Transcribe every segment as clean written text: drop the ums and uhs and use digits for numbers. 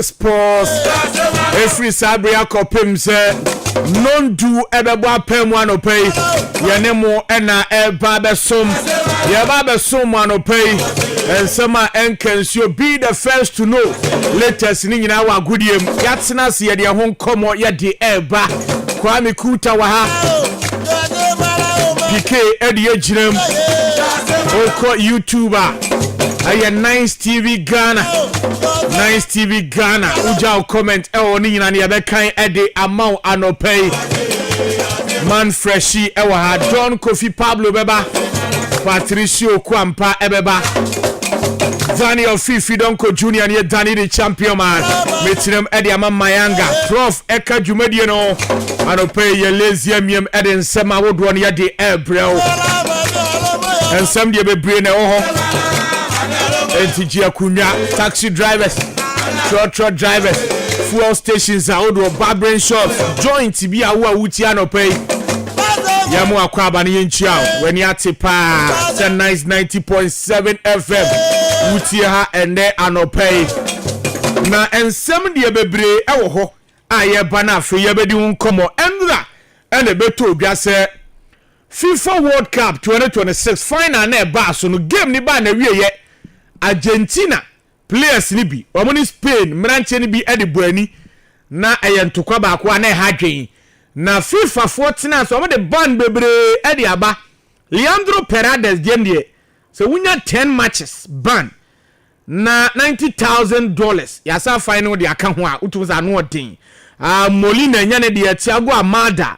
sports every sabria kopim say non do ebebo apem anopay yenemo ena eba besom yeba besom anopay and some enkensio be the first to know latest ni nyina wa godiem yatsena se ye de ho nkomo ye de eba kwame kuta wa ha PK edi ejinem oko YouTuber aye NYCE TV Ghana NYCE TV Ghana uja comment oni nyina ne be kan ede amount anopay man freshi ewa ha Don Kofi Pablo beba Patricio Kwampa ebeba Daniel Fifi Donko Junior ne Danny the champion man metinem ede ama Mayanga Prof Eka Jumedie no anopay ye lazy miem ede nsema wodo ne de ebrel ensem de bebre na ho NTG akunya taxi drivers truck drivers fuel stations awodo barbering shops joint bi awo awuti anopay yamu akwaba ne yenchia when ya tepa NYCE 90.7 FM wuti ha ende anopay na ensem de bebre ewo ho aye bana afi ye bedi nkomo enra ene beto odwa se FIFA World Cup 2026 final na ba so no game ni ba na wieye Argentina players ni bi omoni Spain mranche ni bi edibuani na eyentokwa ba kwa na hadwen na FIFA 14 so omode ban bebre edi aba Leandro Paredes demde so wunya 10 matches ban na $90,000 yasa final de aka ho a utuza no odin Molina nya ne de Thiago Amada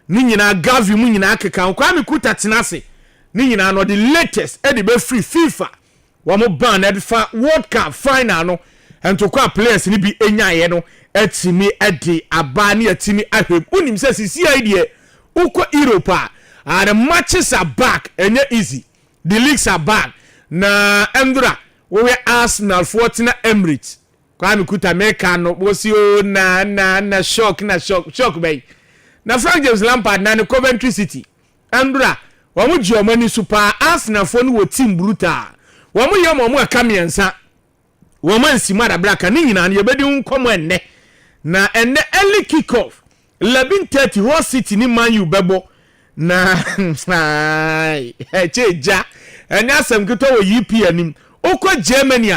ni nyina Gavi mu nyina akeka kwa mekuta tenase ni nyina no the latest edi be free FIFA wamo ban edfa World Cup final no entokwa players ni bi enyaye no etimi edi aba ni etimi ahwem unim se sisi idea uko Europe the matches are back enye easy the leagues are back na endura we Arsenal 14 Emirates kwa mekuta America no bosi o na shock bay na Frank James Lampard na Coventry City endura wamo Germany super Arsenal for no team brutal wamu yom wamu akamiensa wamu nsimara blaka ni nyina ye bedi nkomo enne na enne early kick off 11:30 Hull City ni Man U bebo na cheja enya asem kito wo UP anim okwa Germany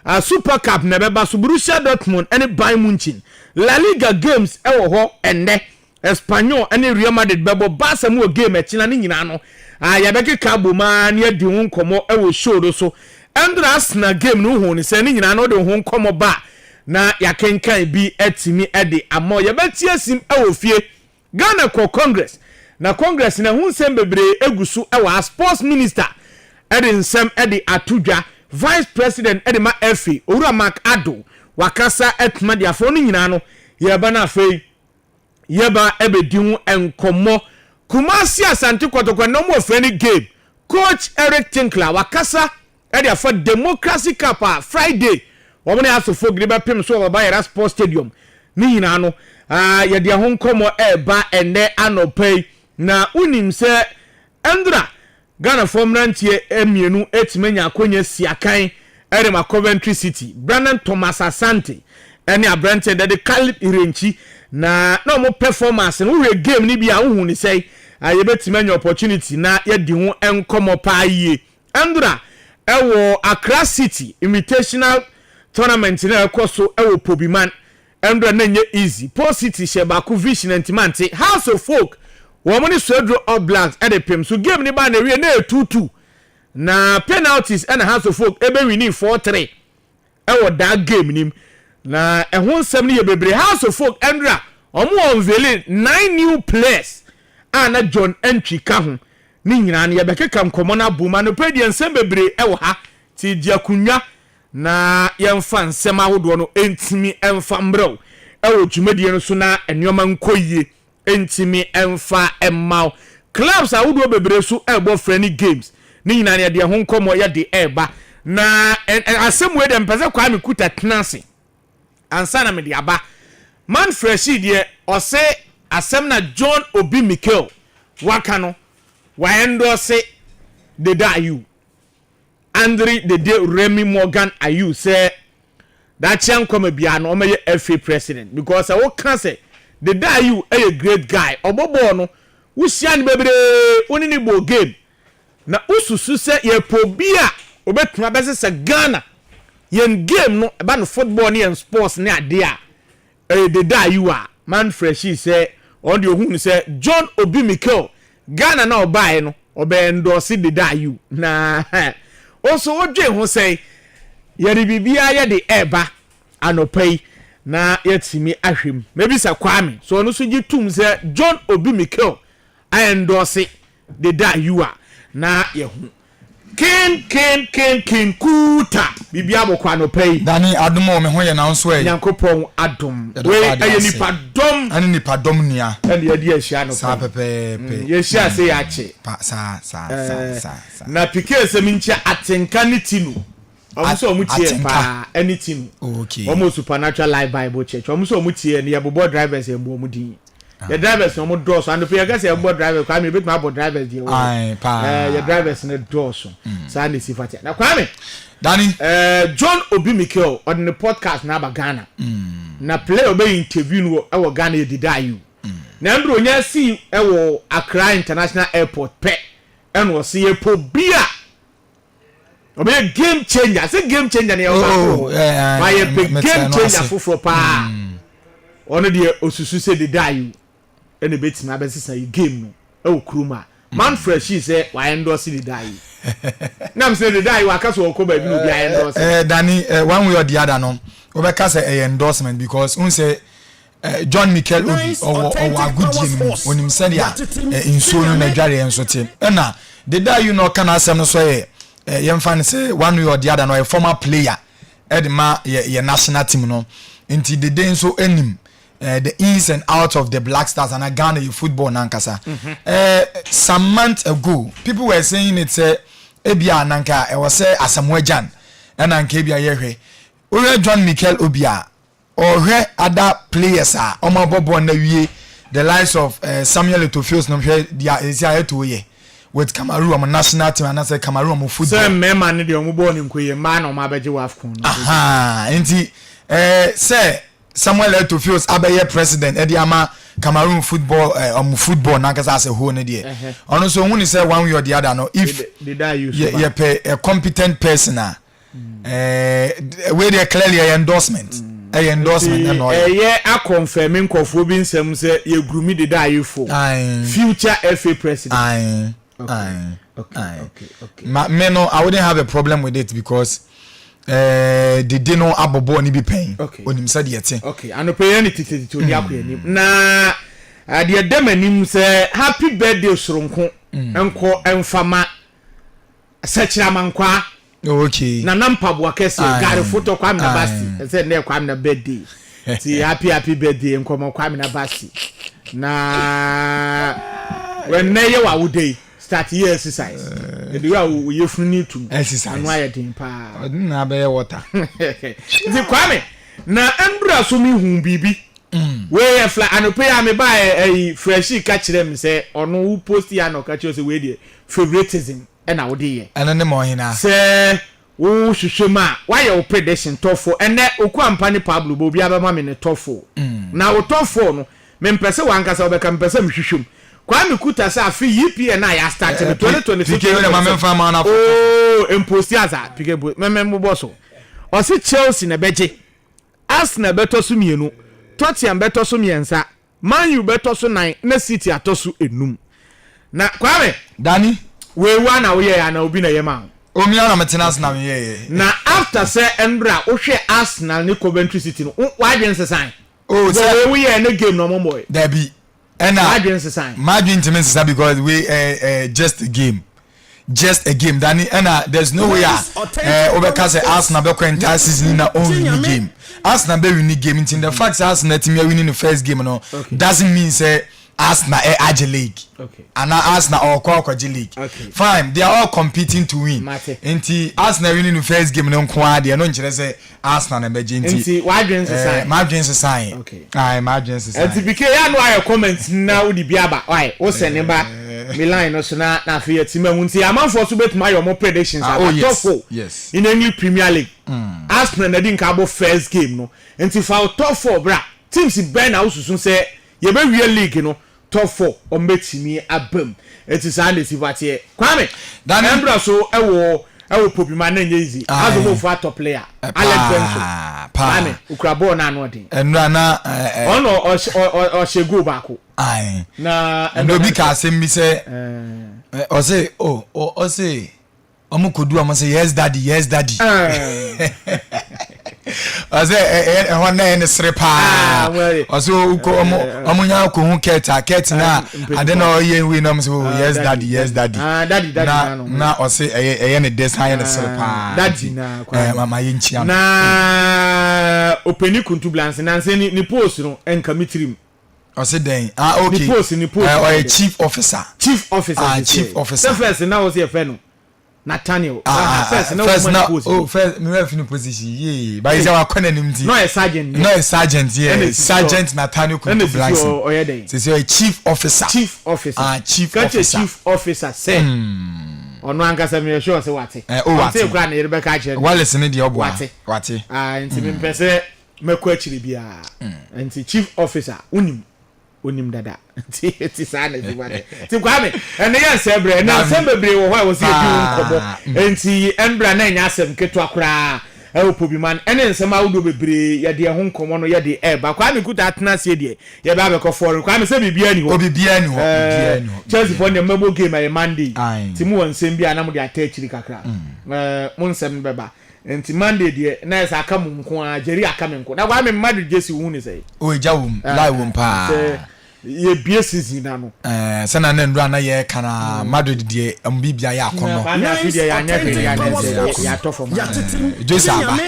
a Super Cup na beba so Borussia Dortmund ene Bayern Munich La Liga games ewo ho enne Espanyol ene Real Madrid bebo Barca mu game echina ni nyina no yabeke kabo man ye di ho nkomo ewo show do so Andras na game no ho ni se ni nyina no de ho nkomo ba na yakenkan bi etimi ede amo yabeti asim ewo fie Ghana ko Congress na Congress na hu nsem bebre egusu ewo sports minister ede nsem ede atudwa vice president ede ma FA Owura Mark Ado wakasa etma dia fo ni nyina no yeba na afei yeba ebedi hu enkomo Kumasi Asante Kotokwa no more friendly game. Coach Eric Tinkler wakasa ede for Democracy Cup Friday. Womane asofo griba pem so oba yera Sports Stadium. Ni nyina no ye de ho nkomo eba ene anopay na unim se Andra Ghana formrantie emienu etimenya akonya siakan ede ma Coventry City. Brandon Thomas Asante ene abrante de Calip Irenchi na mo performance no we game ni bia hu ni sei ayebetime anya opportunity na ye di ho enkomo pa yie Andra ewo Accra City invitational tournament na ekoso ewo Pobiman Andra na nye easy Port City sheba ku vision antimante House of Folk wo mo ni Swedro All Blacks e de pem so game ni ba na wie na 2-2 na penalties and House of Folk ebe winning 4-3 ewo that game nim na ehun nsem ni ye bebre House of Folk Andra omo unveiling 9 new players ana John Entry ka ho ni nyina na ye bekeka nkomo na buma no pedi nsem bebre ewo ha ti diakunya na yemfa nsem ahodo no entimi emfa mbrew ewo dwumadie no so na enwoma nkoyie entimi emfa emmaw clubs ahodo bebre so ebo friendly games ni nyina na de ho nkomo ye de eba na asem we de mpese kwa mekuta tenase ansa na me de aba man fresh de ose asem na John Obi Mikel waka no wa endorse the da you Andre the day Remy Morgan ayu say that chan come bia no me FA president because I will can say the die you a great guy obobo no wo sia ne bebre woni ni bo game na ususu se ye probia obetuma bese se Ghana yen game no eba no football ne and sports ne ade a the die you are man fresh say on the ohun say John Obi Mikel Ghana na obae no obe endorse the die you na also odwe ho say yeri bibia ye de eba anopai na yetimi ahwem maybe sa kwame so no so gitum say John Obi Mikel I endorse the die you are na ye hu ken kuta bibia bokwa anopai dani adom o me ho ye na nso e Yankopon adom we aye nipa dom ani nipa dom nia ene ye de ahia no sa pepe ye hia se ya che sa na pike se mincha atenka ni tinu omuso omutie pa anything okay omo supernatural life bible church omuso omutie ne yebobo drivers embo omudin the drivers no mo doors and pe ga say embo driver kwa me bit ma bo drivers dey your drivers ne doors sa ne sifati na kwa me Danny John Obi Mikel on the podcast na ba Ghana na play obe interview no e wo Ghana e dida you na ndro nya si e wo Accra International Airport pe en wo se e po bia obe game changer say game changer ne o ba ye game changer foforo pa ono de osusu se dida you ene betima abesisa yi game no e wo kruma man fresh say why endorse dida you nam say dida you akaso okoba bi no bi endorse Danny one way or the other no obeka say endorsement because un say John Mikel Obi or agudie onim say dia inso no na dware enso te na dida you no kana asem no so yemfa say one way or the other no a former player edma ye national team no nti the day so enim the ins and outs of the Black Stars and Ghana football nankasa some months ago people were saying it's ebia nanka e was say asamwajan and nanka ebia yehwe ore John Mikel Obia or other players are omabobo na wie the likes of Samuel Etofios no hwe dia esia etoye with Cameroon national team and say Cameroon football say member ne de omubo ni nkoye ma na omabeje wafcon nti say Samuel Etofios abeye president ediama Cameroon football football nankasa as a whole ne de ono so hu ni say one way or the other no if you pay a competent person where they clearly endorsement endorsement and all a confirming nkofo bi nsem say ye grumi de die for future FA president okay me no I wouldn't have a problem with it because the dino abobo ni bi pen onim say de yete okay anope any titi to dia kwanim na de dem anim say happy birthday soronko enko enfama sechiramankwa okay na nampa bo akese gare photo kwa na basti say na kwa na birthday ti happy birthday enko kwa na basti na when na ye wa wudei start year exercise the way we funi to exercise anu ayedin pa na be water the kwame na andra so mi hu bibi we e fly anope ya me ba fresh ka kire me say ono wo post ya no ka kire say we dey favoritism e na wo dey ene ne mo hina say wo hwehwema why your prediction tofo ene okwampa ne Pablo bo bia ba ma me ne tofo na wo tofo no me mpese wankasa obeka mpese mhwehwem Kwame Kuta say afi EPN na ya start in 2026 oh imposti aza pike memembo boso o si Chelsea na beje Arsenal beto so mienu Tottenham beto so miensa Man U beto so 9 na City atoso enum na Kwame Danny we wa na we ya na obi na yema omi na maintenance na ye na after say Embra wo hwe Arsenal ni Coventry City no wa dwen sesan oh say we ya na game no mo boy there be and margin to me because we just a game Danny and there's no way overcast say Arsenal be entire season na only game Arsenal be winning game in the fact Arsenal team winning the first game no doesn't mean say Arsenal Agile League and Arsenal or Kwaji League fine they are all competing to win enti Arsenal winning the first game no kwa they no nkyere say Arsenal na beje enti margin sign okay margin sign enti bike ya no ayo comment na udi biaba why wo send ba Milan no so na afia team amunti amanfo so bet my your predictions top 4 in English Premier League. Arsenal na din ka abo first game no. Enti fa top 4 bra. Teams ben na ususun say ye be real league no top 4 on betimi abam. Enti sa na sivate. Kwame. Dan embra so ewo Popima na nyezi. Azo mo for top player. Alex Benson. Kwame ukrabo na no den. Enra na ono o shegu bako. Aye. Na endo bi ka asem bi say o say o say omukodu am say yes daddy o say ehon na en srepa o so uko omunya ko hu ket na ade na oye we na say yes daddy daddy na o say ne design ne srepa daddy na mama ye nchia na openi kuntu blance na say ni post no enka mitrim o say den okay ni post o chief officer chief first na o say fe no Nathaniel first me have in position ye by say wa kwana nim di no a sergeant yes sergeant Nathaniel Kuntu Blanks say your chief officer chief officer say ono ankasa me sure say wate wate kwa na yerebe ka che wa listen di obo wate nti me pese mekwa achiri bia nti chief officer onim dada ti sana di wate ti kwa me ene ya sebre na sembebre wo ho wo se bi nkobo nti embra na nya asem keto akra Popima ene nsem awudo bebre ye de ho nkomo no ye de ba kwa me kuta atena se de ye ba be ko for kwa me se bibia ni ho Chelsea for the mebo game ay Monday ti mu won nsem bia na mo de atachiri kakra mo nsem beba enti Monday de na esa aka mu nko a jeri aka me nko na kwa me Madrid Jesse hu ni sei o ejawum live pa ye bie season na no sana na ndura na ye kana Madrid de ambibia ya kono na fide ya nya de ya to for Jose aba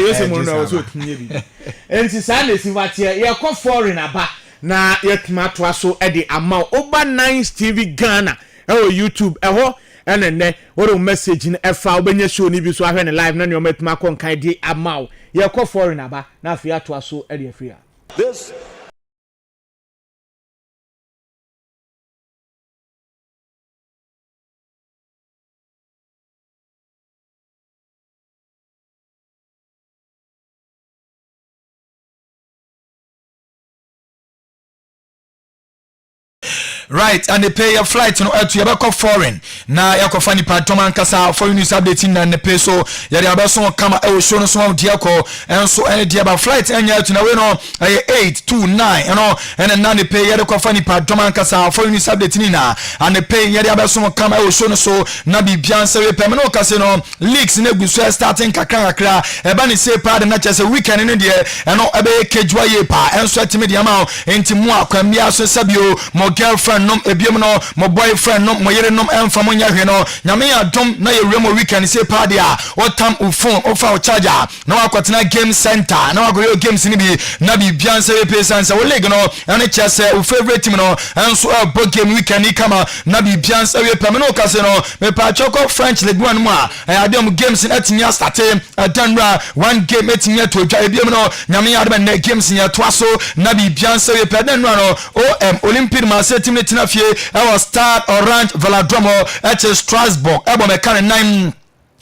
Jose mo na so tunye bi enti sa na sivate ye ko foreign aba na ye tuma to aso e de ama oba NYCE TV Ghana YouTube ho enene wo message ni efa obenya show ni bi so ahwe ne live na ne o matuma kon kan de ama ye ko foreign aba na afia to aso e de afia this right and they pay your flight no to your foreign na ya ko fani pa to man kasa for news update na ne pay so ya dey abaso kama e show no so dia ko enso ene dia ba flight enya to na we no 829 you know and na ne pay ya dey ko fani pa to man kasa for news update ni na and they pay ya dey abaso kama e show no so na bibian se we pay me no kase no leaks na gu so starting kakra e ba ni say pa na chese weekend ni de eno e be kejua ye pa enso atime dia ma enti mu akwambia so sabio mo girlfriend nom ebiem no mo boyfriend nom mo yere nom emfa mo nya hwe no nyame ya dom na ye remo weekend say party a otam u phone ofa o charger na wakotena game center na wagoyo games ni bi na bi bianse we pay sansa wo league no ene chese u favorite team no enso bo game weekend ni kama na bi bianse we pay me no kase no me pa choko French league one mo a adem games na etinya start danra one game etinya to dwa ebiem no nyame ya adem na games nya to aso na bi bianse we pay danra no Olympic ma set team tina fie our Stade Orange Velodrome at Strasbourg ebo me kan 9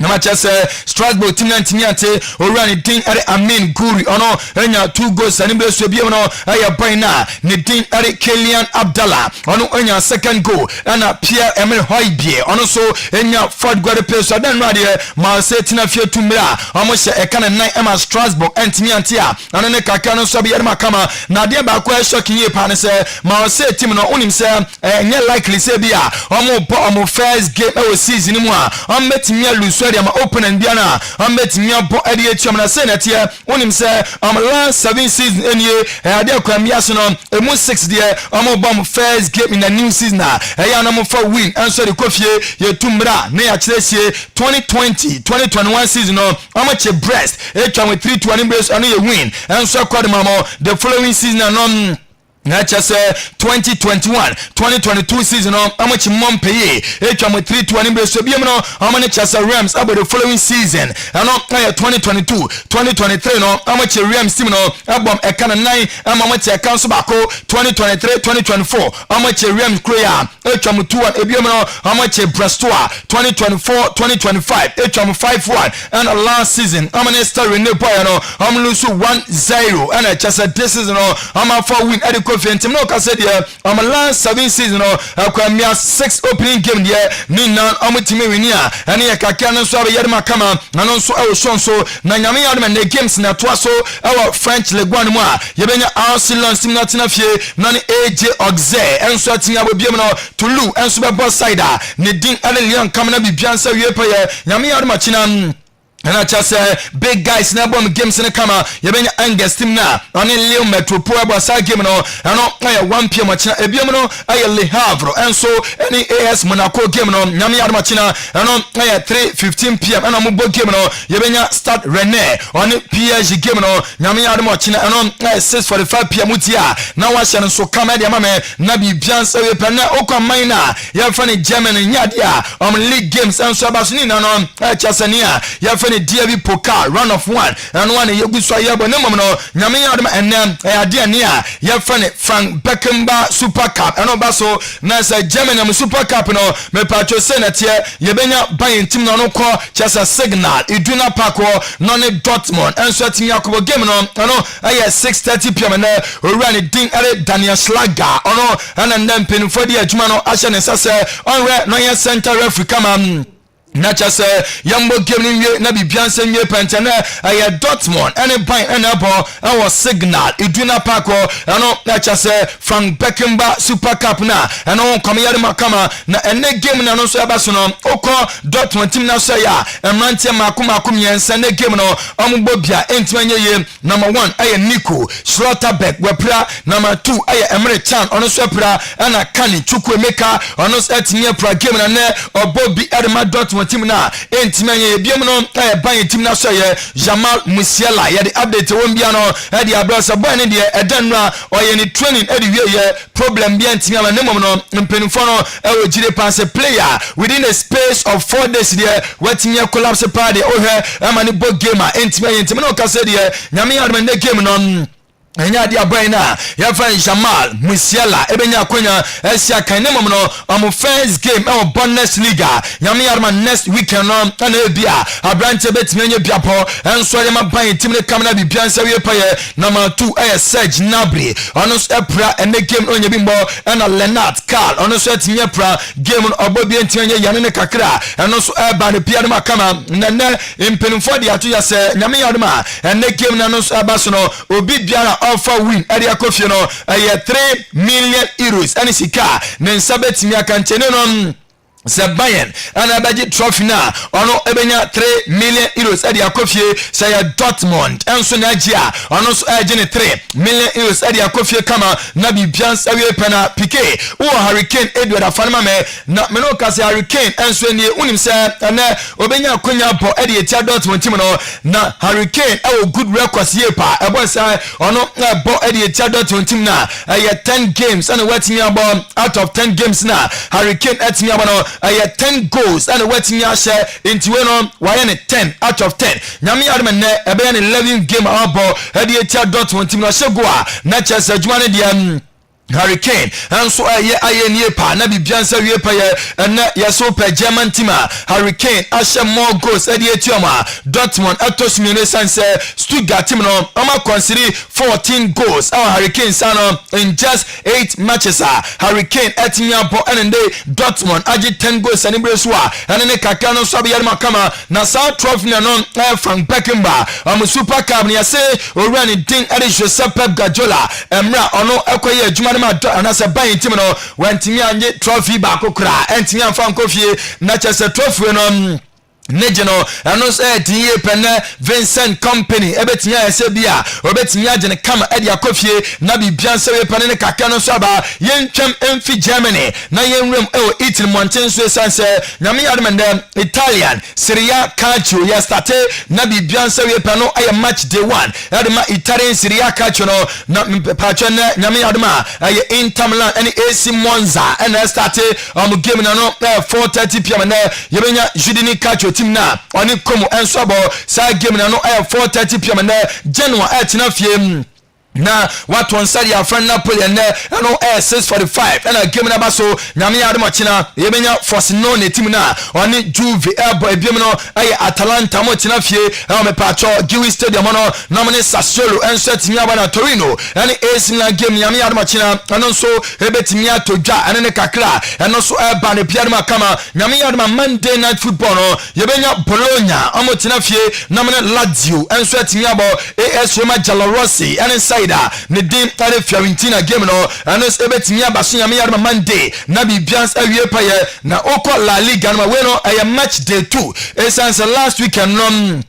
na Manchester Strasbourg team nantimi ante orani din ere Amin Guri ono enya 2 goals ani be so biem no aya baina ne din ere Kylian Abdallah ono enya second goal na Pierre-Emile Højbjerg ono so enya fourth goal pace adan no ade ma se tina fie tumira omo hye e kan 9 ema Strasbourg antimi ante a ano ne kaka no so be yere makama na ade ba kwa shocking ye pa ne se ma se team no onim se enye likely se bia omo first game e season mu a omo metimi aluso ma open and biana am betimi abo ade etiom na say netie onim say last 7 season enie ade akwamia so no emu 6 de bom first game in the new season na ya na mo for win and so the kofie ye tumra na ya kiresie 2020-2021 season no che breast etwa with 3-2 embrace and ye win and so kwad mamo the following season no na chese 2022 season no amachi mompeye etwa mo 3-2 ani breso biem no amane chese Rams about the following season ano 2023 no amachi Rams team no abom ekana 9 amachi ekan so bako 2023-2024 amachi Rams kroya etwa mo 2-1 ebiem no amachi Brastoa 2024-2025 etwa mo 5-1 and last season amane Star Renew boy no amlusu 1-0 and chese this season no ama for win Team no ka said here last 7 season no akwamia 6 opening game there ni na amutime winia ene ya kakya no so abeyadema kama na no so so na nyame yadema ne games na to so our French League 1 mu a yebenya Arsenal team na tena fie na ni AJ Oxlade enso atinya bobiem no Tulu enso be boss side ne din ale lian kama na bibiansa wie pa ye nyame yadema china and I just say big guys na bomb games in the camera you been Angus team na on Leo Metropole bossa game no and no 1 PM machina ebiem no ay Le Havre and so any AS Monaco game no nyame yad machina and no 3:15 PM and mo game no you been Stade Rennais on PSG game no nyame yad machina and no 6:45 PM utia na wa hye no so kama dia mame na bibiansa we pe na okwa na ya fa ne Germany nyadia league games and so abasuni na no chasania ya fa DAB Pokal run of 1 and one yeguso yebo ne mom no nyame yadem enem ade ne a ye fa ne Frank Beckenbauer Super Cup and obaso na say Germany Super Cup no me patcho senate ye benya Bayern team no ko chesa Signal Iduna Park no ne Dortmund and so team yakobo game no 6:30 PM na owura ne din ere Daniel Schlager ono and then penfo dia adwuma no ahye ne sase onre no ye center referee kama na chase yambo game ni na bibianse nwe pentene aye Dortmund ene ban ene abo awo Signal Iduna Park ano na chase Frank Beckenbauer Super Cup na eno come yare makama na ene game na no so abaso no oko Dortmund team na so ya emrantie makom yense ne game no ombo bia entimanye ye number 1 aye Nico Schlotterbeck wepra number 2 aye Emre Can ono so pra ana Kani Chukwuemeka ono so etinye pra game na ne obobi Edema Dortmund team na entimanye biem no ban team na so ye Jamal Musiala ye the update won bia no e the abrasa boy ne de edanra oye ni training e the wie ye problem bia entimya na mom no mpenifo no e wo gire pass player within a space of 4 days there wetin collapse party ohe amani bo game entimanye entimya no ka se de nyame yadme ne game no enya dia boy na ya fa Jamal Musiala ebenya akonya esia kan ne mom no am first game e Bundesliga nyame yarma next weekend no na ebia abrante betimenya biapo enso de maban team ne kamna bibiansa wie paye number 2 Serge Gnabry ono epra ene game onye bimbo na Lennart Karl ono so etinya pra game obobi entinya yane ne kakra eno so eba ne pia de makama nene impenfo de ato ya se nyame yarma ene game na no so abaso no obi biara offer win area coffee no 3 million euros ani sika ne nsabet mi akantene no se Bayern and abaji trophy na ono ebenya 3 million euros ade akofie say Dortmund enso na gia ono so agene 3 million euros ade akofie kama na bibians awie pena Piqué o Hurricane Edward afanma me na me no ka say Hurricane enso ni unim say na obenya akonya bo ade etia Dortmund team no na Hurricane e good records here pa e bo say ono bo ade etia Dortmund team na 10 games and wetin about out of 10 games na Hurricane etinya no 10 goals and what me share into no why 10 out of 10 nyame yadme ne ebe 11 game abo ade etia Dortmund team na shegua na chese adwuma ne de Hurricane and so aye nie pa na bibiansa wie pa ye na ye so pa German team Hurricane ashe more goals ade etioma Dortmund atosmi ne sanse Stuttgart team no ama consider 14 goals our Hurricane sano in just 8 matches Hurricane etinya bo and Dortmund age 10 goals ani bresua and ne kaka no so be yar makama na South Trophy no Frank Beckenbauer am Super Cup ne say owura ne din ade Joseph Pep Guardiola emra ono akoye adwuma and as a Bayern team no wentimi anye trophy ba kokra entimi amfa nkofie na chese trophy no Nejeno ano say tie pene Vincent Company ebetia ese bia obetimia gene kama edi akofie na bibia nse we pene ne kakra no so aba yentwam emfi Germany na yenwem Italy monten so esanse nyame yademende Italian Serie A calcio ya starte na bibia nse we pene aye match day 1 yadema Italian Serie A calcio no na pacho na nyame yadema aye Inter Milan and AC Monza and starte game na no 4:30 pm na yebenya Judini calcio na oni komo enso abo sa game na no 4:30 pm na January atina fie na what one side your friend Napoli and no 6:45 and a game na baso nyame ya ademo china yebenya force no ne team na oni Juve ebo ebiem no aye Atalanta mo china fie e me pacho Giwi Stadium no na mo ne Sassuolo enso team ya na Torino and AC Milan game nyame ya ademo china ano so ebetimi atodwa ane ne kakra eno so eba ne pia ma kama nyame ya ademo Monday night football no yebenya Bologna omo china fie na mo ne Lazio enso team ya bo AS Roma Giallorossi and ne dim tare Fiorentina game no anos ebetimi abaso nyame yadema Monday na bibians awie paye na okọ La Liga no we no aye match day 2 essence last weekend no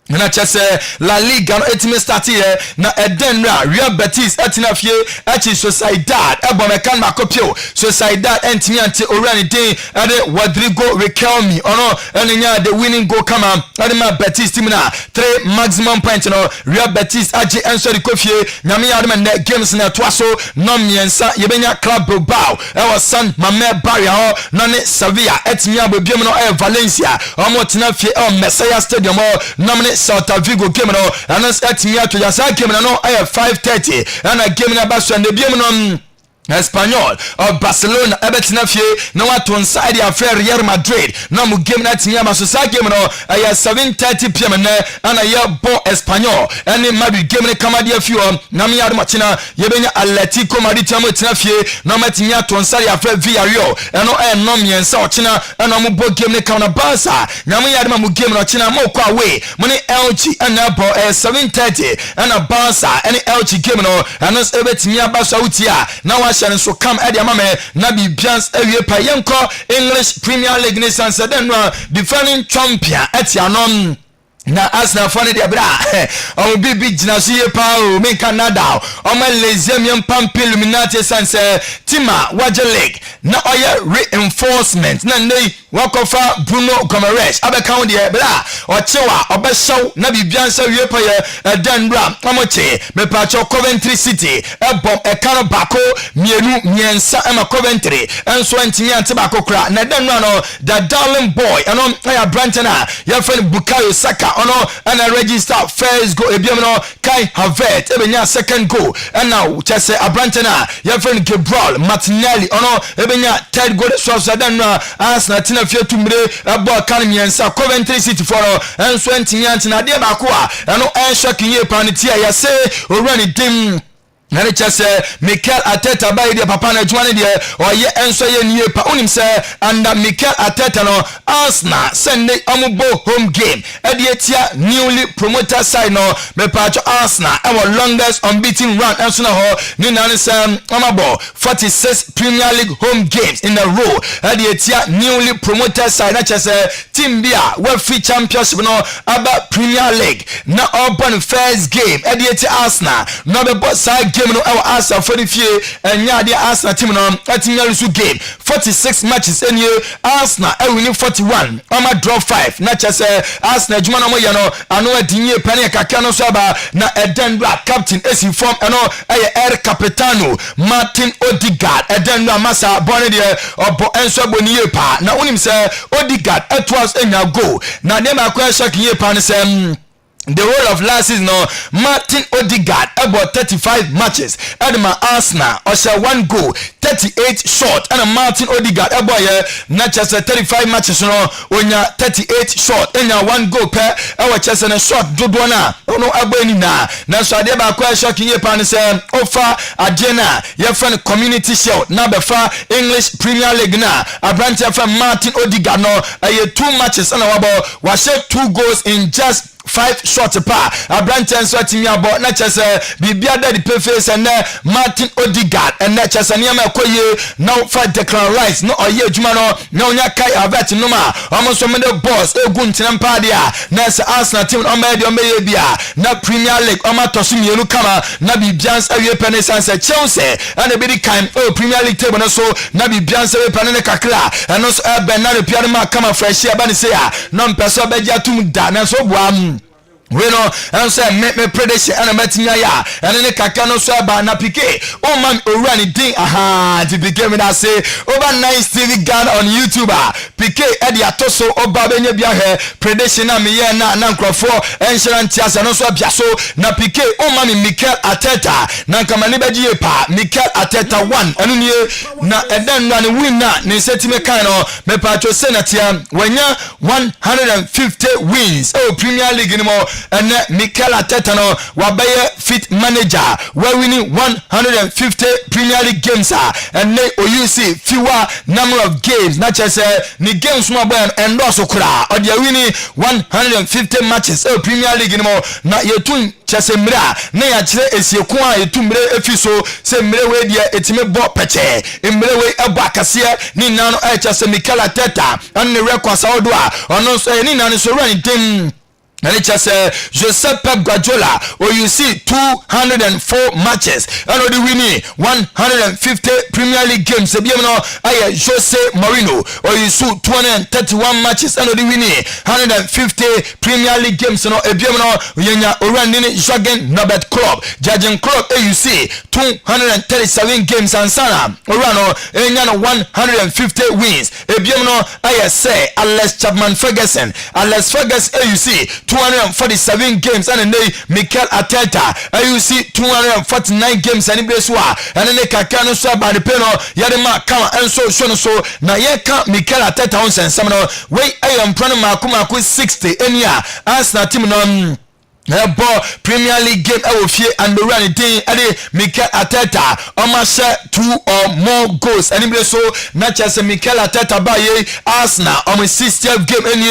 na chese La Liga no etime start here na Edenra Real Betis etina fie achi Sociedad ebomekan makopio Sociedad entimi ante orani din ade Rodrigo Riquelme ono enenya the winning goal kama ade ma Betis team na 3 maximum point no Real Betis achi enso de kofie nyame ya ade na games na toaso no miensa yebenya Club Bilbao San Mamés Barria ho no ne Sevilla etimi abobiem no Valencia omo tina fie Mestalla Stadium no Celta Vigo game no anas atimi to yasa game no 5:30 and a game na baso and the no Espanyol of Barcelona ebetina fie na wato inside ya fair Real Madrid na mu game na tinya maso sa game no 7:30 pm na ana ya bo Espanyol ene Madrid game ne kama dia fie na me yado machina yebenya Atletico Madrid tinya tina fie na matinya to inside ya fair Villarreal eno no miensa ochina ena mu bo game ne kama Barca na me yado mu game no china mo kwa away mo ne LG ena bo 7:30 ena Barca ene LG game no anas ebetinya Barca utia na so come at your mama na bibians ewie pa yenko English Premier League ne sanse den no defending champion at yanom na Arsenal fane de bra o bibi gina so ye pa o me Canada o ma lezium pampe Illuminati sanse tima waje league na oye reinforcement na nei wakofa Bruno Gomes abeka de bra o chewa obeshaw na bibian sa wie pa ye den bra amoche me pa cho Coventry City ebom ekaro bako mienu miensa ema Coventry enso antimi ante bako kra na den no the darling boy eno ya Brantona ya friend Bukayo Saka ono and register first goal ebiem no Kai Havertz ebenya second goal and now chese Abrantona your friend Gabriel Martinelli ono ebenya third goal so dan no Arsenal tina fie tumre abo kan miensa Coventry City for and so entiant na de ba ko a eno en shocking ye panitia ya say orani dim na chese Mikel Arteta by the papa na juane de oye enso ye nie pa unim se and Mikel Arteta no Arsenal send amubo home game edietia newly promoted side no me pa Arsenal our longest unbeaten run enso na ho ni na ne sam amabo 46 Premier League home games in a row edietia newly promoted side na chese team bia we free championship no aba Premier League na open first game edietia Arsenal no be boss side game no our Arsenal for the few and yeah the Arsenal team no atinya su game 46 matches in year Arsenal winning 41 ama draw 5 na chese Arsenal juma no moya no ano adinye pane kakra no so aba na Edenra captain esi form eno El Capitano Martin Odegaard Edenra masa bone de obo enso boniye pa na unim se Odegaard etwas enya goal na dem akwa shock ye pa ne se the whole of last season no Martin Odegaard about 35 matches and my Arsenal also 1 goal 38 shot and Martin Odegaard about not just 35 matches no onya 38 shot and 1 goal per our chest and a shot dodo na no abani na so ade ba kwa shocking ye pan say offer agena your friend community shield na be fa English Premier League na abrantia from Martin Odegaard no 2 matches and about was 2 goals in just 5 shot pa abranten so atimi abo na chese bibia da di pefe and Martin Odegaard and na chese niam ekoye now for Declan Rice no oye adwuma no na onya kai avet no ma almost so many boss egu ntinam pa dia na se Arsenal team o ma de o meye bia na Premier League o ma toso mienu kama na bibians awie pene sanse Chelsea and be the kind Premier League table no so na bibians awie pene ne kakra and no so Bernardo Piano ma kama fresh ya ba ne se ya no mpeso be ja tum da na so boam we no and say me prediction and metinya ya and ne kaka no so ba na pike o man owura ni din aha ti pike me na say over nice TV Ghana on YouTube pike e dia toso oba benya bia he prediction na me ye na nkrofo insurance asa no so bia so na pike o man Mikel Arteta na kama ni beji e pa Mikel Arteta 1 anu nie na eden no ne win na ne setime kan no me pa cho senatia wanya 150 wins Premier League ni mo and Mikel Arteta no wabaye fit manager where winning 150 Premier League games and you see fewer number of games not just ni games mo boy and also kura or they winning 150 matches Premier League no na yetun chese mra na ya kire esieku a yetumre efiso se mre we dia etime bo peche mre we ebo akase ni nanu chese Mikel Arteta and the records odo a ono so ni nanu so run dem. And it just Joseph Pep Guardiola, or you see 204 matches, and the winning 150 Premier League games. Jose Mourinho, or you see 231 matches, and the winning 150 Premier League games. No, Jurgen Norbert Klopp, Jurgen Klopp, you see 237 games, and Sana Orano, 150 wins. I say Alex Chapman Ferguson, you see 247 games and then Mikel Arteta you see 249 games and Ibeswa and then Kakano so by the peno Yadema kama and so na ye ka Mikel Arteta on some no way I am planning makumaku 60 enya Arsenal team no Premier League game fie and the run thing Mikel Arteta almost 2 or more goals and so not just Mikel Arteta by Arsenal on 60th game any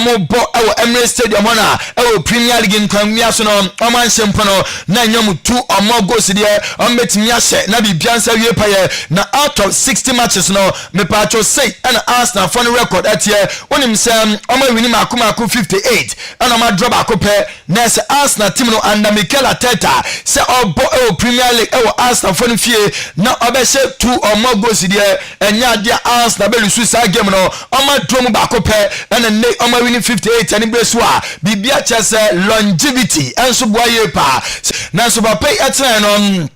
more our Emirates Stadium our Premier League in Kwamiasono Oman Sempono na nyom 2 or more goals there on metimiashe na bibiansa wie paye na out of 60 matches no me pacho say and Arsenal for the record that year when him say Oman win makumaku 58 and Oman drop akope na Arsenal team no under Mikel Arteta say obo Premier League Arsenal for fie na obese 2 or more goals there enya dia Arsenal be lusu sa game no Oman drum ba kope and then Oman winning 58 and be so bibia chese longevity enso boye pa na so ba pay etan no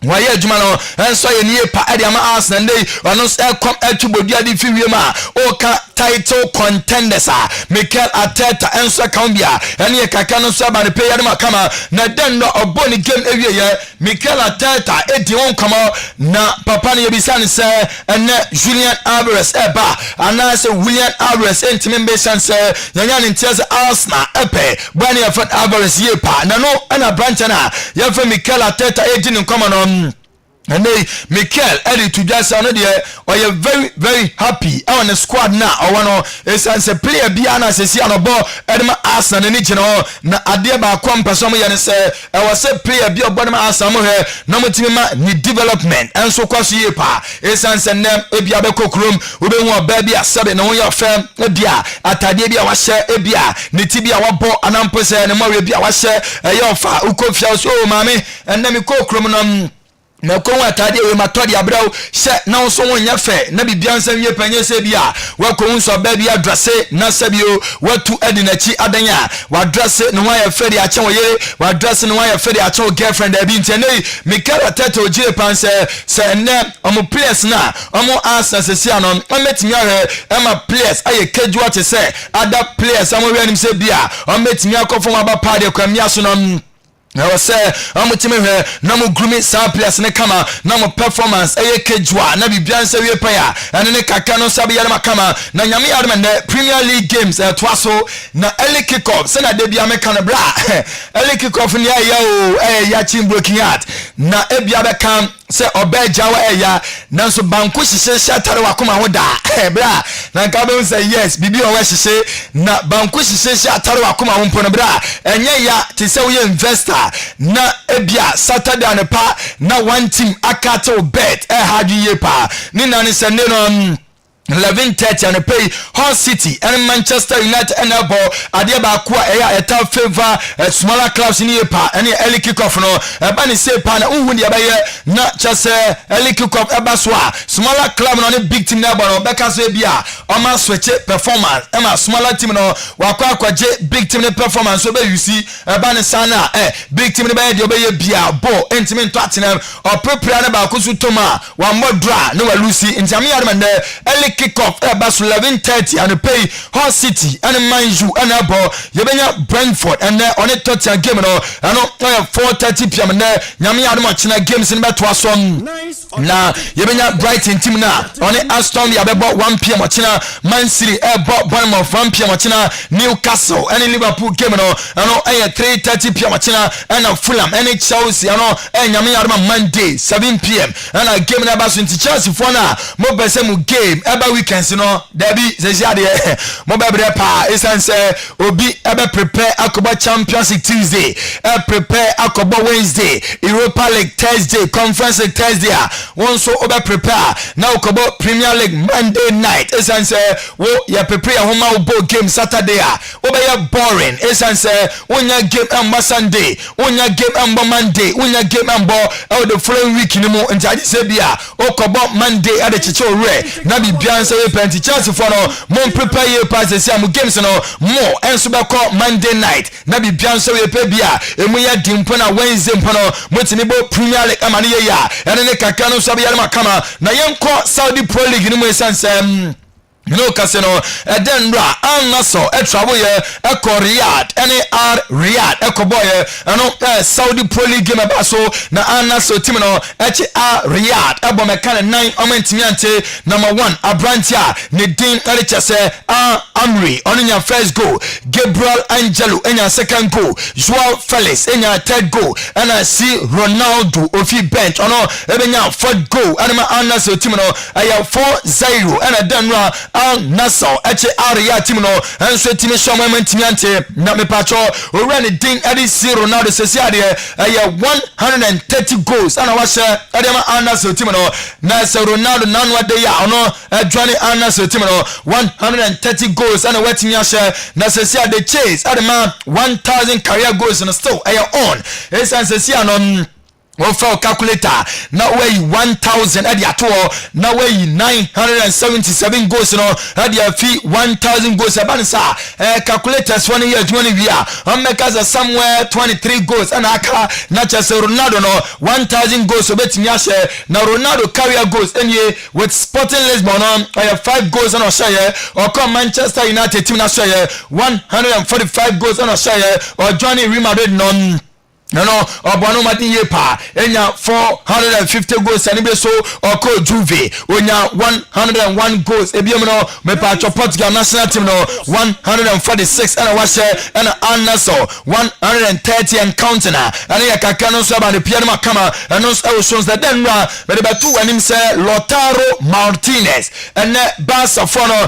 waye adwuma no enso ye nie pa ade ama Arsenal ndey ono come atubodua di fiwie ma o ka title contenders Mikel Arteta enso Colombia ene kaka no so ba ne pay ade kama na den no oboni game ewie ye Mikel Arteta edi won kama na papa ne yebisa ne se ene Julian Alvarez eba ana se William Alvarez entime be chance yanya ne ntia se Arsenal epe bani ya fat Alvarez ye pa na no ana branch na ya fa Mikel Arteta edi ne kama no and they Mikel Eddie to just another or you're very happy on the squad now or one is as a player biana says on a ball Edma Arsenal and each na adeba kwampa some yan say I was a player be about Arsenal here no ni development and so kwasi yepa is as and them ebia beko krom ube won baby asabe no your firm ebia atade bia wa share ebia ni tibia wa bo anampo say ne mo ebia wa share yofa ukofia so mame and them ko krom no na ko atade we matodi abraw she na so wonya fe na bibiansa wie panye se bia wa ko unso ba bia drase na sabio watu adinachi adanya wa drase no wa ya fe de ache wo yere wa drase no wa ya fe de ache wo girlfriend abi ntene Mikel Arteta ojire panse se ne omo players na omo Arsenal se sia no ometimi ahwe ema players aye casual te se other players omo we anim se bia ometimi akofo aba party kwamia so no I was say I'm with me here no mo grooming some players ne kama no mo performance kejua na bibiansa wie paya and ne kaka no sabe yare makama na nyame yare me Premier League games twaso na early kick off say na de bia me kan bra early kick off ni ya ya chim breaking out na ebia be kan se obejawa eya nanso banko hihye shatare wakoma ho da bra na nka be say yes bibi o hihye na banko hihye shatare wakoma ho mpo no bra enye ya te se wo investor na ebia Saturday an pa na one team akato bet hadu ye pa ni na ne se ne no 11:30 and pay Hull City and Manchester United and ball adia ba ko a tough favor smaller clubs in here pa and early kick off no ba ni say pa na unhu dia ba ye na just early kick off eba so a smaller club no big team na ba no beka so bia o ma switch performance e ma smaller team no wa kwa akwaje big team performance so be you see ba ni sana big team ba ye be ye bia ball entime to atena o prepare na ba ko so toma wa modra no wa lucy ntame ya man early kick off about 11:30 and pay Hull City and Man U and abo yebenya Brentford and on it Tottenham game no and 4:30 p.m. na nyame adom china games in beto asom na yebenya Brighton team na on it Aston Villa bebo 1 p.m. china Man City abo Bournemouth 1 p.m. china Newcastle and Liverpool game no and 3:30 p.m. china and Fulham and Chelsea and nyame adom Monday 7 p.m. and a game na baso nti Chelsea for na mo bese mu game weekends no Debbie says ya de mo bebre pa essence obi ebe prepare akoba Champions League Tuesday prepare akoba Wednesday Europa League Thursday Conference League Thursday won so obe prepare na akoba Premier League Monday night essence wo ya prepare homa obo game Saturday obe ya boring essence wonya game amba Sunday wonya game amba Monday wonya game amba the following week ni mo ntaji se bia okoba Monday ade chiche ore na bibia say plenty chance for no mon prepare your passes am games no more enso be call Monday night na bi bian so we pe bia emu ya dimpo na Wednesday mpo no motini bo Premier League amane ye ya ene ne kaka no so be ya makama na yenko Saudi Pro League ni mo sense no casino denra annaso travel ye Riyadh Riyadh ekoboye Saudi Pro League game baso na annaso team no Riyadh ebo mekane 9 omentimi ante number 1 Abrantia ne din erichese Amri onya first goal Gabriel Angelo enya second goal Joao Felix enya third goal and I see Ronaldo ofi bench ebenya fourth goal and my annaso team no 4-0 and denra Nassau Riyadh team no enso team showman team ante na me pacho owura din edisi Ronaldo sesiade 130 goals ana wa share edema Nassau team no na se Ronaldo nanwa de ya adwane Nassau team no 130 goals ana wetin ya share na sesiade chase adema 1000 career goals and still on esan sesiano for calculator now where 1000 at the atoll now where 977 goals no at the fee 1000 goals abansa calculators 1 year 20 year make us somewhere 23 goals and aka not just Ronaldo no 1000 goals so bet me share now Ronaldo career goals any with Sporting Lisbon I have 5 goals on share or come Manchester United team na share 145 goals on share or Johnny Real Madrid non no obono mati ye pa enya 450 goals ani be so oko Juve onya 101 goals ebiem no me pa Portugal national team no 146 and wa share and Anaso 130 and counting and ya kaka no so ba ne pia no makama and no shows that then but be two anim say Lautaro Martinez and Barca for no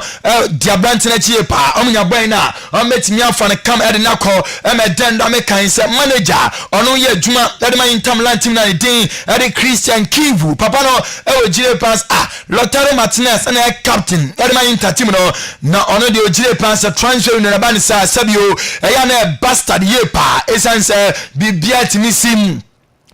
Diabrante na chie pa omunya boy na o metimi afa ne kam e de na call e me den do me kan say manager ono ye adwuma ade man Inter Milan team na din ade Christian Kivu papa no ojire pass Lautaro Martinez and captain ade man Inter team no na ono de ojire pass transfer no na ba ni sa sabio ya na bastard ye pa essence bibia timisim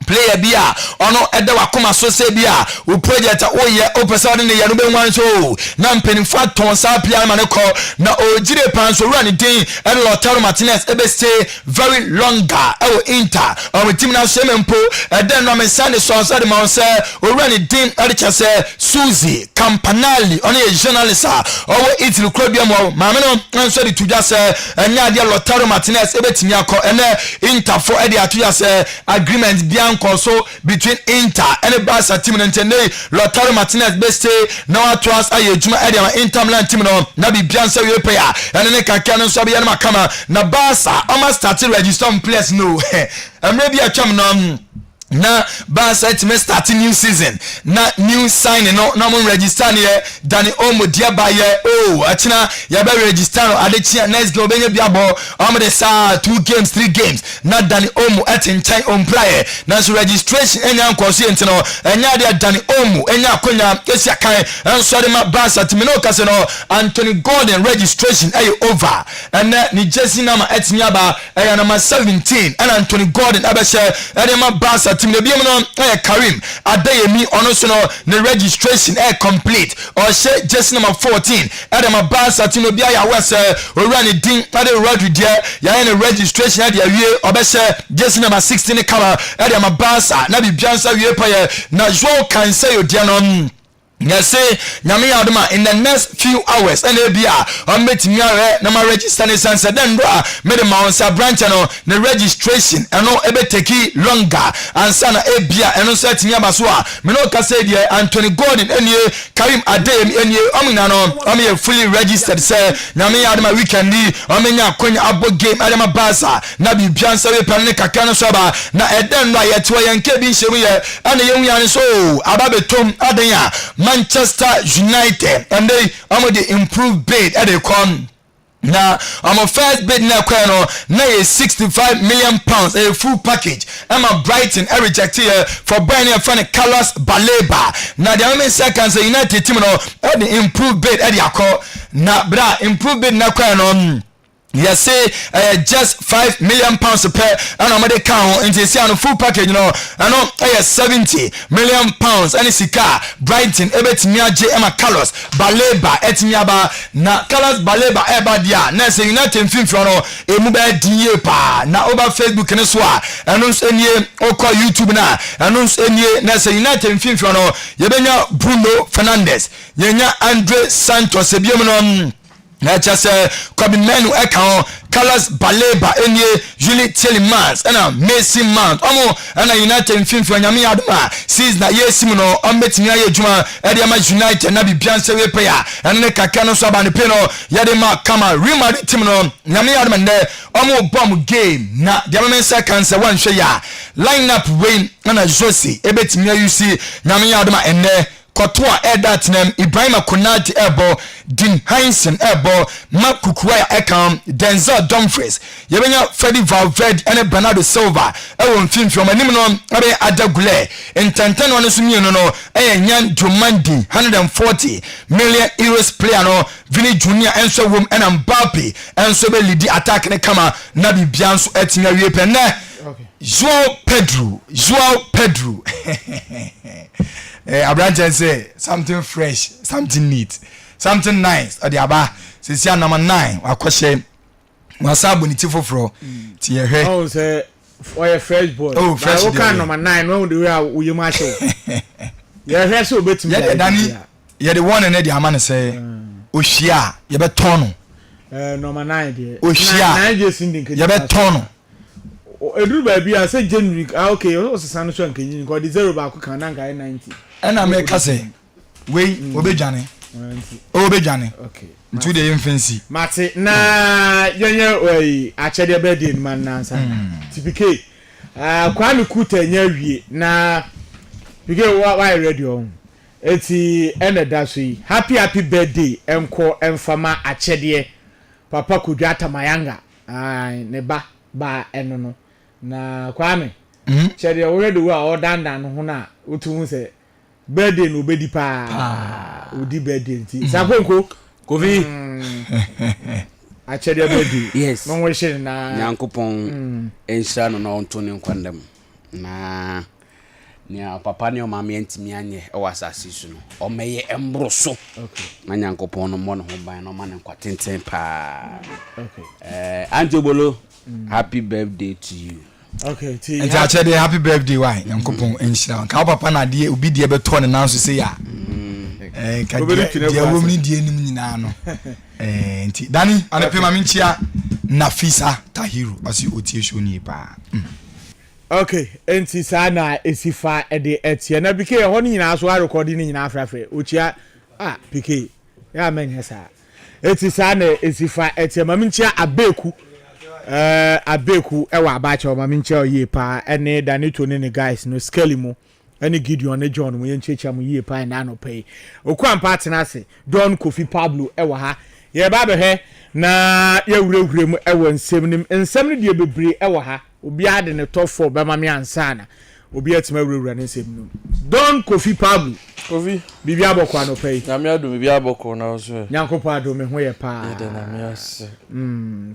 player bia ono eda wakoma so se bia o project oye o person ne ya no be wan so na mpenifo ton sa player ma ne ko na ojire pan so run din and Lautaro Martinez ebe stay very longer e Inter o team na so mempo eda no me sane so so de ma say o run din e chese Suzy Campanelli ono e journalist o Italy club bia mo ma me no so de tuja say anya de Lautaro Martinez ebe timi akọ ene Inter for e de atuja say agreement bia also between Inter and Barca team and Lautaro Martinez best now trust ayejuma ede Inter Milan team no na bi biansa we player and ne kaka no so be na makama na Barca almost started register players no I'm ready a cham no na Barca me start new season na new signing no na mo register ne Dani Olmo dia ba ye achina ya be register no adechia next game benye biabo am de sa 2 games 3 games na Dani Olmo atintai on player na so registration enya nkoso enti no enya de Dani Olmo enya akonya esia kan enso de ma Barca timi no kase no Anthony Gordon registration over and ni jersey number etinya ba number 17 and Anthony Gordon abeshe ede ma Barca team the no Karim Adeyemi ono so no the registration complete or she jersey number 14 Adama Barca team obi ya wese orani din ade Rodri dia ya the registration ade awie obese jersey number 16 cover Adama Barca na bibiansa wie pa ye na Joao Cancelo dia no Yes, Nyami Adama in the next few hours and Ebia on meeting na ma register ne sanse den bra me the Mounsa branch no the registration and no ebe take longer and sana Ebia and no set nya baso a me no ka say there Anthony Gordon enie Karim Adeyemi enie omina no omi fully registered say Nyami Adama weekend ni omenya akonya abo game Adama Barca na bi biansa we pan ne kaka no so ba na eden no yeto yenke bi nhemu ye ana yenwu ya ne so ababetom adenya Manchester United and they the improved bid at the come now I'm a first bid now na £65 million a full package I'm a Brighton I reject here for buying a friend Carlos Baleba now the only second say United team no the improved bid at the call now bra improved bid now yes say just £5 million per and I'm the count into see on full package you know I know £70 million and it's car Brighton ebetimia J Emma Carlos Baleba etimiaba na Carlos Baleba dia na say United film no emu be die pa na over Facebook ne so a eno enie okọ YouTube na eno enie na say United film no yebenya Bruno Fernandes yenya Andre Santos ebiom no na just Kobe Menu account Carlos Baleba enye Julie Tielemans and Mason Mount omo and United film nyame adoma sees na yesim no ombetimi aye djuma ediama United na bibianse we player and ne kaka no so aba ne pe no yade ma kama Real Madrid team no nyame adoma ne omo bomb game na the moment second say one hwe ya lineup wey na Jose ebetimi ayusi nyame adoma enne Kotoa that name Ibrahim Konate ebo Dean Heinsen ebo Mark Kukuya ekam Denzel Dumfries yebenya Freddie Valverde and Bernardo Silva ewo film from anim no abe Adagule intenten no so mi no nyan Jomandi 140 million euros player no Vini Junior enso wom and Mbappe enso be lead attack ne kama na bibia nso etinya wie penne Joao Pedro Abraham say something fresh, something neat, something nice. Odi aba sisi number 9 wakwhye wasabu ni tifofro ti ye hwe. Oh say for a fresh boy. Oh fresh. What kind number 9 when the way we you match. Ye hwe so betimi. Ye dani ye the one and the amane say ohia ye be ton no. Number 9 there. Ohia 9 je sinding ye be ton no. Edru ba bia say January okay o se sanu so nkanyi ko the 0 ba ko kan na ngai 90. And I make say we obejane obejane okay to the infancy mate na yenye oi achede birthday man nansa TPK kwame kuta nya wie na PK why ready on eti ene da so yi happy birthday enko emfama achede papa kudwata mayanga ne ba eno no na kwame chede already we all dandan ho na otu se birthday no be di pa odi birthday nti sakonko kofi achede birthday yes no we share na nyankopon enhira no na onto ne nkwandam na nia papa ne o mama ntimi anye e wasase su no o meye embroso okay na nyankopon no mo no ho ban no ma ne kwatenten pa okay Antobolo happy birthday to you. Okay, and actually happy birthday why yankopon enhira ka papa na de obi de be to ne nan so say ya ka de womni de nim nyina no nti dani anape ma minchia Nafisa Tahiru asi otie show ni pa okay enti sana esifa ede etie na bike ho ni nyina so recording ni nyina afrafre ochia PK ya men hesa enti sana esifa etie ma minchia abeku abeku ewa abacha o ma minche oye pa ene danito ne guys no scale mo ene Gideon ne John mo yenchecha mo ye pa na no pay okwan partner ase Don Kofi Pablo ewa ha ye ba be he na ye wurewure mu ewa nsem ne de bebre ewa ha obi ade ne top 4 be ma me ansana obi atima wurewure ne nsem no Don Kofi Pablo Kofi bibi abokwa no pay na me ado bibi abokwa na so nyankopo ado me ho ye pa ede na me ase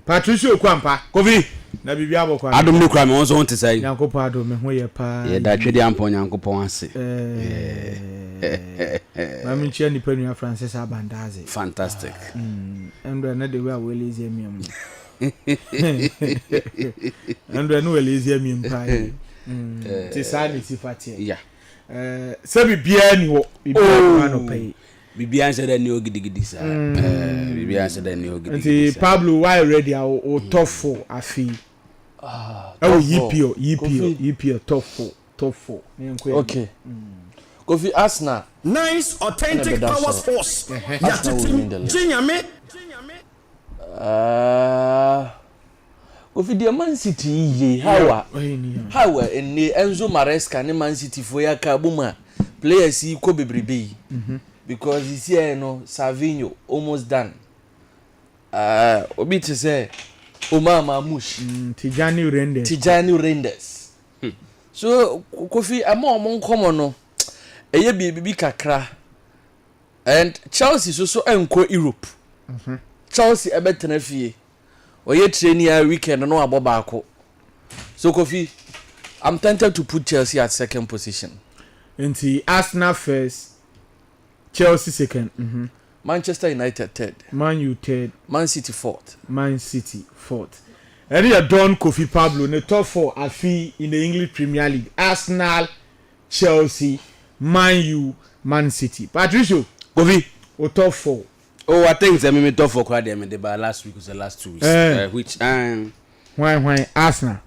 Patricia Okwampa Kofi na bibi abokwa adom ne kura me won so won te sai nyankopo ado me ho ye pa ye da twede ampo nyankopo ase mami chia ni penu ya Francis Abandaze fantastic endo na de we awelezi emiam endo na welezi emiam pa ti sani sifati yeah se bibia ni ho bibia no pay bibia answer da ni ogidigidi sa bibia answer da ni nti ogidigidi Pablo why ready o top 4 afi yipio top 4 okay Kofi Arsenal Nice authentic power force yatitim jinyame Kofi the Man City ye how eni Enzo Maresca ne Man City fo ya ka buma players yi ko bebrebe because this year no Savinho almost done obi to say Omar Mamush Tijani Renders so Kofi amon komo no eye bibi kakra and Chelsea so enko Europe Chelsea ebetena fie oye training weekend no abobako so Kofi I'm tempted to put Chelsea at second position nti Arsenal first Chelsea second Manchester United third Man U third Man City fourth and you Don Kofi Pablo the top 4 afi in the English Premier League Arsenal Chelsea Man U Man City Patricio Kofi o top 4 oh I think say me top 4 kwa dem the last week was the last 2 weeks which why Arsenal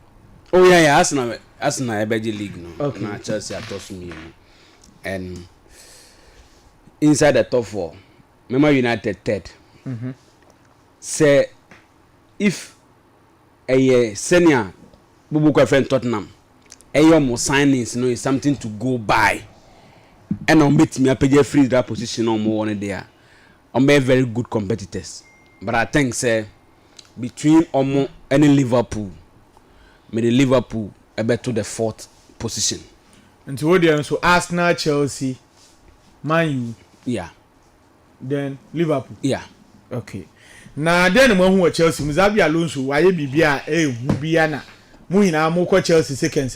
oh yeah Arsenal ebeje league no okay. Na Chelsea atop me and inside the top 4 remember United third say if a senior bubu kwa friend Tottenham mo signings no is something to go by and on bet me apage free that position on more one there on be very good competitors but I think say between Omo and Liverpool may the Liverpool about to the 4th position until what they so Arsenal Chelsea Man U yeah then Liverpool yeah okay na then mo hu Chelsea Muzabi Alonso waye bibia hu bia na mu hina mo ko Chelsea second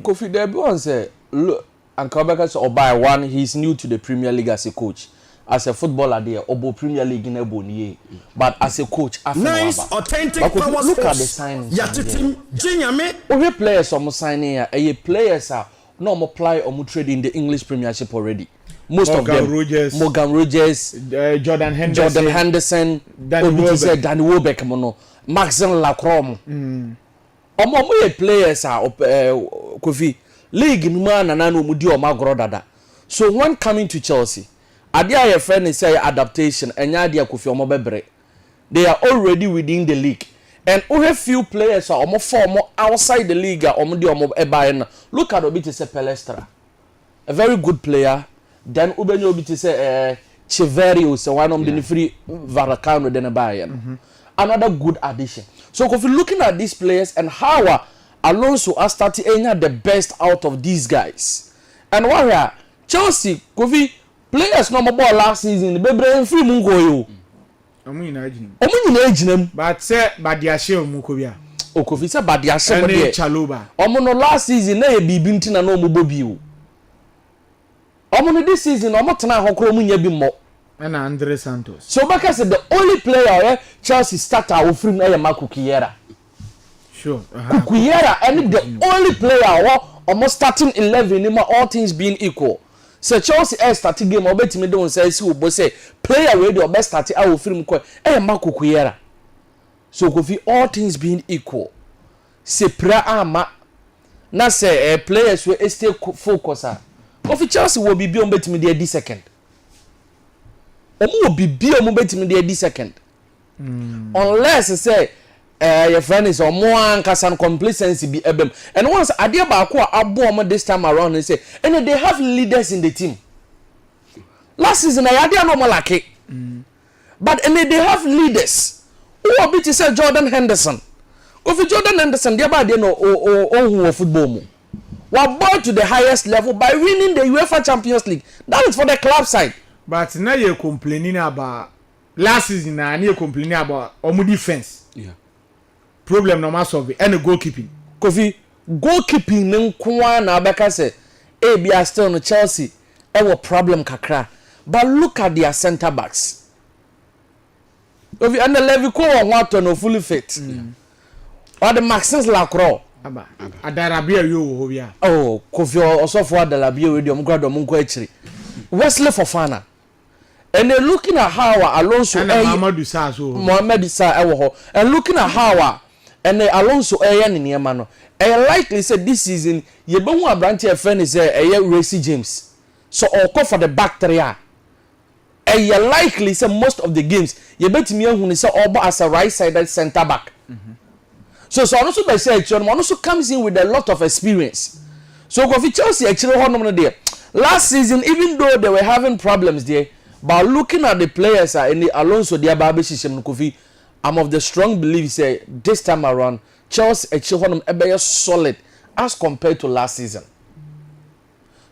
Kofi there be one say look and Kabaka so by one he's new to the Premier League as a coach as a footballer there obo Premier League in eboniye but as a coach nice authentic power look at the signings yatitim jinyame we players are signing here players are no apply or trade in the English Premiership already most of them Morgan Rogers Jordan Henderson Danny Welbeck mono Maxen Lacroix omo players are Kofi league man na no mudi o magoro dada so when coming to Chelsea adia your friend is say adaptation enya adia Kofi omo bebre they are already within the league and we have few players are omo form outside the league omo di omo ebayen look at obi to say Palestra a very good player then ubenyo obi to say Chiverio so one of the free Varacano then ebayen another good addition so if you're looking at these players and how Alonso has started the best out of these guys and why Chelsea Kofi players no more last season bebre free mungo yo omu nyina ejinem but say badiashe omu ko bia o Kofi say badiashe mo de Chaloba omu no last season na e bibi ntina na omu bobi o omu no this season omu tena hokro omu nya bi mo and Andre Santos so Baka said the only player Chelsea starter with free na Marco Kuyera sure Kuyera and the only player almost starting 11 all things being equal so Chelsea starting game obetimi don say si obo say player wey the best start out free ko Marco Kuyera so Kofi all things being equal se pra ama na say players wey stay focus Kofi Chelsea will be obetimi dey second omo bibi omo betimi dey second unless say your friend is or more ankasa complacency be ebem. And once idea ba ko abo this time around and say and they have leaders in the team. Last season I idea no malaki. But and they have leaders. Who are bit say Jordan Henderson. If Jordan Henderson they ba dey no who football mo. We are brought to the highest level by winning the UEFA Champions League. That is for the club side. But now you're complaining about last season. Now you're complaining about omu defense. Yeah. Problem no matter solve and the goalkeeping. Kofi goalkeeping ne nkoa na abeka say be are still no Chelsea. Ewo problem kakra. But look at their centre backs. Kofi and the Levy ko on no fully fit. Or the Maxence Lacroix. Aba adarabia yo wo bia. Oh, Kofi also for adarabia we dem grado mo nko akiri. Wesley Fofana. And they're looking at how Alonso and Mohamed Sa so. Mohamed Sa ewo ho. And looking at how and Alonso ni niema no. And likely said this season ye be hu abrante e friend say Racy James. So all for the back three. And you likely say most of the games ye betimi ehunu say obo as a right sided center back. So also by say Chon also comes in with a lot of experience. So Kofi Chelsea actually honom there. Last season even though they were having problems there, but looking at the players in the Alonso their Babi Shishim Kofi, I'm of the strong belief say this time around Chelsea actually honom ebe solid as compared to last season.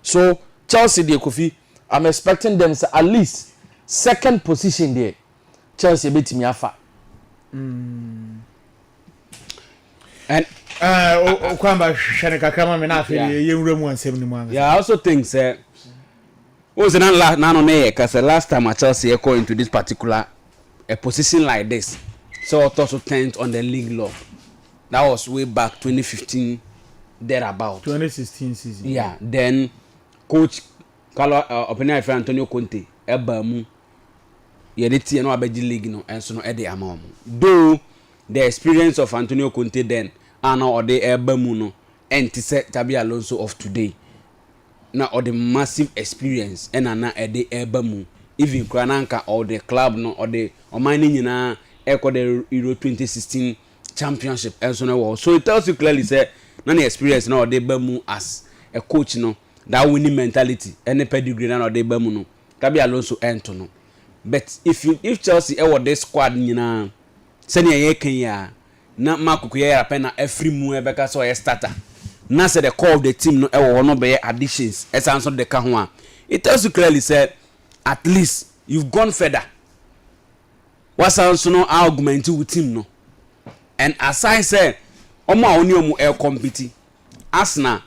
So Chelsea there Kofi, I'm expecting them at least second position there. Chelsea betimi afa. And kwamba shanika kama me na afiri ye nwura mu ansem ni mu anga. Yeah, I also think say was na no na cuz last time Chelsea go into this particular a position like this. So also 10th on the league log. That was way back 2015 thereabout. 2016 season. Yeah, then coach Carlo Opena Antonio Conte eba mu ye dey tie no abeji league no enso no e dey amam. Though the experience of Antonio Conte then and or the eba mu no enti se Xabi Alonso of today. Na or the massive experience and na e dey eba mu even Krananka or the club no or the omani nyina e ko the Euro 2016 championship enso no. So it tells you clearly say na the experience na or the eba mu as a coach no that winning mentality any pedigree na or the eba mu no Xabi Alonso ento no. But if Chelsea e this squad nyina senior ye kan na Marco Kuya na every mu e beka so ye starter na say the core of the team no e wo no be additions e san so de ka ho a it tells you clearly said at least you've gone further what sounds no argument with team no. And as I said omo a oni omo e compete Arsenal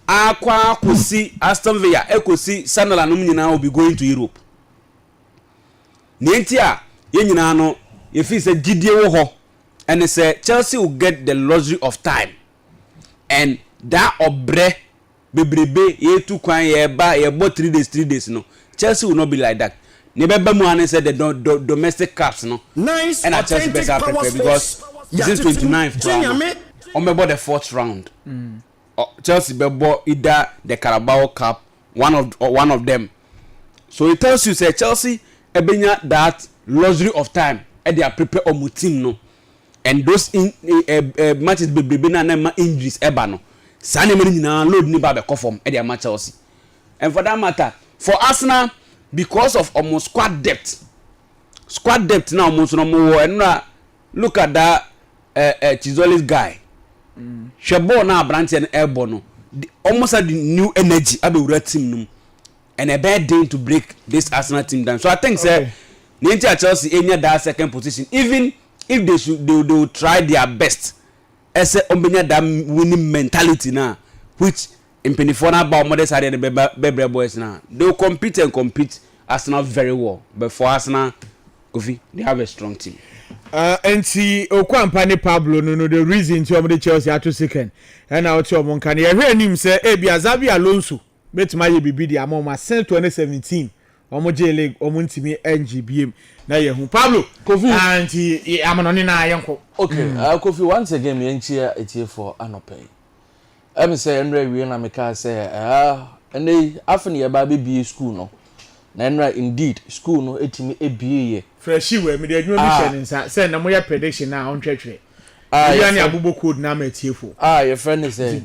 akwa kosi Aston Villa ekosi Sunderland no nyina will be going to Europe nenti a ye nyina no if he say gidie wo ho and say Chelsea will get the luxury of time and that obre bebrebe ye tu kwan ye ba ye bo 3 days no Chelsea will not be like that ne beba mu an say the domestic caps no NYCE and Chelsea better prepare because this is 29th on be the 4th round Chelsea be either the Carabao Cup one of them. So it tells you say Chelsea ebenya that luxury of time and they are prepare omu team no and those matches be na injuries eba no sane mani nyina load ni ba be conform e dey match Chelsea. And for that matter for Arsenal because of almost squad depth now almost no more and look at that Chizolis guy Shebo na branch and elbow no almost had the new energy abewura team no and a bad day to break this Arsenal team down. So I think say Ninja Chelsea enya that second position even if they will try their best as a that winning mentality now which in Penifona ba modern side the Bebre boys now they will compete Arsenal very well but for Arsenal Kofi they have a strong team. And see Okwampani Pablo no the reason to the Chelsea at second and now to Monkan you hear him say Xabi Alonso bet my BB the amount since 2017 omoje league omuntimi NGBM na ye hu Pablo Kofi and amanoni na yanko. Okay Kofi once again me enchia etie for anopay em say enra wi na meka say and they after ye ba be school no na enra indeed school no etimi ebie ye fresh we me dey adwuma mission nsa say na moya prediction na on twetwe yani abubo code na metiefo your friend is saying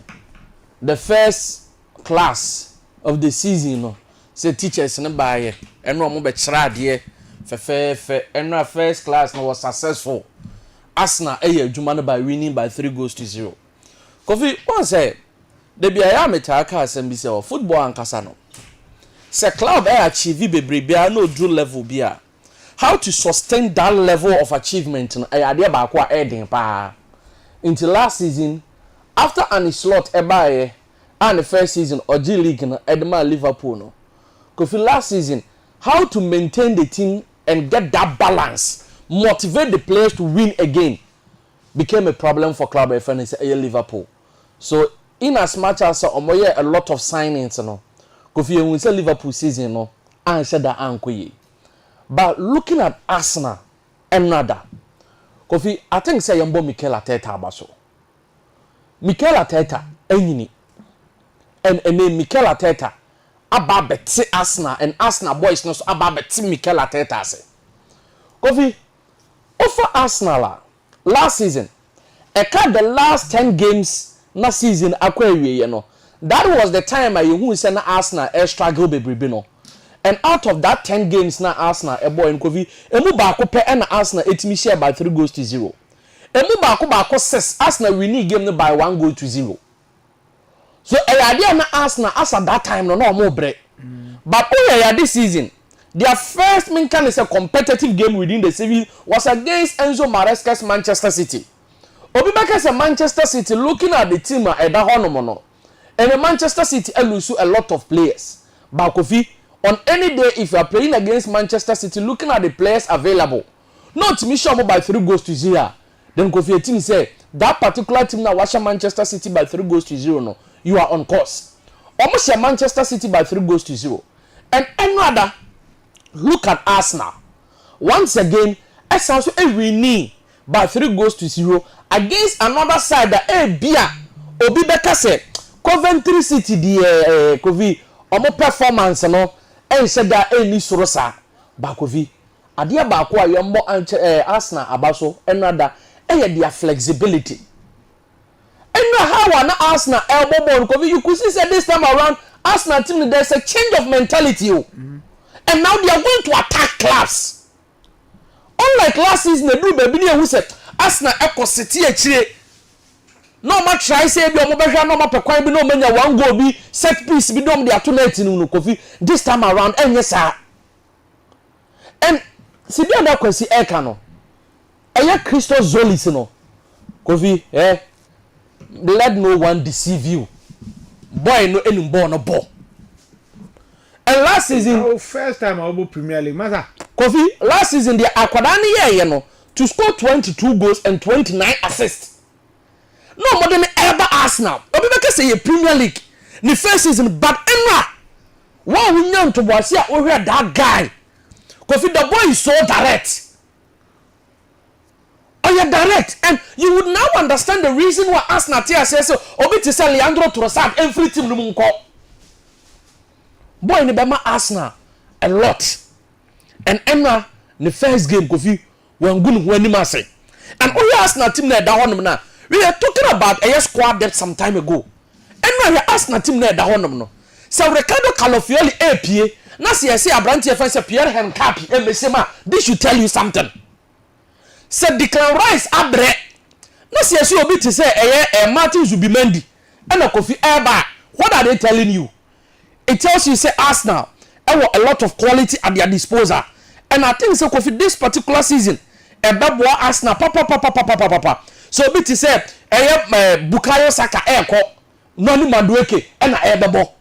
the first class of the season no say teachers no buy and no mo be kira de fe and no first class no was successful Arsenal adwuma no by winning by 3-0 Kofi one say the bia ya metaka asem bi say football ankasa no say club achieve bebre bia no do level bia how to sustain that level of achievement no ade ba ko eden pa until last season after an slot ebaye and the first season OG League no Edema Liverpool no Kofi last season how to maintain the team and get that balance motivate the players to win again became a problem for club FNC Liverpool so in as much as omoye a lot of signings no Kofi when say Liverpool season no answer that ankoye but looking at Arsenal another Kofi I think say yombo Mikel Arteta abaso Mikel Arteta enyini and Mikel Arteta ababeti Arsenal and Arsenal boys no so ababeti Mikel Arteta say Kofi over Arsenal last season the last 10 games na season akwawie ye no that was the time you say na Arsenal struggle bebrebe no and out of that 10 games na Arsenal boy in Kofi emu ba ko pe na Arsenal etimi share by 3-0 emu ba ko 6 Arsenal winning game no by 1-0 so eyade na Arsenal as at that time no mo bre but this season their first main can is a competitive game within the series was against Enzo Maresca's Manchester City obi beka say Manchester City looking at the team eda hono no and the Manchester City lose a lot of players but Kofi on any day if you are playing against Manchester City looking at the players available not me sure by 3-0 then Kofi team say that particular team now watch Manchester City by 3-0 no you are on course almost Manchester City by 3-0 and another look at Arsenal once again essentially winning by 3-0 against another side that bia obi beka say Coventry City the Kofi omo performance no said that any sorosa bakovi adia ba ko ayombo Arsenal abaso another their flexibility and how na Arsenal elbow ball Kofi you could see say this time around Arsenal team there's a change of mentality and now they are going to attack clubs unlike last season they do baby who said Arsenal Echo City achire no ma try say bi omo behwa no ma pekwan bi no manya one goal bi set piece bi dom dia to net no Kofi this time around enye sa and si bi ada kwasi eka no eye Christos Zolis no Kofi let no one deceive you boy no any ball no ball and last season first time I Premier League maza Kofi last season the akwadani ye no to score 22 goals and 29 assists no more than ever Arsenal obi beka say Premier League the first season but enra one we nyam to boss ya we hear that guy Kofi the boy is so direct direct and you would now understand the reason why Arsenal says so obi to say Leandro Trossard every team no nko boy ni be ma Arsenal a lot and enra the first game Kofi wan gunu wani ma say and Arsenal team na da honom na we are talking about a squad depth some time ago. And now we Arsenal team na da honom no. So Ricardo Calafiori APA na say Abranti defense Pierre Henkapi Mesema this should tell you something. Said Declan Rice abre na say obi to say Martin Zubimendi and Kofi Eba what are they telling you? It tells you say Arsenal have a lot of quality at their disposal and I think so Kofi this particular season Ebebo Arsenal papa so bit say Bukayo Saka eko noni Madueke na ebebo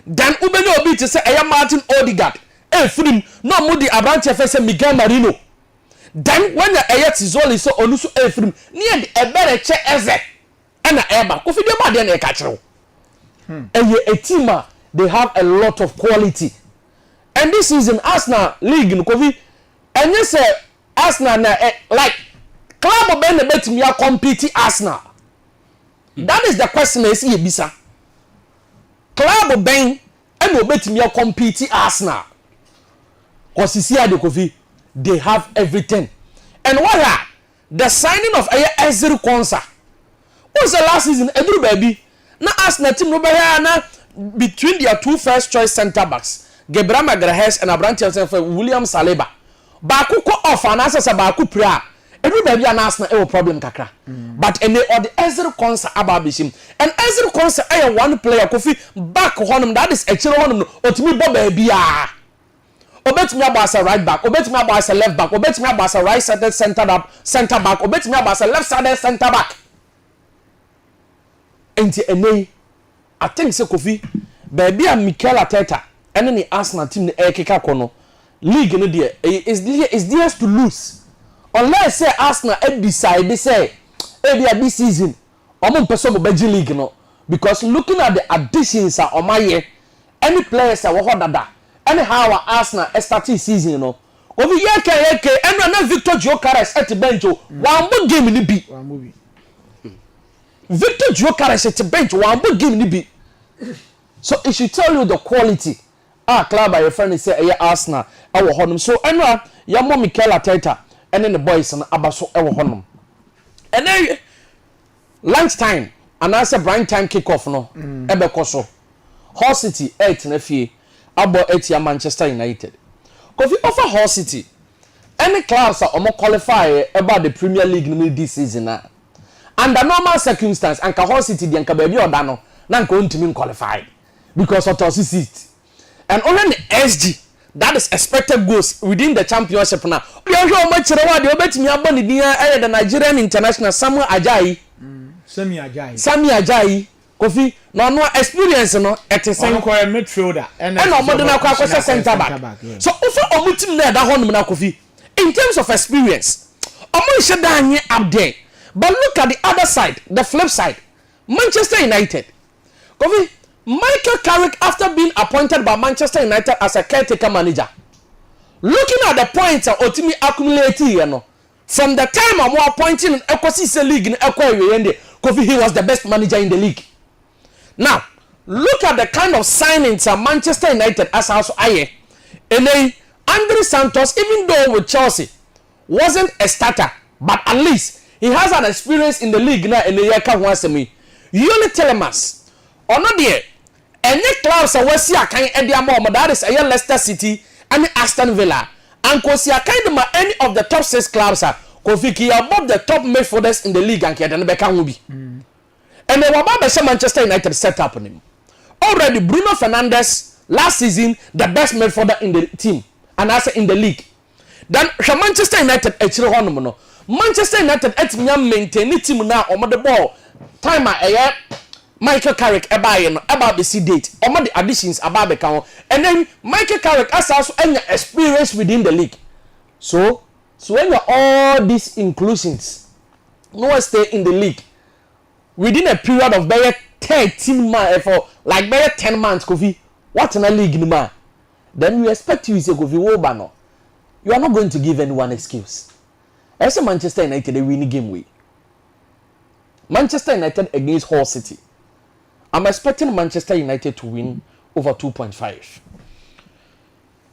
dan ubeni obi to say Martin Odegaard film no mudi Abranti say Miguel Marino dan when Tizoli so onusu film near the ebereche eze na eba Kofi de ba de na ka kire a team they have a lot of quality and this season Arsenal league no Kofi and you say Arsenal na like club ben na betimi ya compete Arsenal that is the question is ebisa club ben and betimi ya compete Arsenal cause see how the Kofi they have everything and what the signing of Ezri Konsa. What was the last season? Edru baby. Na Arsenal team no be na between their two first choice centre backs, Gabriel Magalhaes and Abrante for William Saliba. Baku ko off and answer baku pra. Edru baby na Arsenal e problem kakra. But any or the Ezri Konsa ababishim. And Ezri Konsa one player Kofi back honum that is actually honum otimi bo baby ah. Obetimi abasa right back, obetimi abasa left back, obetimi abasa right sided centre back, obetimi abasa left sided centre back. Enti enei I think say Kofi baby a Mikel Arteta ene ni Arsenal team ne ekeka kono league no there is theirs to lose unless say Arsenal decide say this season omo person mo beji league no because looking at the additions a omaye any players a wo dada anyhow Arsenal starting season no Kofi yeke eno na Victor Gyökeres at bench one more game ni bi Victor Gyökeres at bench one more game ni bi. So it should tell you the quality. Club by your friend say Arsenal our honum. So anyway, your mom Mikel Arteta and then the boys and abaso our honum. And then lunchtime and I say prime time kick-off no. Ebekoso. Hull City 8 na fie. Abo 8 Manchester United. Kofi offer Hull City. Any class are qualify about the Premier League this season na. Under normal circumstances, and Hull City the anka baby odano na nko ntimi qualified because of us seat. And only the SG that is expected goals within the championship now. We are sure much rewa de obetimi abon dia the Nigerian international Samuel Ajayi. Sami Ajayi. Sami Ajayi. Kofi no experience no etesen ko a midfielder and omodo na kwa center back. So ofa omutim na da honum na Kofi in terms of experience omo shedanye up there. But look at the other side, the flip side. Manchester United. Kofi, Michael Carrick, after being appointed by Manchester United as a caretaker manager, looking at the points that Otimi accumulated, from the time I'm appointing in Equity League in Kofi, he was the best manager in the league. Now, look at the kind of signings that Manchester United as also aye. And Andre Santos, even though with Chelsea, wasn't a starter, but at least he has an experience in the league now in the year can once me. You only tell us. Or not there. Any clubs are where I can add more. That is a Leicester City and Aston Villa. And because kind of any of the top 6 clubs are Kofi above the top midfielders in the league and can be. And they were about the Manchester United set up on him. Already Bruno Fernandes last season the best midfielder in the team and also in the league. Then Manchester United actually honour Manchester United maintain the team now on the ball. Time Michael Carrick about the date or the additions about the count and then Michael Carrick has also any experience within the league. So when you all these inclusions, no one stay in the league within a period of about 13 months for like about 10 months. Kofi, what in a league no man? Then you expect you say Kofi Wobano. You are not going to give anyone excuse. As a Manchester United, they win the game way. Manchester United against Hull City. I'm expecting Manchester United to win over 2.5.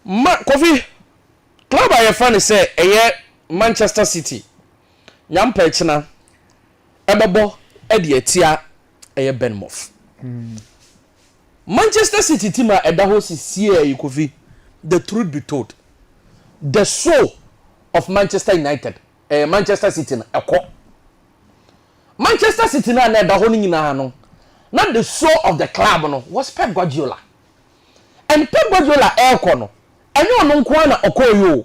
Kofi, club by your friend say Manchester City. Nyam pechina ebebo edietia Bournemouth. Manchester City team edaho sisie Kofi. The truth be told, the soul of Manchester United, Manchester City na ekọ. Manchester City na edaho ni nyina no. Not the soul of the club no was Pep Guardiola. And Pep Guardiola no. And you know kwana okoyo.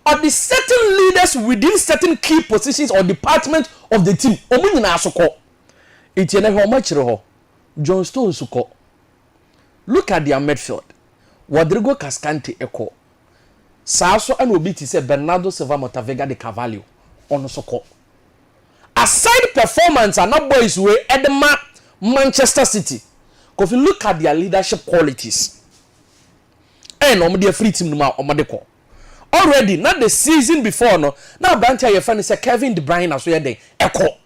Or the certain leaders within certain key positions or department of the team. Omu nyina asoko. Itiene ho machire ho. John Stones suko. Look at their midfield. Rodrigo Cascante eko. Saso and obi ti say Bernardo Silva Montavega de Carvalho ono soko. Aside performance and not boys way Edema Manchester City. If you look at their leadership qualities, and their free team already, not the season before, no. Now, Brantia, your friend is Kevin De Bruyne as well. They echo.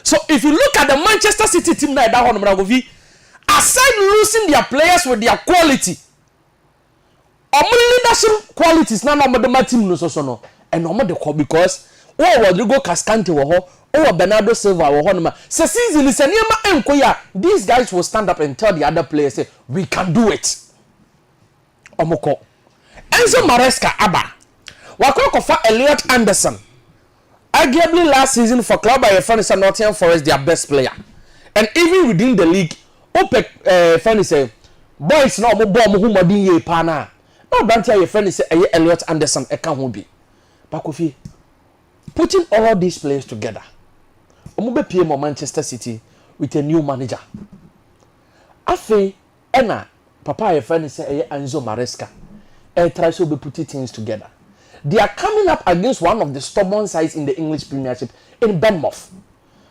So, if you look at the Manchester City team, aside losing their players with their quality, leadership qualities, now the team no so no, and the because Rodrigo Cascante wo ho, Bernardo Silva wo ho no ma. Se season is enema enko ya, these guys will stand up and tell the other players say we can do it. Omoko. Enzo Maresca aba. Wakokofa Elliot Anderson. Arguably last season for club by a friend is Nottingham Forest their best player. And even within the league, OPEC friend say boys no mo ball mo hu modin ye pa na. No branch your friend say Elliot Anderson e kan ho bi. Bakofi putting all these players together. Omo be pie mo Manchester City with a new manager. Afi ena papa your friend say Enzo Maresca. Try to be putting things together. They are coming up against one of the stubborn sides in the English Premiership in Bournemouth.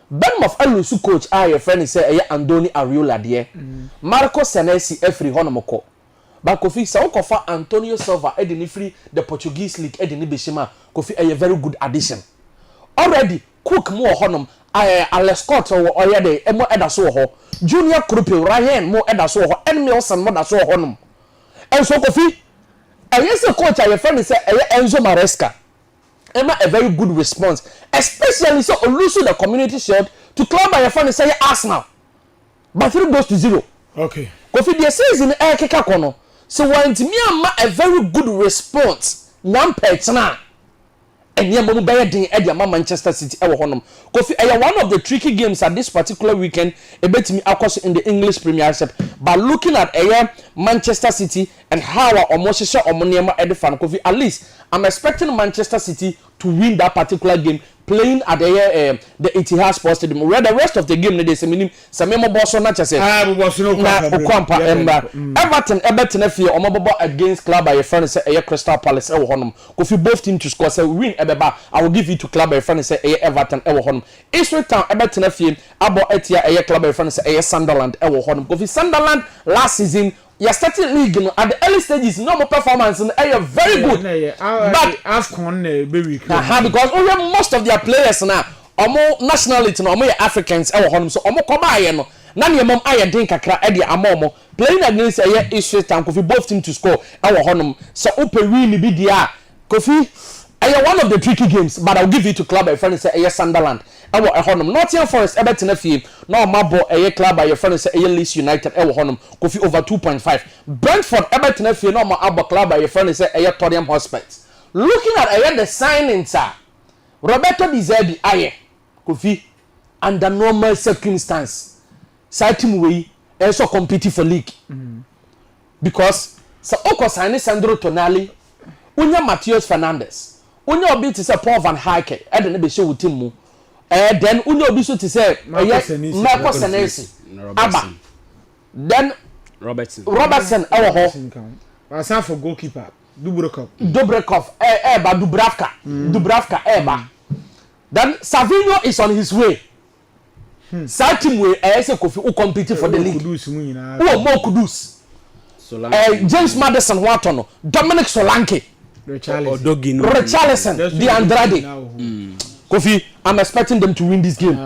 Bournemouth elusu coach your friend say Andoni Ariola there. Marco Senesi every honomoko. But Kofi sa okofa Antonio Silva edini free the Portuguese league edini beshima Kofi a very good addition. Already Cook mo honum Alex Scott or oyede emo edaso ho. Junior Krupe Ryan mo edaso ho. Enmelson mo daso honum. And so Kofi yes, the coach, your friend is Enzo Maresca. Emma a very good response, especially so losing the community shield to club by your friend say Arsenal. But 3 goes to 0. Okay. Kofi the season air keka kono. So when me a very good response, one person and yeah, Momu Bayadin Edia Manchester City ever honum. Kofi one of the tricky games at this particular weekend, a bit me across in the English Premiership. By looking at Manchester City and how our almost share Omoniama Edifan Kofi, at least I'm expecting Manchester City to win that particular game playing at the Etihad Sports Stadium. Where the rest of the game they say minim Samemo Bosso na chase. Everton FA Omobobo against club by your friend say Crystal Palace honum. Kofi both team to score say win ebeba. I will give you to club by your friend say Everton honum. Israel Town Everton FA abo etia club by your friend say Sunderland honum. Kofi Sunderland last season you started league at the early stages normal performance and very good. But AFCON baby. Because most of their players now omo nationality no omo Africans honum so omo koba aye no na nemam aye den kakra e de amomo playing against Israel Town Kofi both team to score honum so ope win bi dia Kofi one of the tricky games but I'll give you to club by friend say Sunderland honum Nottingham Forest Everton FA no mabo club by your friend say Leeds United honum Kofi over 2.5 Brentford Everton FA no mabo club by your friend say Tottenham Hotspur. Looking at the signings Roberto Di Zerbi aye Kofi under normal circumstance side team we also competing for league because so oko sign Sandro Tonali unya Matheus Fernandes unya obi to say Paul van Hake e de ne be show team mu then unya obi so to say Marco Senesi aba then Robertson ho Pass for goalkeeper Dubravka Dubravka then Savinho is on his way. Side team way say Kofi who compete for the league. Who more Kudus? James Maddison Watono, Dominic Solanke, Richarlison, De Andrade. Kofi, I'm expecting them to win this game.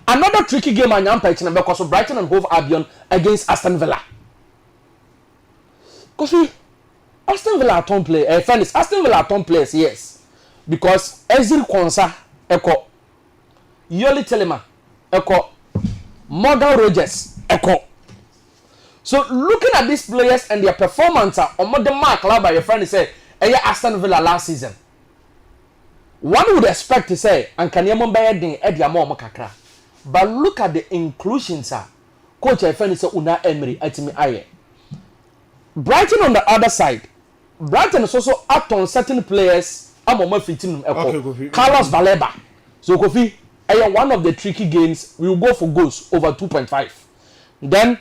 Another tricky game on Yampa because of Brighton and Hove Albion against Aston Villa. Kofi, Aston Villa are top players. Aston Villa are top players, yes. Because Ezil Konsa, Eko, Yoli Telema, Eko, Morgan Rogers, Eko. So looking at these players and their performance on the mark club by your friend say, Aston Villa last season. One would expect to say, and can you remember Eddie Amo Kakra? But look at the inclusion, sir. Coach your friend say Una Emery at me aye. Brighton on the other side. Brighton is also out on certain players. I'm on my 15 Carlos Baleba. So Kofi, one of the tricky games. We will go for goals over 2.5. Then,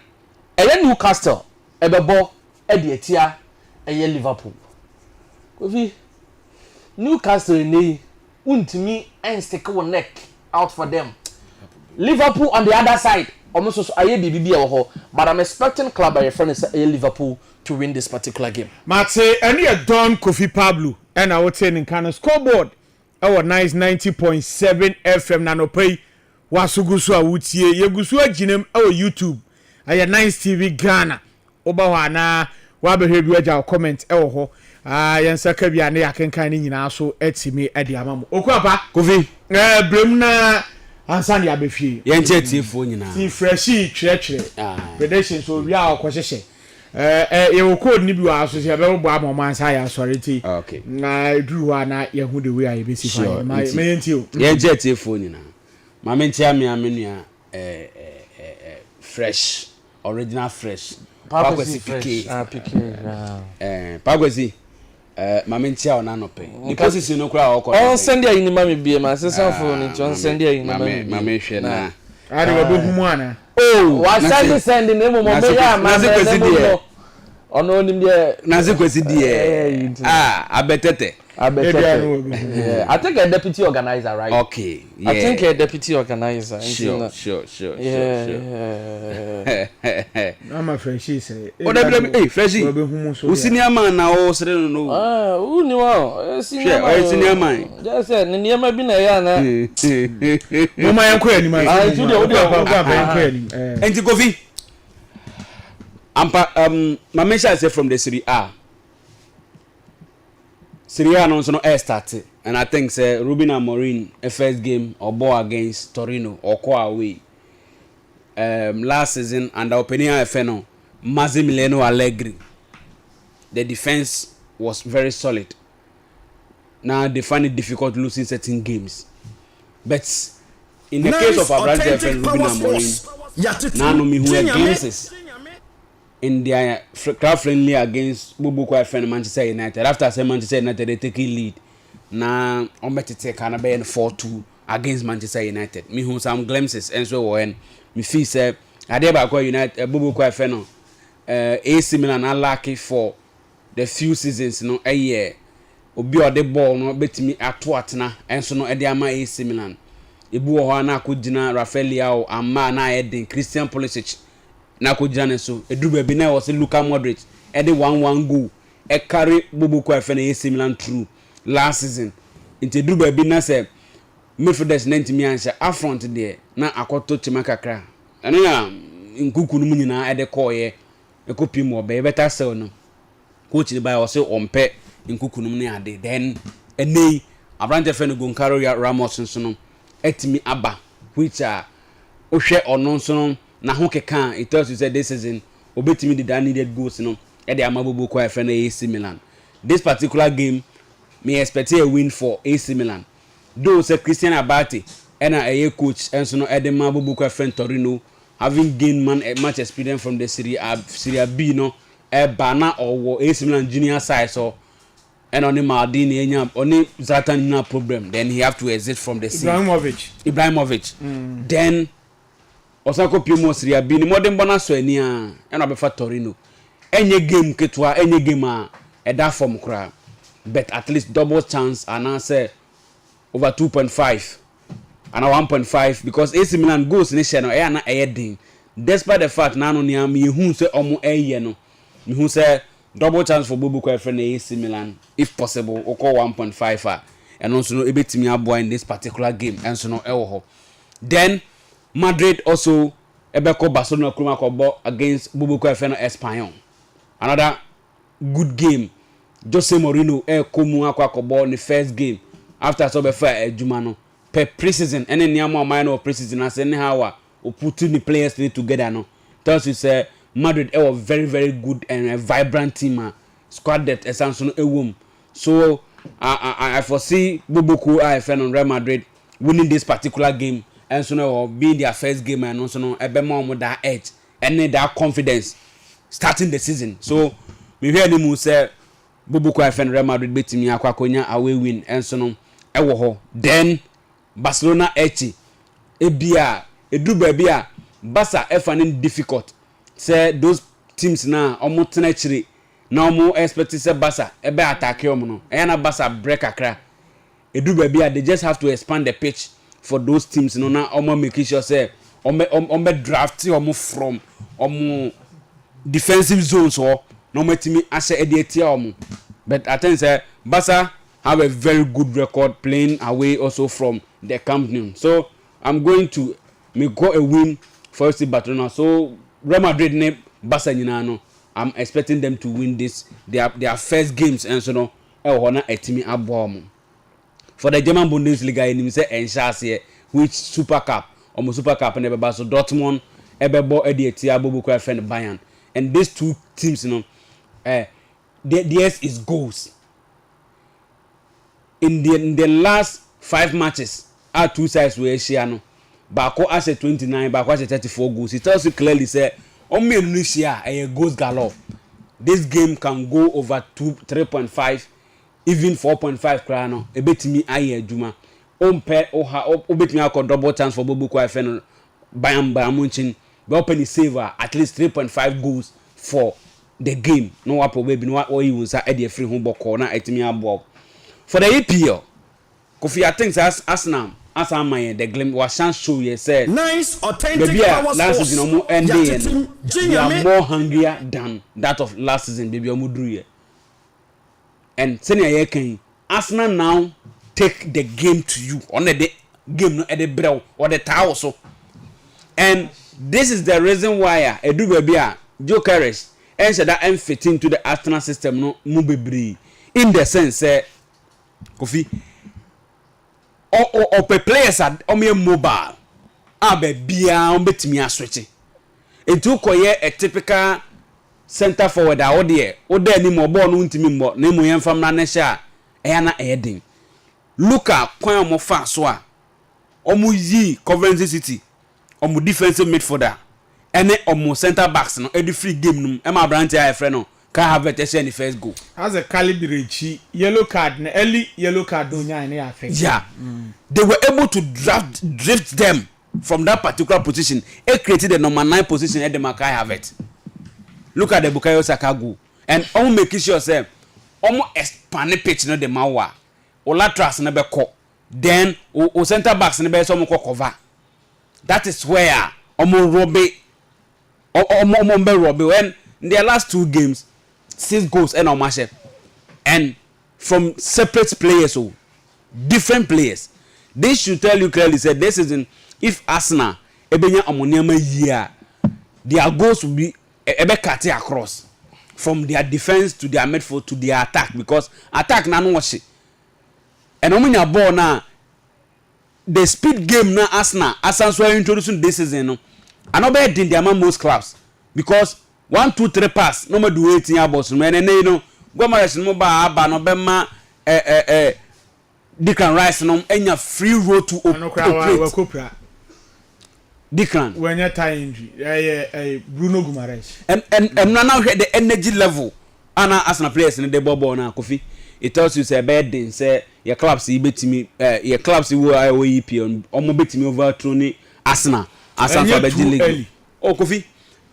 Newcastle, Ebebo, Edietia, Liverpool. Kofi, Newcastle ne untimi and stick our neck out for them. Liverpool on the other side. Almost also but I'm expecting club by a friend is Liverpool to win this particular game. Matse, any a Don Kofi Pablo, and I would say in Kana scoreboard. Our NYCE 90.7 FM nanopay wasugusu awutie yegusu aginem our YouTube. Aya NYCE TV Ghana. Oba wana wabehebi aja comment ho. yɛn nsa ka bia ne yakenkan ne nyinaa so etimi edi amamu okuapa Kofi brem na ansa ne abefie yɛn che tiefo nyinaa ti freshi twetwe predation so wi a okohyehyɛ ye code ni bi wa so se be bo amoma ansa ya sorry okay na duru ha na ye hu de we a be si fa me yenti o yɛn che tiefo nyinaa ma me ntia me amenu fresh original fresh Pakwesi fresh Pakwesi mama ntia ona no pe ni posisi no kura okọ on send ya yinima me bie ma sesan fo ni on send ya yinima me mama hwe na ari we humu ana wa send ne mo me ya ma me ono onim de na se kwesi die abetete I think a deputy organizer, right? Okay, yeah. I think a deputy organizer. Sure. I'm a Frenchie say. What hey, Frenchie. Who senior man now? No. Who knew? Senior man. Just said, near my bin a yana. No, my uncle, any man. I do the and to Kofi. My mention say from the Serie A. Serie A no started, and I think say Ruben Amorim a first game or ball against Torino or go away. Last season under Opinion FNO, Massimiliano Allegri. The defense was very solid. Now they find it difficult losing certain games, but in the case of Abrante FN Ruben Amorim, now no me who against in their crowd friendly against Bubuku FN Manchester United. After say Manchester United they take lead. Now on better take kind of 4-2 against Manchester United. Me who some glimpses and so when me feel say Adeba United Bubuku FN AC Milan are lucky for the few seasons no a year. Obi or the ball no betimi ato na enso no e de ama AC Milan. Ebu ho ana akugina Rafael Leao amma na Eden Christian Pulisic na akugina ne so eduru ba bi na was Luka Modric e de 1-1 goal e carry Bubuku FN AC Milan through last season. Inte eduru ba bi na se midfielders na ntimi anhya affront there na akoto chima kakra. Eno ya nkuku no nyina e de call ye e kopi mo be better sell no. Coach ni ba o se ompe nkukunum ne ade then enei Abrante FN Goncalo Ramos nso no etimi aba which ohwe ono nso no na ho keka it tells you say this season obetimi the needed goals no e de amabobo kwa FN AC Milan. This particular game me expect a win for AC Milan, though say Christian Abate and a coach enso no e de amabobo kwa FN Torino having gained much experience from the Serie B no e bana or AC Milan junior side so and only Maldini only Zlatan no problem, then he have to exit from the scene. Ibrahimovic. Then Osako Pimo Serie B ni modern bonus so eni a na be fa Torino. Any game ketwa any game e da form kra. But at least double chance and now say over 2.5 and 1.5 because AC Milan goals ni share no e na e din. Despite the fact na no nia me hu say omo eye no. Me hu say double chance for Bubuku FN AC Milan if possible oko 1.5 and also no ebetimi aboa in this particular game and so no ewo ho. Then Madrid also ebeko Barcelona kuma ko against Bubuku FN Espanyol. Another good game. Jose Mourinho komu akwa in the first game after so be fair ejuma no per preseason any niamo minor preseason as anyhow o put the players together no tells you say Madrid was very very good and a vibrant team squad that essentially a womb. So I foresee Bubuku FN on Real Madrid winning this particular game and so now being their first game and also no ebe more that edge and that confidence starting the season. So we hear them say Bubuku FN Real Madrid betimi akwa konya away win and so no ewo ho. Then Barcelona echi ebia edu ba bia Barca finding difficult. Say those teams na omo tenachiri na omo expect say Barca ebe attack omo no e na Barca break akra edu ba bia they just have to expand the pitch for those teams no na omo make sure say omo draft omo from omo defensive zones or no metimi ase edetia omo. But I think say Barca have a very good record playing away also from the Camp Nou. So I'm going to make go a win for FC Barcelona. So Real Madrid ne Barca nyina no I'm expecting them to win this their first games and so no na etimi aboa for the German Bundesliga you say enhase which Super Cup or Super Cup and everybody so Dortmund ebebo e de tia bobu kwa friend Bayern and these two teams you know theirs is goals in the last 5 matches our two sides were share no Bako as a 29 Bako as a 34 goals it tells you clearly say only Indonesia a goals galore this game can go over 3.5 even 4.5 krano e betimi aye adwuma ompe o betimi akọ double chance for bobu kwa friend Bayern Munchen be open saver at least 3.5 goals for the game no wa baby no wa you say e dey free home ball na etimi abo for the EPL Kofi I think as Arsenal as am the glim was chance show you said nice authentic power last season omo ending they are more hungrier than that of last season baby omo dru here and senior year can Arsenal now take the game to you on the game no at the brew or the tower so and this is the reason why edu baby Joe Carrish and said that fit into the Arsenal system no mu bebre in the sense Kofi or players are mobile abe bia on betimi aswitch etu koye a typical center forward out there o there ni mo ball no ntimi mbo na mo yemfam na ne sha na edin look at kwan mo fa so a omo yi Coventry City omo defensive midfielder ene omo center backs no e free game num e ma brand ya efre no ka have it in the first goal as a calibre yellow card na early yellow card do nya na affect yeah they were able to drift them from that particular position it created the number 9 position at the Makai have it look at the Bukayo Saka goal and almost making sure say almost expand pitch no the mawa o laterals na be ko then o center backs na be so mo cover that is where almost Robbie when in their last 2 games 6 goals and match and from separate players so different players they should tell you clearly say this season if Arsenal ebenya amoniama year their goals will be ebe cut across from their defense to their midfield to their attack because attack na no watch and omunya ball na the speed game na Arsenal so introducing this season no anobe din their most clubs because 1 2 3 pass no me do 18 balls no and you know Gomez no ba no be ma Declan Rice no enya free road to operate Declan when you tie injury Bruno Guimaraes and now the energy level ana Arsenal players in the ball na Kofi it tells you say bad thing say your clubs you betimi your clubs you EPL omo betimi overthrow ni Arsenal for the league oh Kofi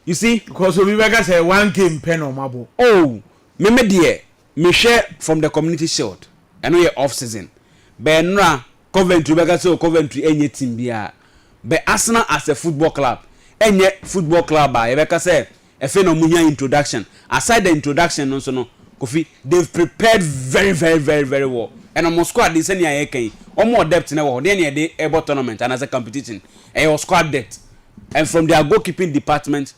you see because we better say 1 game pen or mabo oh me there me share from the community shield I know your off season benra Coventry better say Coventry any team bia but Arsenal as a football club any football club I better say a phenomenal introduction aside the introduction also no Kofi they've prepared very well and almost squad this any eken more depth na wo dey dey able tournament and as a competition and your squad depth and from their goalkeeping department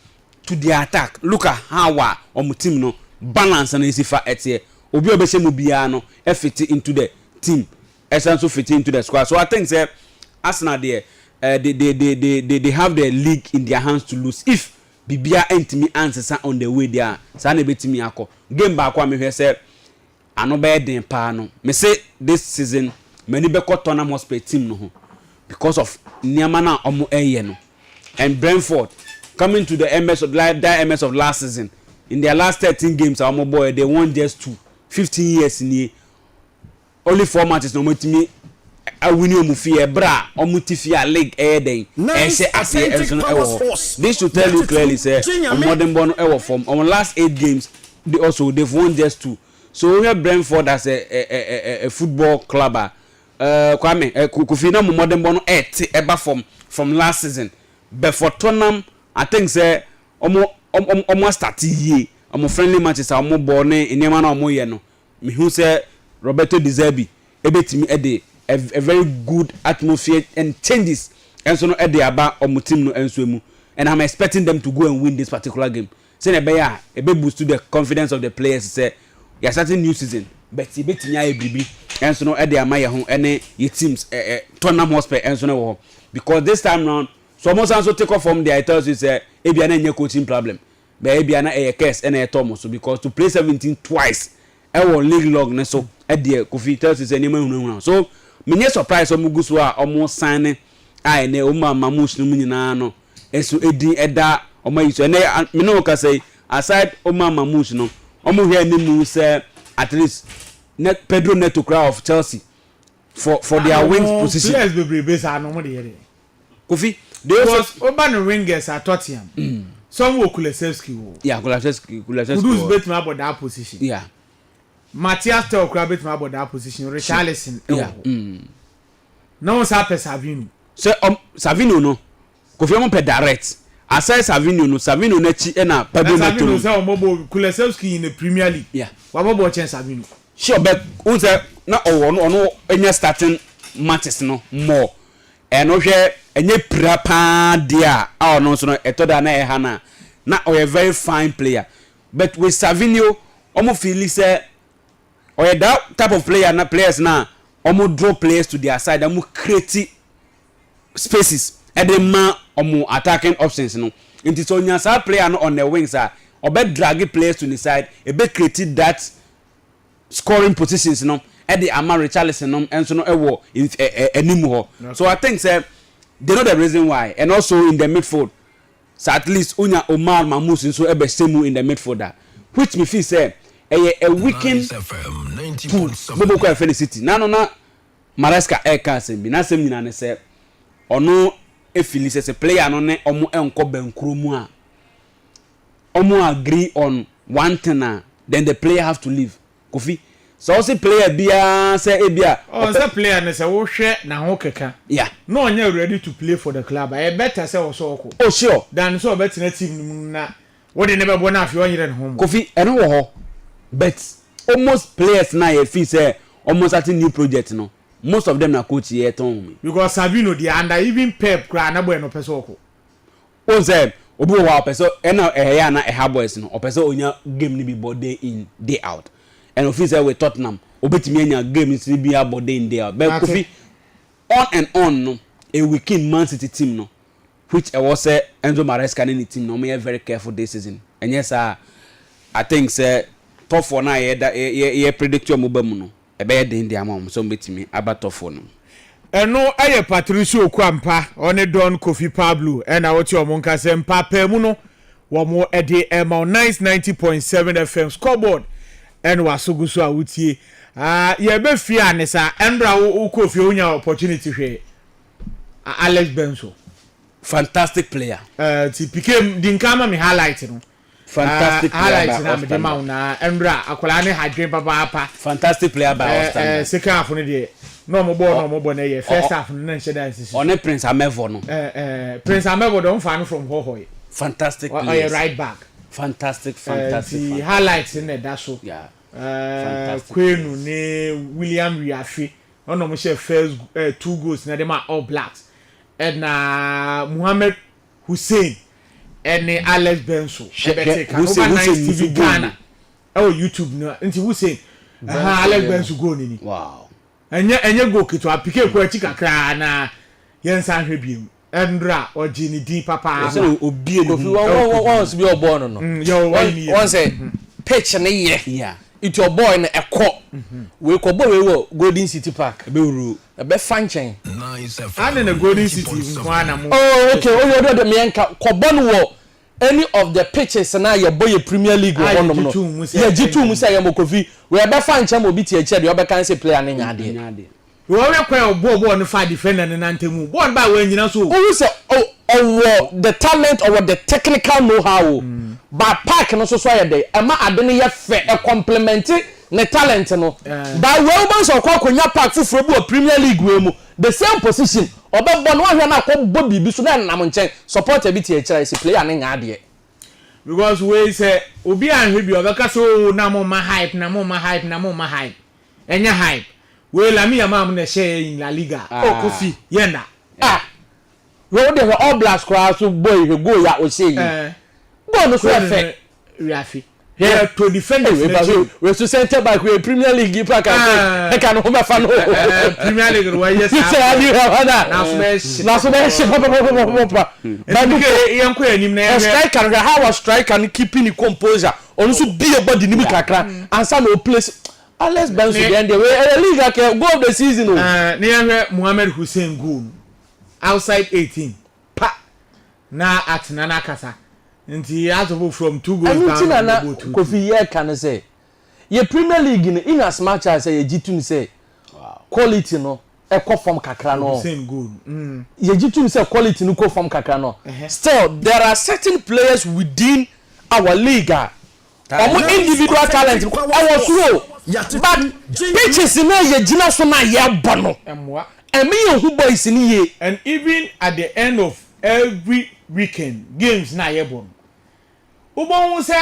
to their attack look at how team no balance and easy for etie obi obese mu bia no e fit into the team essence fit into the squad so I think say Arsenal there they have the league in their hands to lose if bibia entimi answer on the way there sa na betimi akọ game ba akọ me say ano be den pa no me say this season many be ko Tottenham Hotspur team no ho because of niama na omo eye no and Brentford coming to the MS of last season in their last 13 games our boy they won just 15 years in only 4 matches no matimi a winning omufi bra omutifia league den say this should tell you clearly say modern born from on last 8 games they've won just 2 so we have Brentford as a football club Kwame Kofi na modern born eba from last season but for Tottenham I think say almost start here friendly matches omo born enema na omo ye no me who say Roberto De Zerbi ebetimi a very good atmosphere and changes and so no aba omo team no enso mu and I'm expecting them to go and win this particular game say na be ya e be boost to the confidence of the players say you starting new season but e be tinya e bibi enso no e dey amaye ho ene your teams Tottenham Hotspur enso no wo because this time round so almost also take off from there I tell you say e bia na nye coaching problem but e bia na e case ene Thomas so because to play 17 twice e won league log ne so e dey Kofi tells you say nyema hunu so me nye surprise omugu so a omo sign ai ne o ma mamush no nyina no enso edi eda omo yi so ene me no ka say aside o ma mamush no omo here ni mu say at least net Pedro Neto crowd of Chelsea for their wing position players be base no mo dey Kofi they also urban wingers at Tottenham some wo Kulusevski wo yeah Kulusevski Kudus bet me about that position yeah Matthias Tel bet me about that position Richarlison yeah no sa pe Savino so Savino no Kofi mo pe direct aside Savino no Savino na chi na Pedro Neto Savino say o mo Kulusevski in the Premier League yeah wa mo chen Savino sure but who say na ono enya starting matches no more eno hwe enye prapa dia ono so no etoda na ehana na a very fine player but with Savino omo feel say or that type of player na players na omo draw players to their side omo create spaces and the man omo attacking options no into so nyasa player no on the wings are obe drag players to the side e be create that scoring positions no e the ama Richarlison no enso no e wo animu ho so I think say they know the reason why and also in the midfield so at least unya Omar Mamus so e be same in the midfielder which me feel say a weekend bobo ko Felicity na no na Maresca e ka sem bi na sem nyina ne say ono e feel say player no ne omo enko bankro mu a omo agree on one thing then the player have to leave Kofi so also player bia say e bia oh say player ne say wo hwe na ho keka yeah no onye ready to play for the club I better say wo so ko oh sure than so better na team na wo de ne be bo na afi onyere ne ho Kofi eno wo ho but almost players na e feel say almost at new project no most of them na coach here ton because Savino the under even Pep cry na boy no person ko o say obi wo wa person ena ya na ha boys no o person onya game ni bi day in day out and of say with Tottenham obetimi anya game ni bi about day in day out but Kofi on and on no a weekend Man City team no which was say Enzo Maresca ni team no me very careful this season and yes I think say top 4 na ye predict your mobile no e be dey ndi amam so betimi aba top 4 no eno aye Patricio Kwampa one Don Kofi Pablo na woti omonka se mpapa mu no wo mo e dey NYCE 90.7 FM scoreboard en wasoguso a wutie ye be fia ne sa endra wo Kofi onya opportunity hwe Alex Benso fantastic player ti pikem dinkama me highlight no fantastic player highlight na me dey ma na endra akola ne hadwen papa fantastic player by Austin second half no dey no mo bo na ye first half no na nche dance on Prince Amevo no Prince Amevo don fan from Hohoy fantastic player right back fantastic the highlights in that so yeah Kwenu ne William Riafi ono mo share first 2 goals na dem All Blacks and Mohamed Hussein and Alex Benso Hussein TV Ghana oh YouTube no nti Hussein Alex Benso go ni wow enye go kito apike ko achi kakra na yensa hwe biem endra ogini din papa so obie Kofi won be obo no no yo won say pitch na ye yeah it your boy na ekọ we ko bo we wo Golden City Park be wuru be fanchen and the Golden City nwa na mo oh okay o yo do me enka ko bo no wo any of the pitches na your boy Premier League wo no no ya jitu mu say ya mo Kofi we be fanchen mo bi tie che de o be kan say player na nya de we we kwa bo no fa defender na ntemu bo ba we nyina so who say the talent or the technical know-how but park no so ya dey ama ade ne ye fe e complement ne talent no but we ban so kwa konya park fufuro bi o Premier League we mu the same position obebo no ahwe na ko bo bibi so na nam nchen support a bit e kira isi player ne nya de because we say obi anhwe bi obeka so na mo ma hype enya hype we la mi yamam na share in La Liga Kofi yenda we dey All Blacks crowd so boy we go ya o say boy no so fe Rafi. Yeah, to defend we to center back we Premier League you pack I can home fan Premier League why yes now so papa yanko anim na striker how was striker keeping the composure on so be a body ni kakra and some no place Alex Benz the end the league go of the season near Mohamed Hussein goal outside 18 pa na at nana kasa nti out of from 2 goals down na Kofi ye can say ye Premier League in as much as ye G2 say quality no e ko form kakra no same goal ye G2 say quality no ko form kakra no still there are certain players within our league individual talent our slow but pitches na ye gina so na ye bono emwa emi ye hu boys ni ye and even at the end of every weekend games na ye bono ubon say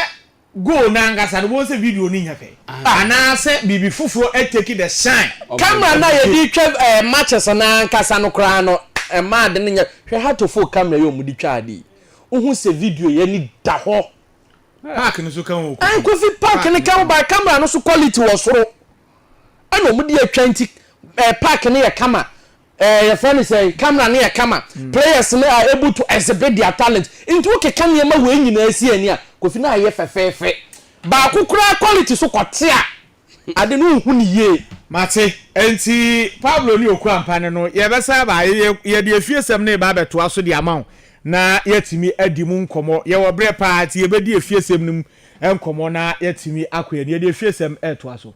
go na ngasa no say video ni nyafe ana say bibi fufuro take the shine camera na ye di twa matches na ngasa no kra no ma de nya hwe ha to fo camera yo mu di twa ade uhu se video ye ni da ho park no so kan wo an ko fi park ni kan ba camera no so quality wo soro ana mu di atwanti park ni ye camera your friend say camera na ye camera players are able to exhibit their talent into okay can ye ma we nyina asi ani a kofi na ye fefefe ba kokura quality so kwate a ade no hu ni ye mate enti Pablo ni oku ampane no ye besa ba ye de afiesem na ba beto aso de amount na yetimi adimu nkomo ye wo bre party ye be de afiesem nim enkomo na yetimi akoye ye de afiesem eto aso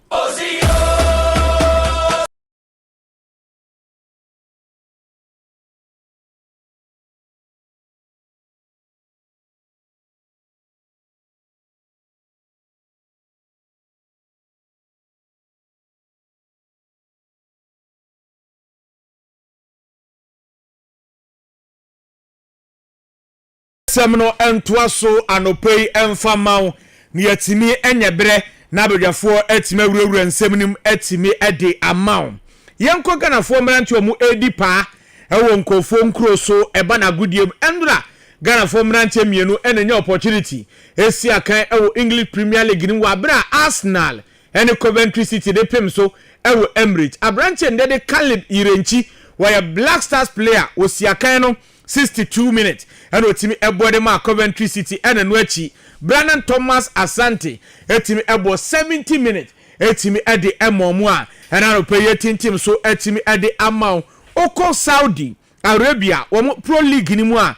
semno entoaso anopei emfamao ne yatimi enyebre na abadwafo atime awurawura nsemnim atime ade amao yenko ganafo mranti omu edi pa ewo nkofo nkroso eba na gudiem endura ganafo mranti mienu enenya opportunity esi akan ewo English Premier League ni wabra Arsenal ene Coventry City de pem so ewo Emirates abranti ndede Caleb Irenchi waya Black Stars player osiakan no 62 minutes and otimi ebode ma Coventry City and no achi Brandon Thomas Asante etimi ebo 70 minutes etimi ede emomu a and an opeye team so etimi ede amount oko Saudi Arabia wo Pro League ni mu a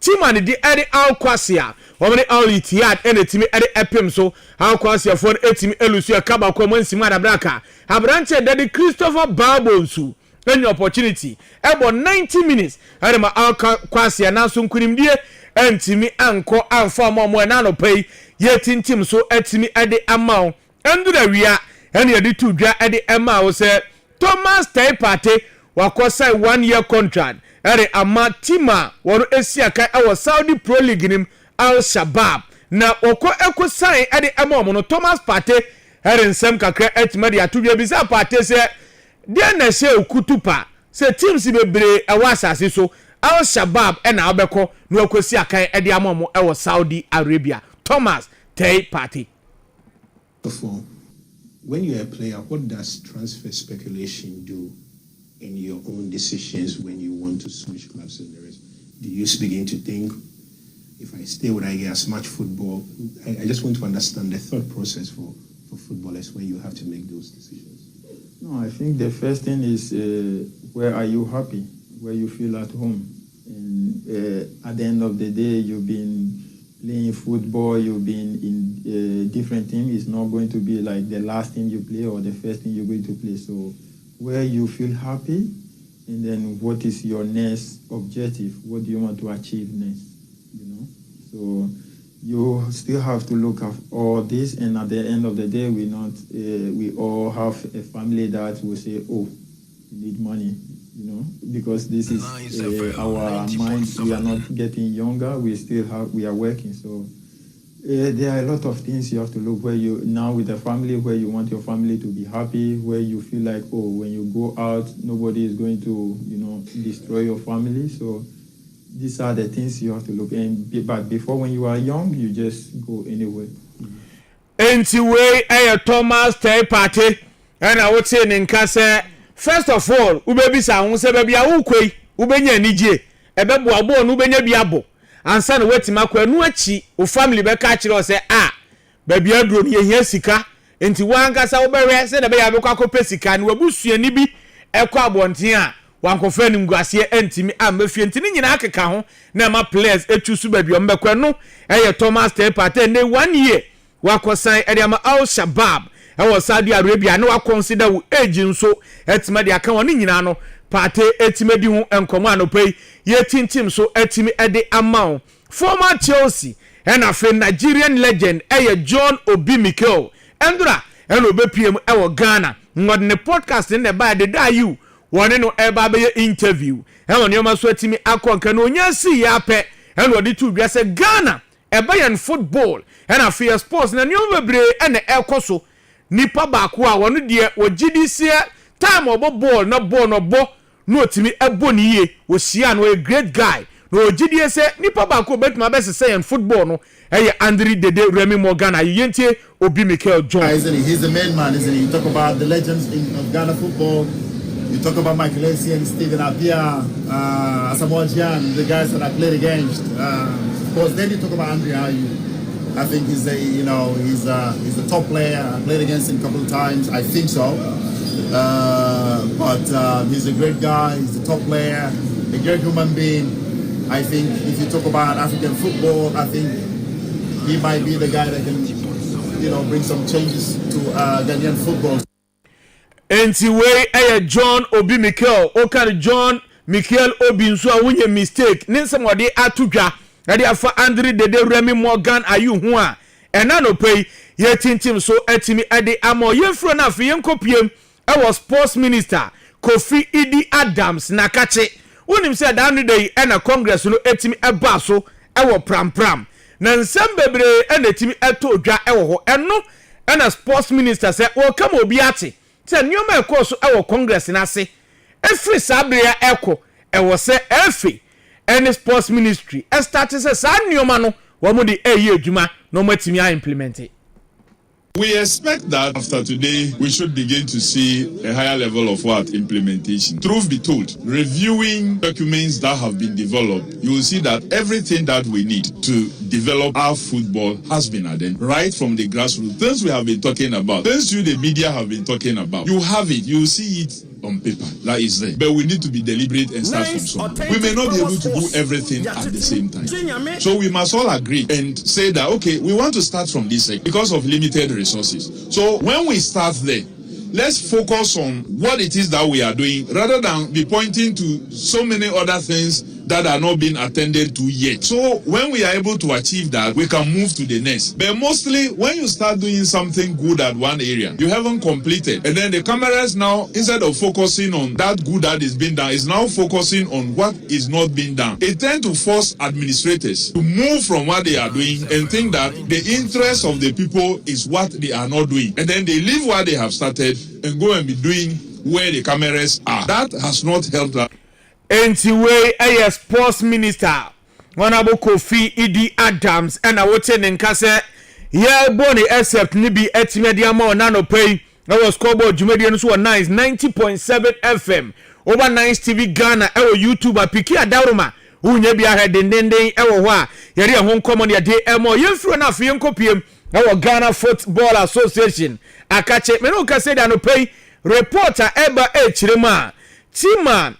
team and the ede Al Qassia wo the Al Ittihad and etimi ede epem so Al Qassia for etimi elusu akaba kwa monsima da braka abranche de Christopher Babonsu any opportunity about 90 minutes adema Kwasi anaso nkunimdie entimi anko anfa momo na no pay yetintim so etimi ade amao endura wia ene yedi tudwa ade ema wo se Thomas Taipate wakosai 1 year contract ere ama tima wono esiaka ewo Saudi Pro League nim Al Shabab na ekosai ade ema mo no Thomas Pate ere nsem kakra etimi de atudwa bi sa Pate se dia na se okutupa se teams bebre awasase so Al Shabab na obeko no akosi akan e de amomo e wo Saudi Arabia Thomas Tay Party. When you're a player, what does transfer speculation do in your own decisions when you want to switch clubs and the rest? Do you begin to think, if I stay, would I get as much football? I just want to understand the thought process for footballers when you have to make those decisions. No, I think the first thing is where are you happy, where you feel at home. And at the end of the day, you've been playing football, you've been in different teams. It's not going to be like the last team you play or the first team you're going to play. So where you feel happy, and then what is your next objective? What do you want to achieve next? You know, so you still have to look at all this, and at the end of the day, we all have a family that will say, oh, we need money, you know, because this is our minds. We are not getting younger. We are working. So there are a lot of things you have to look where you now with the family, where you want your family to be happy, where you feel like, oh, when you go out, nobody is going to, you know, destroy your family. So these are the things you have to look at. But before, when you are young, you just go anywhere. Enti we Thomas Tay Party and I would say in Kase. First of all, ubebi sa hu se baby a ukoi ubenya nije ebebo abo no ubenya biabo ansa na wetima kwa nu achi o family be ka kire o se baby aduro ne yehia sika enti wanga sa ubere se na be ya be kwa akopɛ sika ne wabusuani bi ekɔ abonten a wankofa ni nguase entimi amafie enti ni nyina akeka ho na ma players etusu baby o mbekwa no Thomas Tay Party ne 1 year wakosan ediama Al Shabab Saudi Arabia no consider wo age nso etima de aka won nyina no Party etima di hu enkomo anopai ye tintim so etimi ede amount former Chelsea and afi Nigerian legend John Obi Mikel endura obepiem Ghana ngod ne podcast in the by the da you one no eba be interview won yoma so etimi akonka no onya si ya pe odi tu bia se Ghana eba football and afi sports na nyoma bebre na ekoso nipa baako a wono de wogidise time obo ball no bo no otimi ebo ni ye wo sia no a great guy no ogidise nipa baako betuma be say football no Andre Dede Remy Morgan ayentie Obi Mikel John. He's the main man, isn't he? You talk about the legends of Ghana football. You talk about Michael Essien and Stephen Appiah, Asamoah Gyan, the guys that I played against. Of course, then you talk about Andre Ayew. I think he's a top player. I played against him a couple of times. I think so. But he's a great guy. He's a top player, a great human being. I think if you talk about African football, I think he might be the guy that can, bring some changes to Ghanaian football. Anyway, John Obi Mikel. Okay, John Mikel Obi nso a wunye mistake. Ninsem wade atudwa. Ade afa Andre Dede Remy Morgan ayu ho a ena no pay ye tintim so etimi ade amo ye fro na afi yenkopiem sports minister Kofi Idi Adams na kache wonim se da no dey ena congress no etimi eba so pram na nsem bebre ena etimi etodwa ho eno ena sports minister se wo kam obi ate se nyoma ekọ so congress na se efri sabria eko se efi any sports ministry started say sa nyoma no wo mo de adwuma no matimi a implement it. We expect that after today, we should begin to see a higher level of implementation. Truth be told, reviewing documents that have been developed, you will see that everything that we need to develop our football has been identified, right from the grassroots. Things we have been talking about, things the media have been talking about. You have it, you see it on paper, that is there. But we need to be deliberate and start from somewhere. We may not be able to do everything at the same time. So we must all agree and say that, okay, we want to start from this side because of limited resources. So when we start there, let's focus on what it is that we are doing rather than be pointing to so many other things that are not being attended to yet. So when we are able to achieve that, we can move to the next. But mostly when you start doing something good at one area, you haven't completed. And then the cameras now, instead of focusing on that good that is being done, is now focusing on what is not being done. It tends to force administrators to move from what they are doing and think that the interest of the people is what they are not doing. And then they leave what they have started and go and be doing where the cameras are. That has not helped us. Anyway, sports minister Honorable Kofi Idi Adams and I would say Nkase yeah boni except nibi etimedia mo nano pay I was scoreboard Jumedian so NYCE 90.7 FM over NYCE TV Ghana YouTuber Piki Adaruma unye bia he denden ho a yare ho common ya dey emo yemfro na afi yenkopiem Ghana Football Association akache me no ka say da no pay reporter eba chirema tima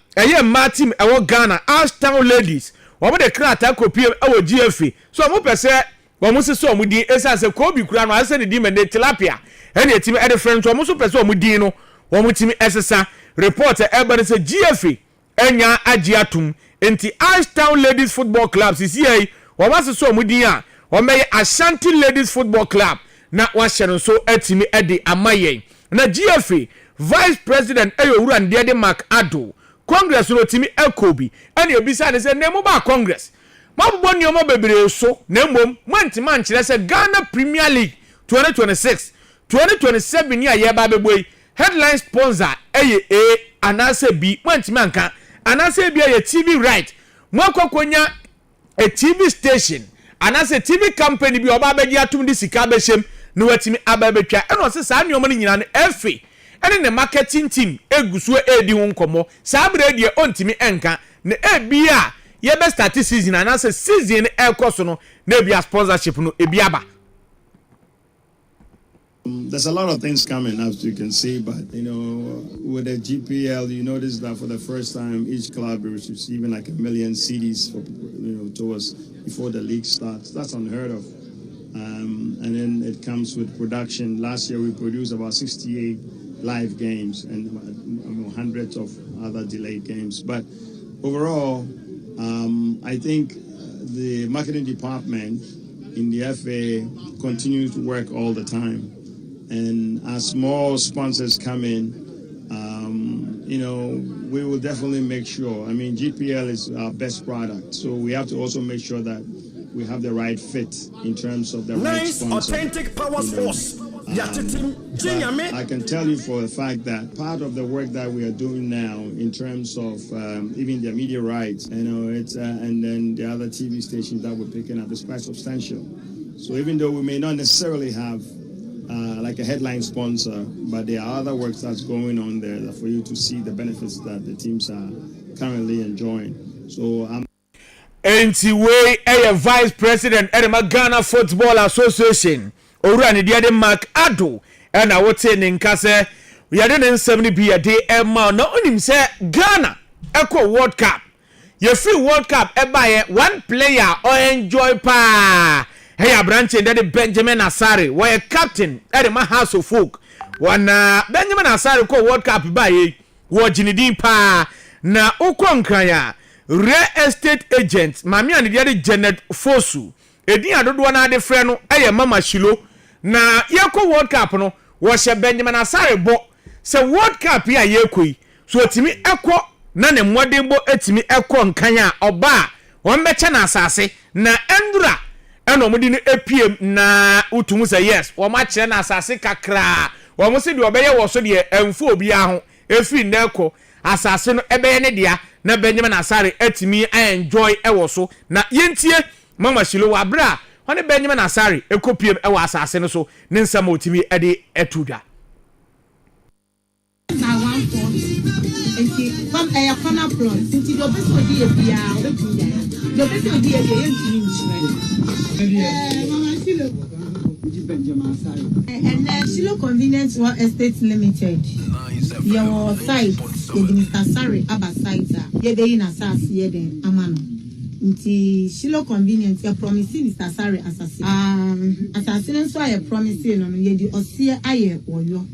team Ghana Ashtown Ladies wo de krata kopiem GFA so mo pese wo mo se so mo di esase ko bi kura no ase di mende tilapia ene team e de friend wo mo so pese wo mo di no wo mo team esesa reporter eba se GFA enya agiatum enti Ashtown Ladies Football Club CCA wo ma se so mo di a wo meye Ashanti Ladies Football Club na wa hye so atimi ede amayen na GFA Vice President Owura Ndede Mark Ado Congress no timi ekobi ene obisa ne se nemo ba Congress mabubo nioma bebere so nemmom mantima nkyere se Ghana Premier League 2026-2027 ya ye ba beboy headline sponsor anase B mantima anka anase B ye TV right mwakokonya a TV station anase TV company bi oba begi atum di sika behiem no watimi ababetwa eno se saa nneoma ni nyina no efe ene ne marketing team eguso edi ho nkomo saa bre die ontimi enka ne ebia ye be start season anase season ekoso no na ebia sponsorship no ebia ba. There's a lot of things coming, as you can see, but with the GPL, you notice that for the first time, each club is receiving like 1 million CDs for towards before the league starts. That's unheard of. And then it comes with production. Last year we produced about 68 live games and hundreds of other delayed games. But overall, I think the marketing department in the FA continues to work all the time. And as more sponsors come in, we will definitely make sure. I mean, GPL is our best product, so we have to also make sure that we have the right fit in terms of the right sponsor. Authentic power force. I can tell you for a fact that part of the work that we are doing now in terms of even the media rights, it's and then the other TV stations that we're picking up is quite substantial. So even though we may not necessarily have like a headline sponsor, but there are other works that's going on there for you to see the benefits that the teams are currently enjoying. So Anyway, Vice President at Ghana Football Association, Ora Nidiade Mark Ado, and I would say in Kase, we are doing 70 be a day and more. Not only say Ghana Echo World Cup. You free World Cup, buy one player or enjoy pa. Hey, a branch that Benjamin Asare, where captain at my house of folk. One Benjamin Asare call World Cup by Wajinidi pa na Okonkaya. Real estate agent, Mami and the other Janet Fosu. Edi adodo na de frɛ no eye Mama Shilo na yeko World Cup no wo hye Benjamin Asare bo se World Cup ya yekoi so etimi ekɔ na ne mmɔden bo etimi ekɔ nkan a oba won beche na asase na endura eno mudi no epiem na utumu se yes wo ma kire na asase kakra wo mo se de obeye wo so de emfo obi aho efi na ekɔ asase no ebeye ne dia na Benjamin Asare etimi enjoy ewo so na yentie Mama Shilo wa bra hone Benjamin Asare ekopiem ewo asase no so ne nsam otimi ede etuda na 1 enti from a corner plot enti do be so di e bia obetuya do be so di e ye ntimi nchire Mama Shilo Benjamin Asare and Shilo Convenience World Estate Limited your site Mr. Asare aba site ye be na asase ye den amano nti Shilo Convenience ya promise Mr. Asare asase so ya promise no ye di osie aye oyo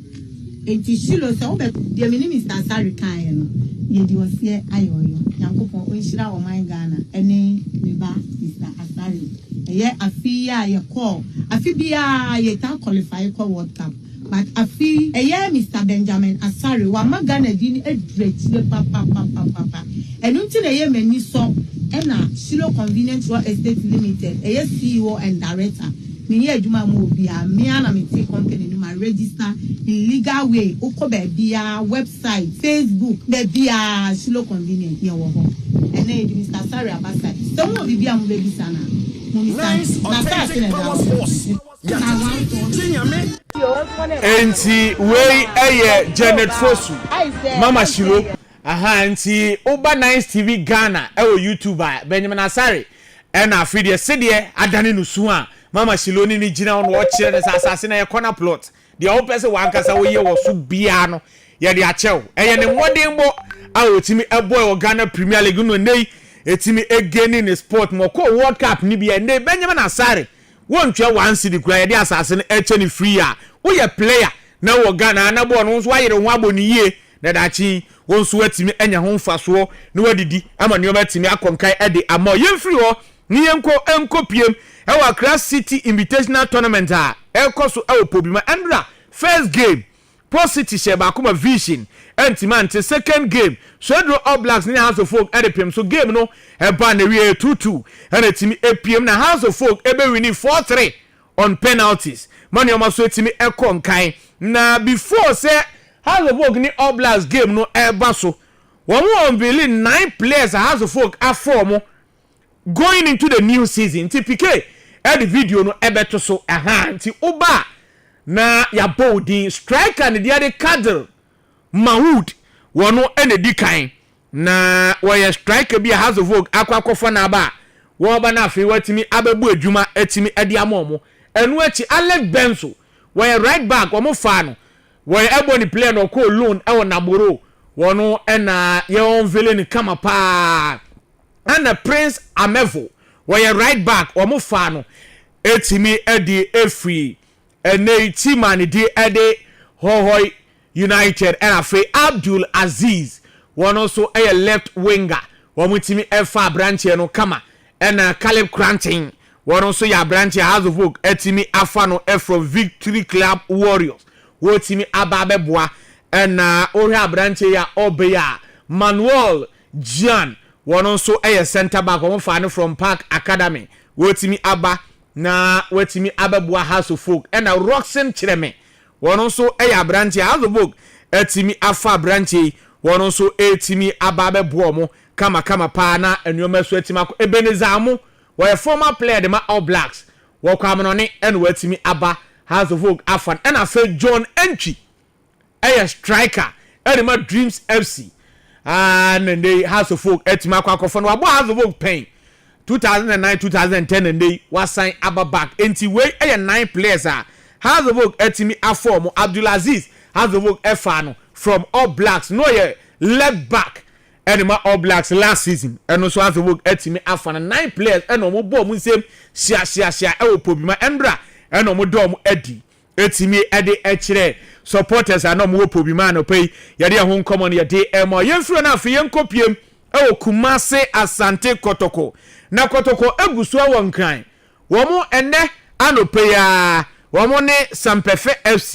enti Shilo se obe de me ni Mr. Asare kan no ye di osie aye oyo yankopon onhira o man Ghana ene me ba Mr. Asare ye afi ya ye call afi bia ye ta qualify for World Cup but afi Mr. Benjamin Asare wa magana din edrechile papa enunti na ye mani so ena Shilo Convenience World Estate Limited CEO and director me ye adwuma mu obi a me ana me take company no ma register in legal way ukoba bia website Facebook be bia Shilo Convenience ye wo ho ena e Mr. Asare abasa so mo bibia mo be bisa na mo mi authentic power force. enti wey Janet Fosu Mama Shilo aha nti Uba Nice TV Ghana ewo YouTube Benjamin Asare ena afide sede adane no su a Mama Shilo ni gina on wo kire ne asase na ye corner plot de o pese wankasa wo ye wo so bia no ye de achew eye ne modern bo a otimi eboy wo Ghana Premier League no nei etimi egeni ne sport mo ko World Cup ni bia nei Benjamin Asare won twa 1 city kura ye de asase no eche ni free a wo ye player na wo Ghana na bo no so ayere ho aboni yie na dachi won so atimi enya ho mfaso na wadidi ama ne obatimi akonkai ede ama yemfiri ho ni enko piem ewa Class City Invitational Tournament a ekoso ewo pobima endra first game Post City sheba kuma Vision antimante second game Shedro All Blacks ni House of Folk edepiem so game no eba na wie 2-2 and etimi epiem na House of Folk ebe winning 4-3 on penalties mani omaso etimi ekonkai na before say House of Folk ni All Blacks game no eba so on Billy 9 players House of Folk are form going into the new season. TPK the video no ebeto so nti oba na ya body striker and the other Kadr Mahood wono ene dikan na why striker bi House of Folk akwakofa na ba wo ba na afi watimi abebu adwuma atimi ade amomo enu achi Alex Benso why right back wo mo fa no why ebony player no call loan e wona boro wono ena ye on villain kama pa and Prince Amevo why right back wo mo fa no etimi edi efri ene timani di ede Hohoi United and afi Abdul Aziz one also a left winger one mutimi efa branch no kama and Caleb Cranting one also ya branch House of Folk etimi afano from Victory Club Warriors wotimi ababeboa and ohia branch ya obeya Manuel Gian one also a center back one fan from Park Academy wotimi aba na wotimi ababeboa House of Folk and Roxen Chireme one also a branch House of Folk etimi afa branch one also etimi ababeboa mo kama pa na enyoma so etimi akọ Ebenezamu were former player the All Blacks wo kwam no ne and wetimi aba House of Folk afan and afa John Entry a striker and Dreams FC and they House of Folk etimi akọ no abo House of Folk pain 2009 2010 and they was sign aba back enti we 9 players House of Folk etimi aform Abdulaziz House of Folk efano from All Blacks no ye left back and All Blacks last season and also House of Folk etimi afana 9 players and omo bo mu nsem sia e opobima endra and omo dom edi etimi ede ekire supporters and omo opobima no pay yade ho nkomo no yade emo yemfiro na afi yenkopiem e Kumase Asante Kotoko na Kotoko eguso won kan womo enne anope ya womo ne Sampefe FC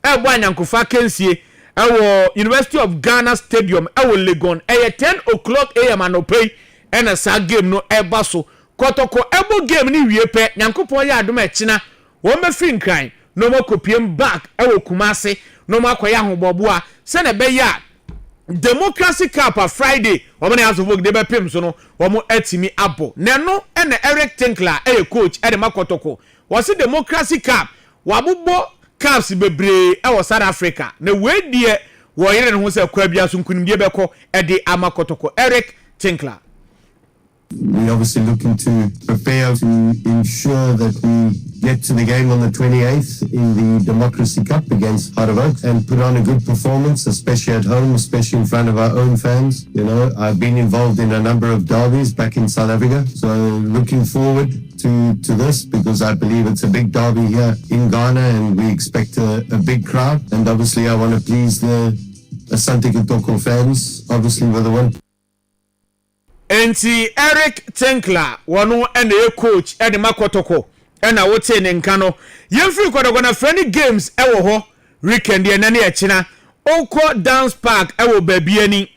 e bo anyankofa kensie ewo University of Ghana Stadium ewo Legon 10 o'clock am anope ena sa game no eba so Kotoko ebo game ni wie pe nyankopon ya adom ekina wo mefi nkran no makopiem back ewo Kumase no makoya hoboboa se na be ya Democracy Cup Friday omane House of Folk de be pem so no omo etimi abo neno ene Eric Tinkler coach ede makotoko wose Democracy Cup wabubo caps bebre e South Africa na we die wo yire ne ho se kwa bia so nkunim die beko ede amakotoko Eric Tinkler. We're obviously looking to prepare to ensure that we get to the game on the 28th in the Democracy Cup against Heart of Oak and put on a good performance, especially at home, especially in front of our own fans. You know, I've been involved in a number of derbies back in South Africa, so looking forward to this because I believe it's a big derby here in Ghana and we expect a big crowd. And obviously I want to please the Asante Kotoko fans, obviously with a win. Enti Eric Tinkler wonu ene coach ene makotoko ena wote ne nka no yemfiri Kotoko na friendly games ewo ho weekend ye nane ekina Oko Dance Park ewo babiani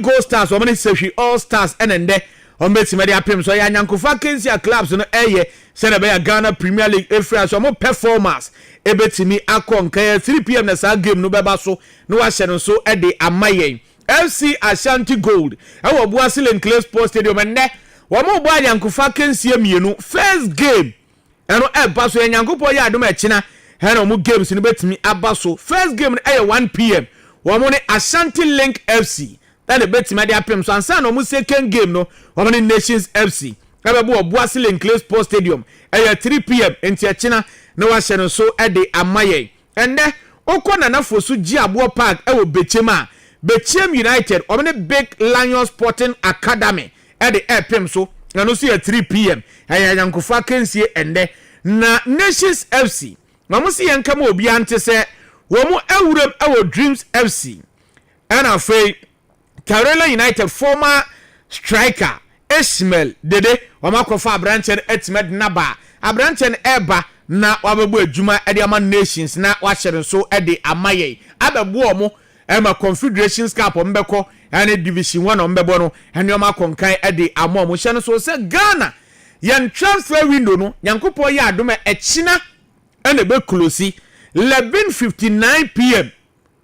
Gold Stars omani sefi All Stars enende ombeti dia pem so ya nyankofa kensia clubs no eye se na be ya Ghana Premier League efra so mo performance ebetimi akonka 3 pm na sa game no beba so no wa hye no so ede amayen FC Ashanti Gold ewo Buasile Clay Sports Stadium enne wo mo bo anyankofa kensie mienu first game eno eba so anyankopo ya adom ekina eno mo games no betimi aba so first game no 1 pm wo mo ne Ashanti Link FC that betimi dia pem so ansa no mo second game no wo mo ne Nations FC ebe bo Buasile Clay Sports Stadium 3 pm enti ekina na wa hye no so ede amaye enne okona na fosu gi abo park ewo Bechema Bechem United omne Big Lion Sporting Academy at the airpem so na no see at 3 pm yankofa kensie ende na Nations FC na mo see yankam obi ante se wo mo awuram awo Dreams FC and afei Karela United former striker Ismail Dede wamakofa branchen etmed naba abranchen eba na wabebu adwuma ede ama Nations na wahye so ede amaye abebu omo Emma Confederations Cup mbeko ene Division 1 mbebo no ene oma konkan ede amo mo hye no so se Ghana yan transfer window no nyankopo ya adom ekina ene be close 11:59 pm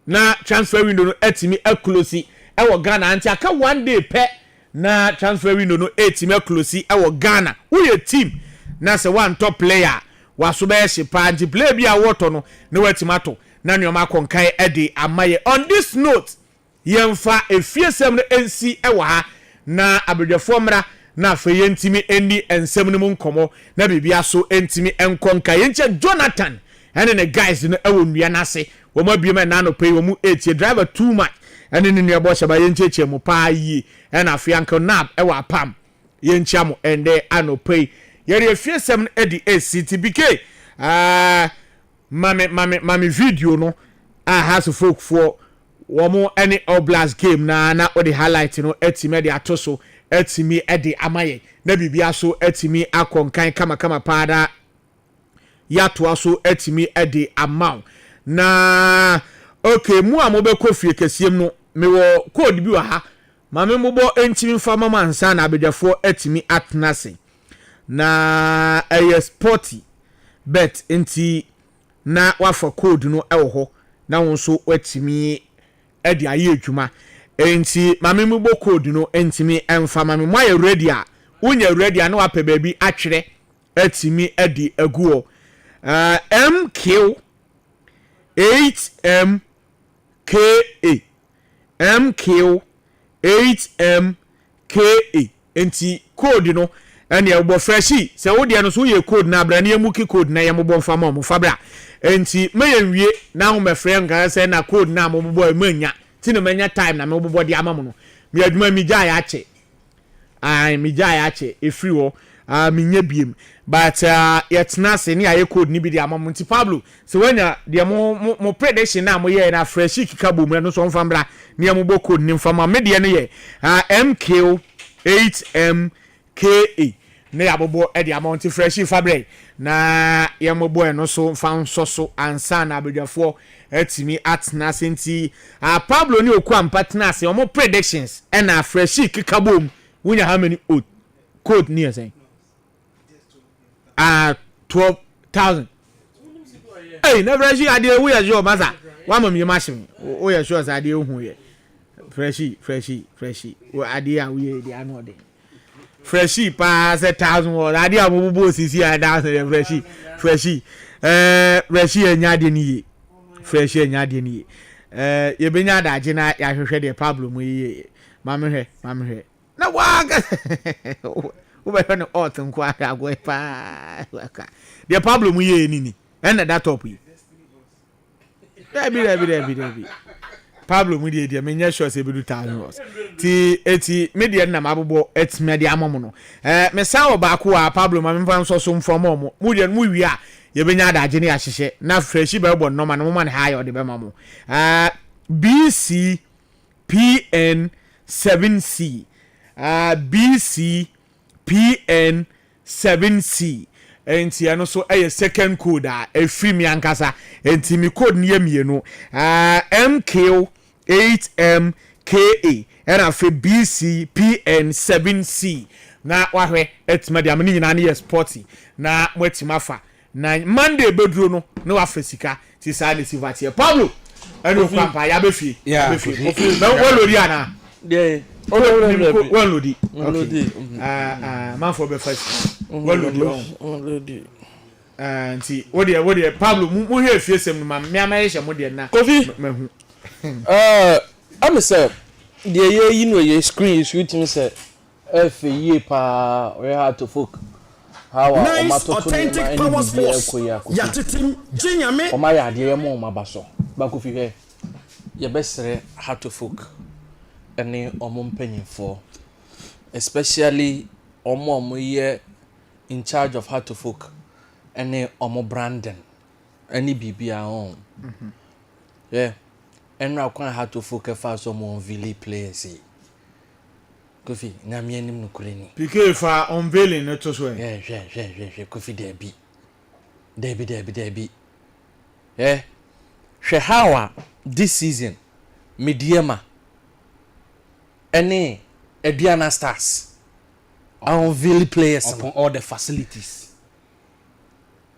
na transfer window no etimi close ɛwɔ Ghana anti aka one day pɛ na transfer window no 8 me close ɛwɔ Ghana wo ye team na se one top player waso be hye pa anti player bi a woto no na watimato na nyoma konkan ede amaye. On this note yemfa efiesem no ensi ɛwɔ ha na abedwefo mra na afeye ntimi eni ensem no mu nkomo na bibia so entimi enkonka yenche Jonathan ene ne guys no ɛwɔ nnua na ase wo ma biem na no pay wo mu 8 driver too much ene ne nua bo hyeba yenche mu pa yi ena afia nko nab ɛwɔ apam yenche mo ende anopay yeri efiesem no edi ACTBK mami video no has folk for womo any All Blacks game na o the highlight no etime de atoso etimi ede amaye na bibia so etimi akonkan kama pada ya to aso etimi ede amaw na okay mu amobekɔ fie kesiem no me wo code bi wa ha mame mobo entimi fama mansa na abedwafo etimi atnase na sporty bet enti na wafa code no ɛwɔ hɔ na won so etimi ede aye adwuma enti mame mobo code no entimi emfa mame mo aye ready a unya ready a na wapɛ baabi atwere etimi ede aguo MQ 8MKA MQ 8MKA enti code no ene ebo freshi se wo de no so ye code na abra na yemuki code na yembo mfama mo fabra enti meyenwie na ho mefre ngan se na code na mo bo manya ti no manya time na me bo de amamu no me aduma mi gya ya che mi gya ya che efri wo minya biem but yetna se ni aye code ni bi de amamu nti Pablo se wanya de mo prediction na mo ye na freshi kika bom no so mfambra na yembo code ni mfama me de no ye MQ 8MKA na yabobo e de amount fresh fabric na yamobo eno so fan so ansa na abedwafo etimi atna senti Pablo ni oku ampatna se omo predictions e na fresh kika bom wunya how many code near saying 12,000 hey never she ade we are maza wa mam yemashim o ya sure ade ohun ye freshy o ade a we dey anode freshy pass 1,000 word ade a bobo sisi a dance freshy enyade ni ye freshy enyade ni ye ye benya daje na ya hwehwe de Pablo mu ye mame hwe na waga wo be no ot nko agwo pa de Pablo mu ye nini en that top yi Debi Pablo mu de menya sure se bedu 1,000 ti eti media na mabobo etime de amamu no me sa wo ba ko a Pablo ma memfa nso so mfom mo mu de mu wi a ye benya daje ne ya hyehye na freshi be bo no ma no man ha ya de be mamu BC PN 7C BC PN 7C enti ano so second code a efri mi ankasa enti mi code ne yemienu MQ 8MKA era fe BC PN 7C na wahwe etima de amani nyina na sporty na mwetima fa na Monday bedro no na wafesika ti sa le sivati Pablo eno kwampa ya befi na wolori ana de wolodi okay man for be first wolodi anti wodi Pablo mu he fiesem no ma me amaye mo de na Kofi mahu am say de ye yi no ye screen shoot me say ye pa we had to folk how NYCE authentic power sports ya titim jinyame o ma ya de ye mo ma baso ba Kofi he ye besere had to folk ene omo mpanyinfo especially omo ye in charge of how to folk ene omo branding any bibia on yeah and now can how to focus fast on Ville players Kofi na me anim no kureni PK fa unveiling no to so yeah Kofi Debi yeah hwe this season Mediama any Ediana Stars on Ville players upon all the facilities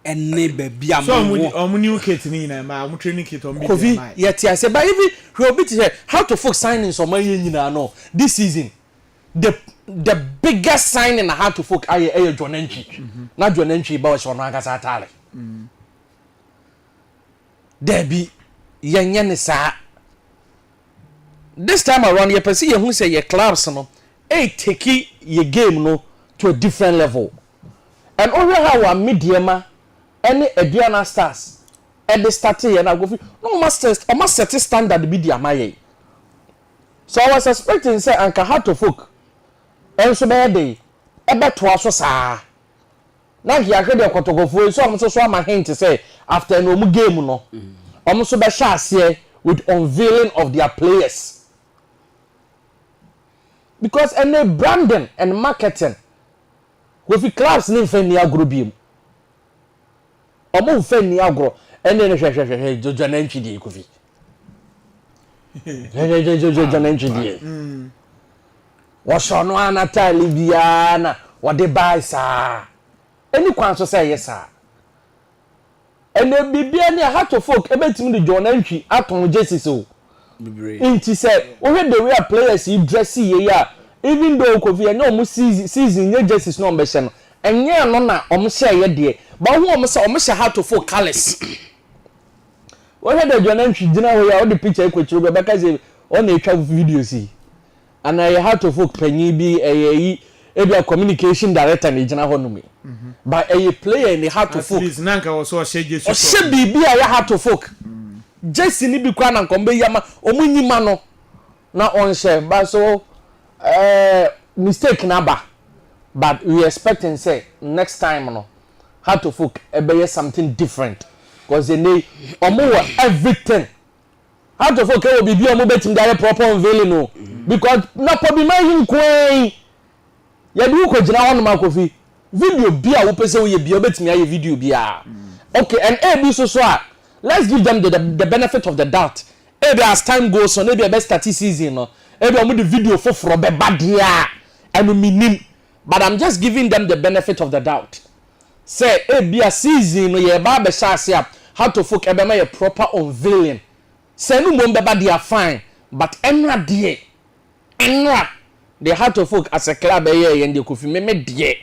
ene baby am so omu new kit ni na ma omu training kit on be Kofi yet I say but even we obi say how to focus signings on my nyina no this season the biggest signing I had to focus aye John Entry na John Entry ba so no agasa atale there be yenye ne sa this time around you perceive you say your clubs no take your game no to a different level and over how our mediama any Adriana stars at the starting and I go no masters or must set standard media my so I was expecting say Anka had to folk and so bad day ebe to aso saa na here akede okotokofo so am so am hint say after no mu game no am so be sha ase with unveiling of their players because any branding and marketing with clubs ni fe ni agro biem omo fe ni agro ene ne hwehwehwe jojo na ntwidi kofi jojo na ntwidi washono anatali biana wade bai sa eni kwan so say yes sir ene bibia ne ha to folk ebetimi de John Entry aton jerseys o inti say we the way players he dress ye ya even though Kofi anya omo season nye jerseys no mbese no enye no na omo share ye de ba hu omo say omo share ha to folk colors we the John Entry gina ho ya o the picture ekwechiru be ka say o na etwa videos yi and I had to folk penny be a communication director in Jana Honumi. But a player in the heart to folk. Nanka was so shaggy. Or should be I had to folk. Just in the Buchan and Combe Yama or Mini Mano. Not on share, but so mistake number. But we expect and say next time no had to folk a something different. Because they need or more everything. How to folk will be a betting direct proper unveiling no. Because na probably my him kwai ya du ko gina won ma Kofi video bia wo pese wo ye bia obetimi aye video bia okay and be so let's give them the benefit of the doubt as time goes on maybe best start season no omo the video for be badia and minim but I'm just giving them the benefit of the doubt say bia season no ye ba be chance how to folk be ma proper unveiling say no mo be badia fine but enra de enra they had to folk as a club here and they could me die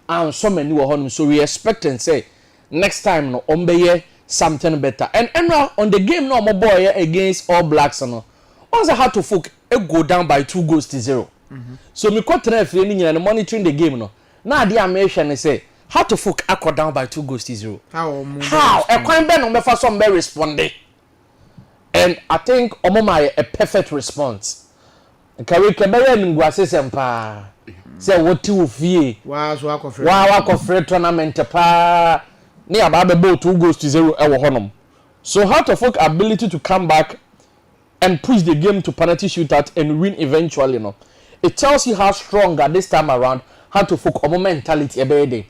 and so many were on so we expect and say next time no ombeye something better and enra on the game no more boy against All Blacks no also had to folk go down by 2-0 so me quite referee ni nyina monitoring the game no na dey amehwe ne say had to folk akọ down by 2-0 how e kwan be no me fa some be responding and I think omoma a perfect response. Kawe kebeye ngwase sempa. Say woti wo fie. Wa so akofre tournament pa. Ni aba be 2-0 e wo honom. So how to folk ability to come back and push the game to penalty shootout and win eventually no. It tells you how strong at this time around how to folk omo mentality ebe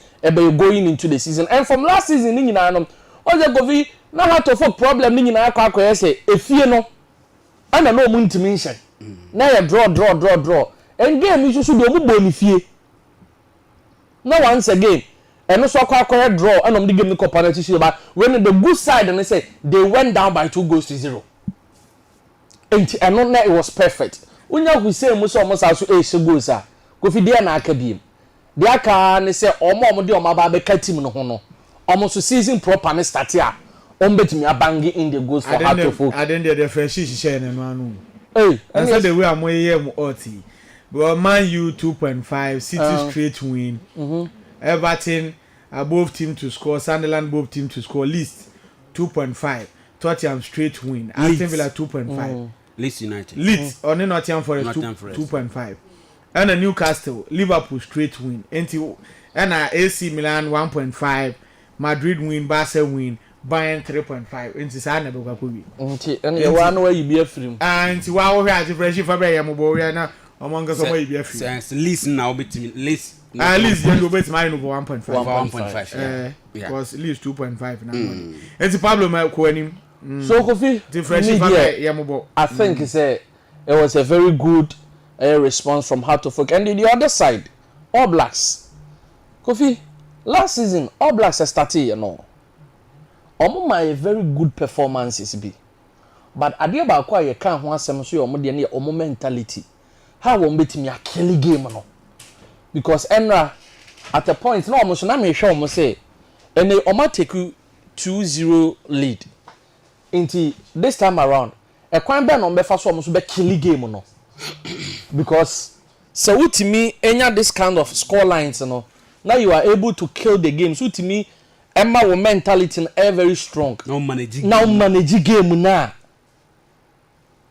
going into the season. And from last season ni nyina no. O je Kofi na how to folk problem ni nyina akwa say efie no. Ana no mu ntimi nhye. Na ya draw and game you should do omu boni fie no once again and no so akwa draw and the game no penalty shoot but when the good side and they say they went down by 2-0 and no it was perfect unya who say mo so almost also 8 goals ah Kofi dey na aka biem dey aka ne say omo dey omo ba be ka team no ho no omo so season proper ne start ah betimi abangi in the goals for Heart of Folk I didn't the fresh share na no anu. Hey, and so the way I'm here mo oti. But Man U 2.5, City straight win. Everton above team to score, Sunderland above team to score, Leeds 2.5. Tottenham straight win. Aston Villa 2.5. Leeds United. Leeds only Nottingham Forest 2.5. And a Newcastle, Liverpool straight win. And AC Milan 1.5. Madrid win, Barca win. Bayern 3.5 into sana be kwa kubi and you one way you be free and wa wo hwa fresh for be yam bo we na omonga so way be free sense listen now betimi list at least you go bet mine over 1.5 because at least 2.5 now it's Pablo ko anim so Kofi the fresh for be yam bo I think it was a very good response from Heart of Folk and the other side All Blacks Kofi last season All Blacks started you know omo my very good performances be but ade ba kwa ye kan ho asem so omo de ne omo mentality how won betimi a kill game no because enra at a point no omo so na me hwe omo say ene omo take 2-0 lead into this time around e kwan be no befa so omo so be kill game no because so utimi enya this kind of score lines no now you are able to kill the game so utimi emma wo mentality very strong now manage game na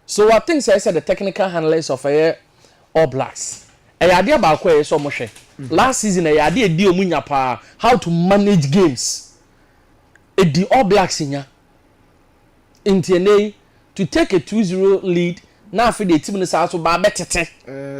so I think say the technical handlers of All Blacks ade ba kwa so mo hwe last season ade di omunya pa how to manage games the All Blacks nya intene to take a 2-0 lead na afi the team no sa so ba betete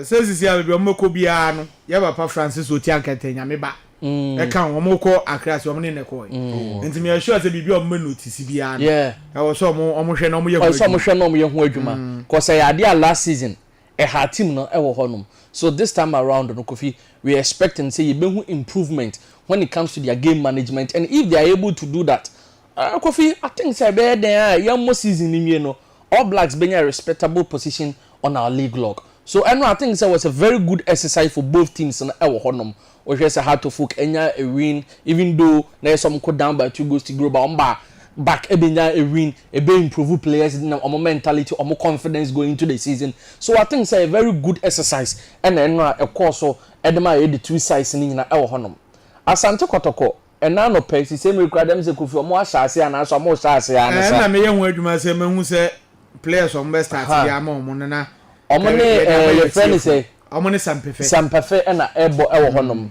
says ya be omoko bia no ya papa Francis Otiankete nyame ba e kan omoko akrasi omne ne ko enti me assure say bibi omma notice bia no yeah e wo so omo hwe na omo ye so omo hwe na omo ye ho adwuma cause ade last season ha team no e wo honum so this time around no Kofi we expecting say you improvement when it comes to their game management and if they are able to do that Kofi I think say be there yam season ni no All Blacks being a respectable position on our league log. So I think it was a very good exercise for both teams in our honum. Or just hard to folk enya a win, even though there's some go down by 2 goals to grow but back a win, a be improve players in our mentality or more confidence going into the season. So I think it's a very good exercise and then of course so Edema the two sides in our honum. Asante Kotoko and now no pace same require them say Kofi more shase and also more shase and na me yen ho adwuma say me hu say players on best start ya ma omo na omo ne your friend say omo ne sampefe na ebo ewo honom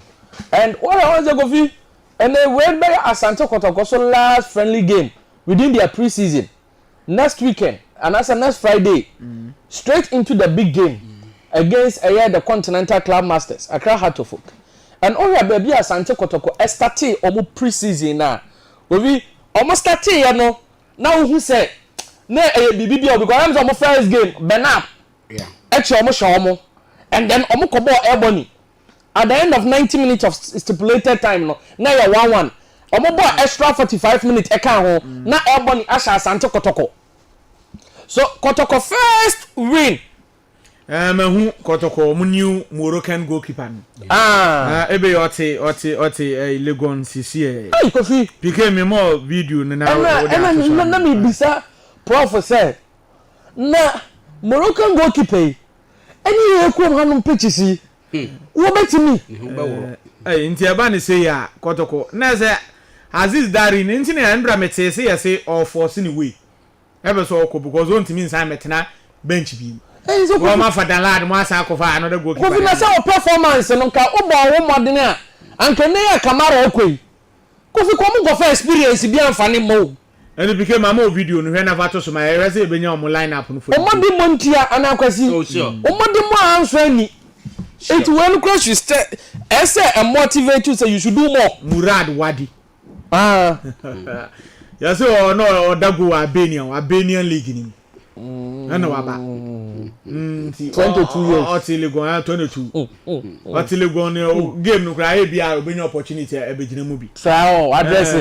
and what I want to go fi and they went by Asante Kotoko so last friendly game within their pre-season next weekend and as next Friday straight into the big game against the Continental Club Masters Accra Heart of Oak and all your baby Asante Kotoko started omo pre-season na we almost started you know now who say na BBB because I'm some first game Benap yeah actually almost show and then omo ko ball Ebony at the end of 90 minutes of stipulated time no na ya 1-1 omo ball extra 45 minutes e kan ho na Ebony asha Asante Kotoko so Kotoko first win mahu Kotoko omo new Moroccan goalkeeper ebe oti Legon sisi hey Kofi pique me more video na me bisa prof said na Moroccan goalkeeper any equal hanum pitches wo betimi nti eba ne say ya Kotoko na say Aziz Dari nti na Andra mete say ya say all force ni way ebe so okọ because won timi nsan metena bench bi wo ma fa dalad mo asa akọfa another goalkeeper ko fi na say performance no ka obo wo modern a anka ne ya Kamara ekoi ko fi ko mo go for experience bi amfani mo and it became a video no hwe na vato so my rese e benya o line up no for omodi montia anakwasi omodi mo anso ani it when cross you stay ese and motivate you say you should do more Murad Wadi ya say o no odago Albanian league ni ana waba 22 years Otiligon 22 Otiligon game no kra e bia obenya opportunity e begina mu bi sao address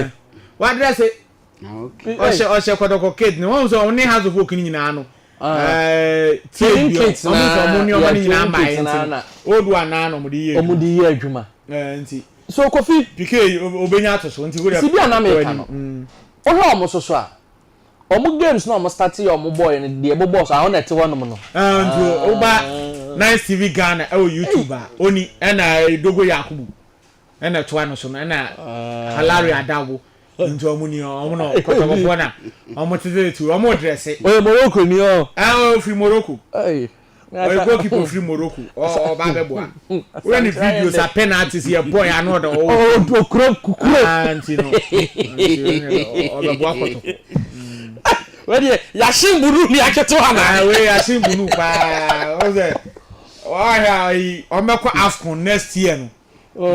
okay o Kotoko kid ni won so on has of work ni nyina no kids na money nyina mai nti odu ana no omudi ye adwuma nti so Kofi PK obenya to so nti go si bia na me ka no o ha omo so a omo games na omo start your omo boy ni de bobo so ahona te wonom no nti oba Nice TV Ghana e o YouTuber oni na Dogo Yakubu na to ano so na Halari Adawo nti omuni omo no Kotoko bona omo tete tu omo dress o Morocco ni o free Morocco o goalkeeper free Morocco o ba beboa when the videos are penalties here boy another o kukuro anti no o beboa Kotoko we yashin buru ni aketo ana we yashin buru pa o ze o meko AFCON next year no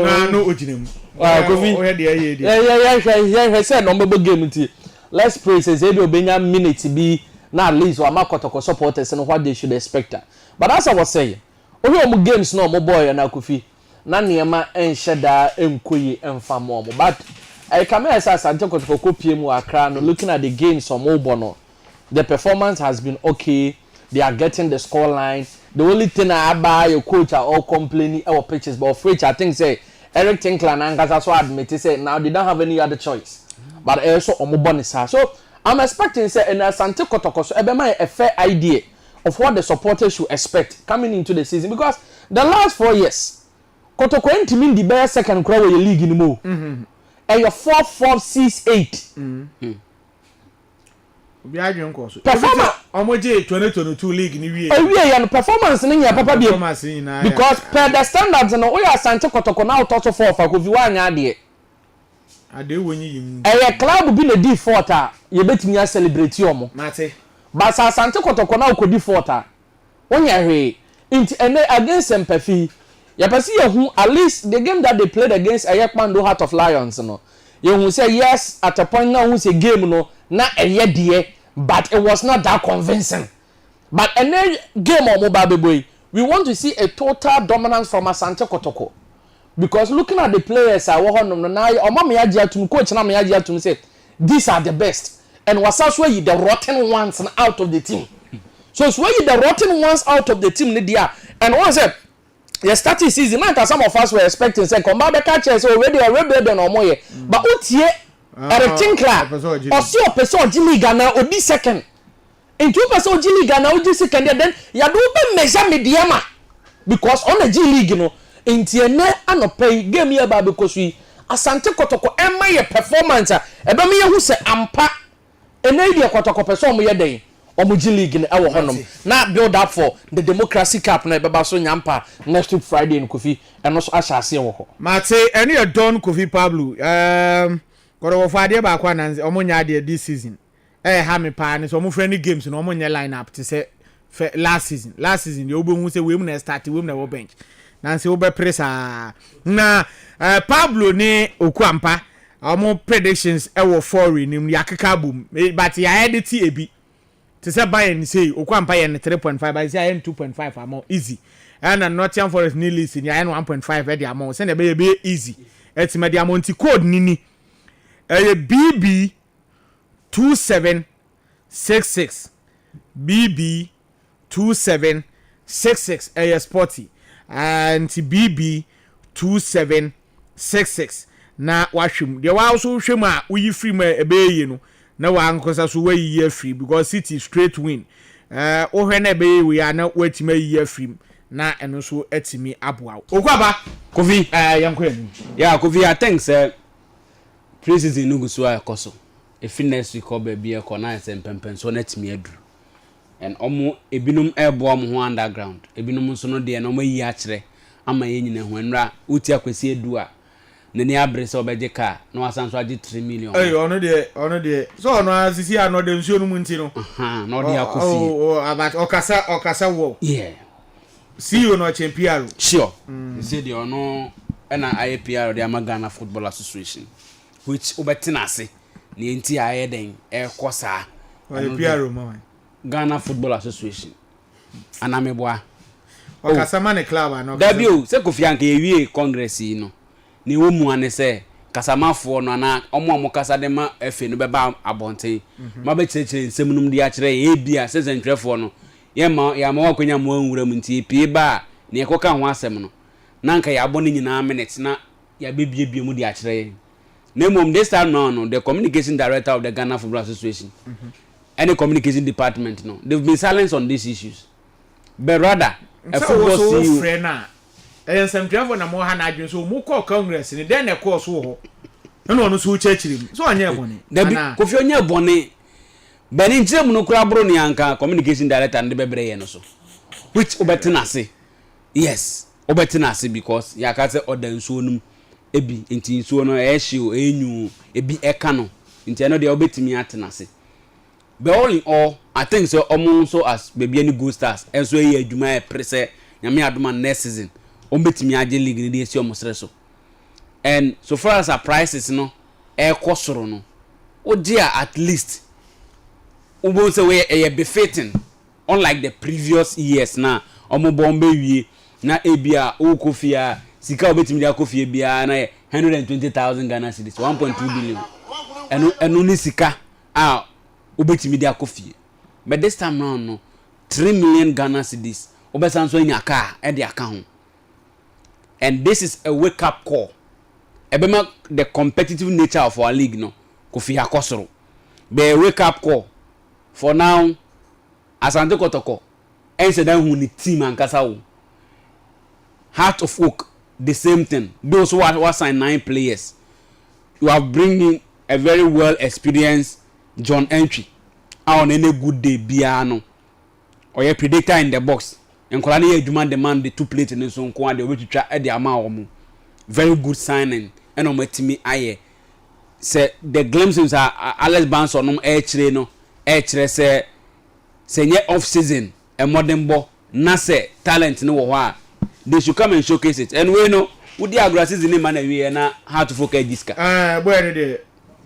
na no ojinem Kofi o he de ye de yeah say no mebo game nti let's pray say they obenya minute bi na at least o Kotoko supporters and what they should expect but as I was saying o we games no mo boy na Kofi na niema enhyeda enkoyi emfamo mo but I come as Asante Kotoko PM Accra no looking at the games on Mobono. The performance has been okay. They are getting the score line. The only thing I buy your coach are all complaining our pitches, but of which I think say Eric Tinkler and Angas also admit say now they don't have any other choice. But also on Mobonisa. So I'm expecting say and Asante Kotoko so ebema a fair idea of what the supporters should expect coming into the season because the last 4 years Kotoko ain't mean the best second crowd in the league anymore. And your 4-4-6-8. Obi adwen ko so. Performance. Omoje 2022 league ni wie. Ya no performance ni ya papa bi. Because per the standards no we Asante Kotoko now to 4 for Kofi wanya ade. Ade wonyi yim. Club bi na di fort a ye betimi ya celebrate omo. Mate. But Asante Kotoko now ko di fort a. Wonya hwe. Inti ene against Mpefi. Yapasi yehu at least the game that they played against Ayekmando Heart of Lions no. You say yes at a point now who say game no na eye but it was not that convincing. But any game on mobile boy, we want to see a total dominance from Asante Kotoko. Because looking at the players I want now coach na me to say these are the best. And was also the rotten ones out of the team. So it's where the rotten ones out of the team and one said the starting season, like some of us were expecting, say, come back, catchers already better than Omoye. But Utie, Eric Tinkler, or see a person Jimmy Ghana, or be second. In 2 person Jimmy Ghana, or second, then Yaduba measure mediama. Because on the G League, you know, in Tiene and pay game here because we Asante Kotoko, and my performance, Ebamia who say, Ampa, and idea Kotoko person we day. Omuji League in our honum. Now build up for the Democracy Cup na beba so nyampa next week Friday in Kofi and also ashase wo. Mate any a don Kofi Pablo. Kodo fade ba kwa na omunya de this season. Ha me pa ni so omu friendly games no omunya line up to say last season. Last season you obo say we mu na start we mu na bench. Na say obe pressa. Na Pablo ni Okwampa omu predictions e wo foreign ni yakeka boom. But ya edit ebi. To say Bayern say Okwampa yen 3.5 but say yen 2.5 amount easy. And Nottingham Forest ni list ni yen 1.5 the amount. Say na be easy. Eti me the amount code nini. BB 2766. BB 2766 sporty. And BB 2766. Na washum. The wa also shema we free me ebe you know. Na wa ankosa so we year free because City straight win. O hwe na be we are na wetima year free na eno so etimi aboa. Okwaba Kofi yankwen. Yeah, Kofi I think say preseason no go so akoso. E fitness week oba bia ko na ese mpempen so na etimi aduru. And omo ebinum ebo omo ho underground. Ebinum so no de na omo yi a kire ama ye nyina ho nra uti akwesi edu a nani abrese obeje ka na wasan so age 3 million. Ono de so ono asisi ano de nsuo no munti no. No de akofi. About okasa wo. Yeah. See you no champion. Sure. Say the ono na IPR the Ghana Football Association which obetina ase na enti aye den e kosa. IPR mo. Ghana Football Association. Anameboa. Okasa man club ano. Dabio se Kofi anka ewie congress yi no. Ni wo mu ane se kasamafo no na omo kasa de ma efe no beba abonten ma be kirekire nsem num de a kire e bia se zentwefo no ye ma wakonya mo anwura mu nti pie ba na ekoka ho asem no na nka ya abone nyina minute na ya bebie mu de a kire na mom this time no the communication director of the Ghana Football Association and the communication department no they've been silent on these issues but rather a football CEO Sempiafo na mo ha na adwen so mo call congress ni den na call so ho na ono so chechiri so anya bone na Kofi onya bone bani nchire mu no kura bro ni anka communication director and bebre ye no so which obetina say yes obetina say because ya ka say order nsuo num ebi nti nsuo no ehye enyu ebi eka no nti no de obetimi atena say but all in all I think so omo so as baby any good stars enso ye adwuma e prese nyame adoma next season ombetimi age league ni de esi omosre so and so far as our prices no e kosoro no odia at least ubo say we befitting unlike the previous years na omo bombe wie na ebia okofia sika obetimi dia kofie bia na 120,000 Ghana cedis 1.2 billion eno ni sika obetimi dia kofie but this time round no 3 million Ghana cedis obesan so nya car e de aka ho and this is a wake up call ebema the competitive nature of our league no kofi akosoro be a wake up call for now Asante Kotoko ense dan hu ni team ankasa wo Heart of Oak the same thing those who are signed 9 players you are bringing a very well experienced John Entry on any good day biano or a predictor in the box and Kolani demand demand the 2 plates in the zone kwa de obetwa e de ama very good signing and on matimi aye say the glimpses are Alex Banson no e kire no e kire say nye off season a modern ball na say talent no wo ha they should come and showcase it and we know would the aggressive season man we na how to focus diska boy de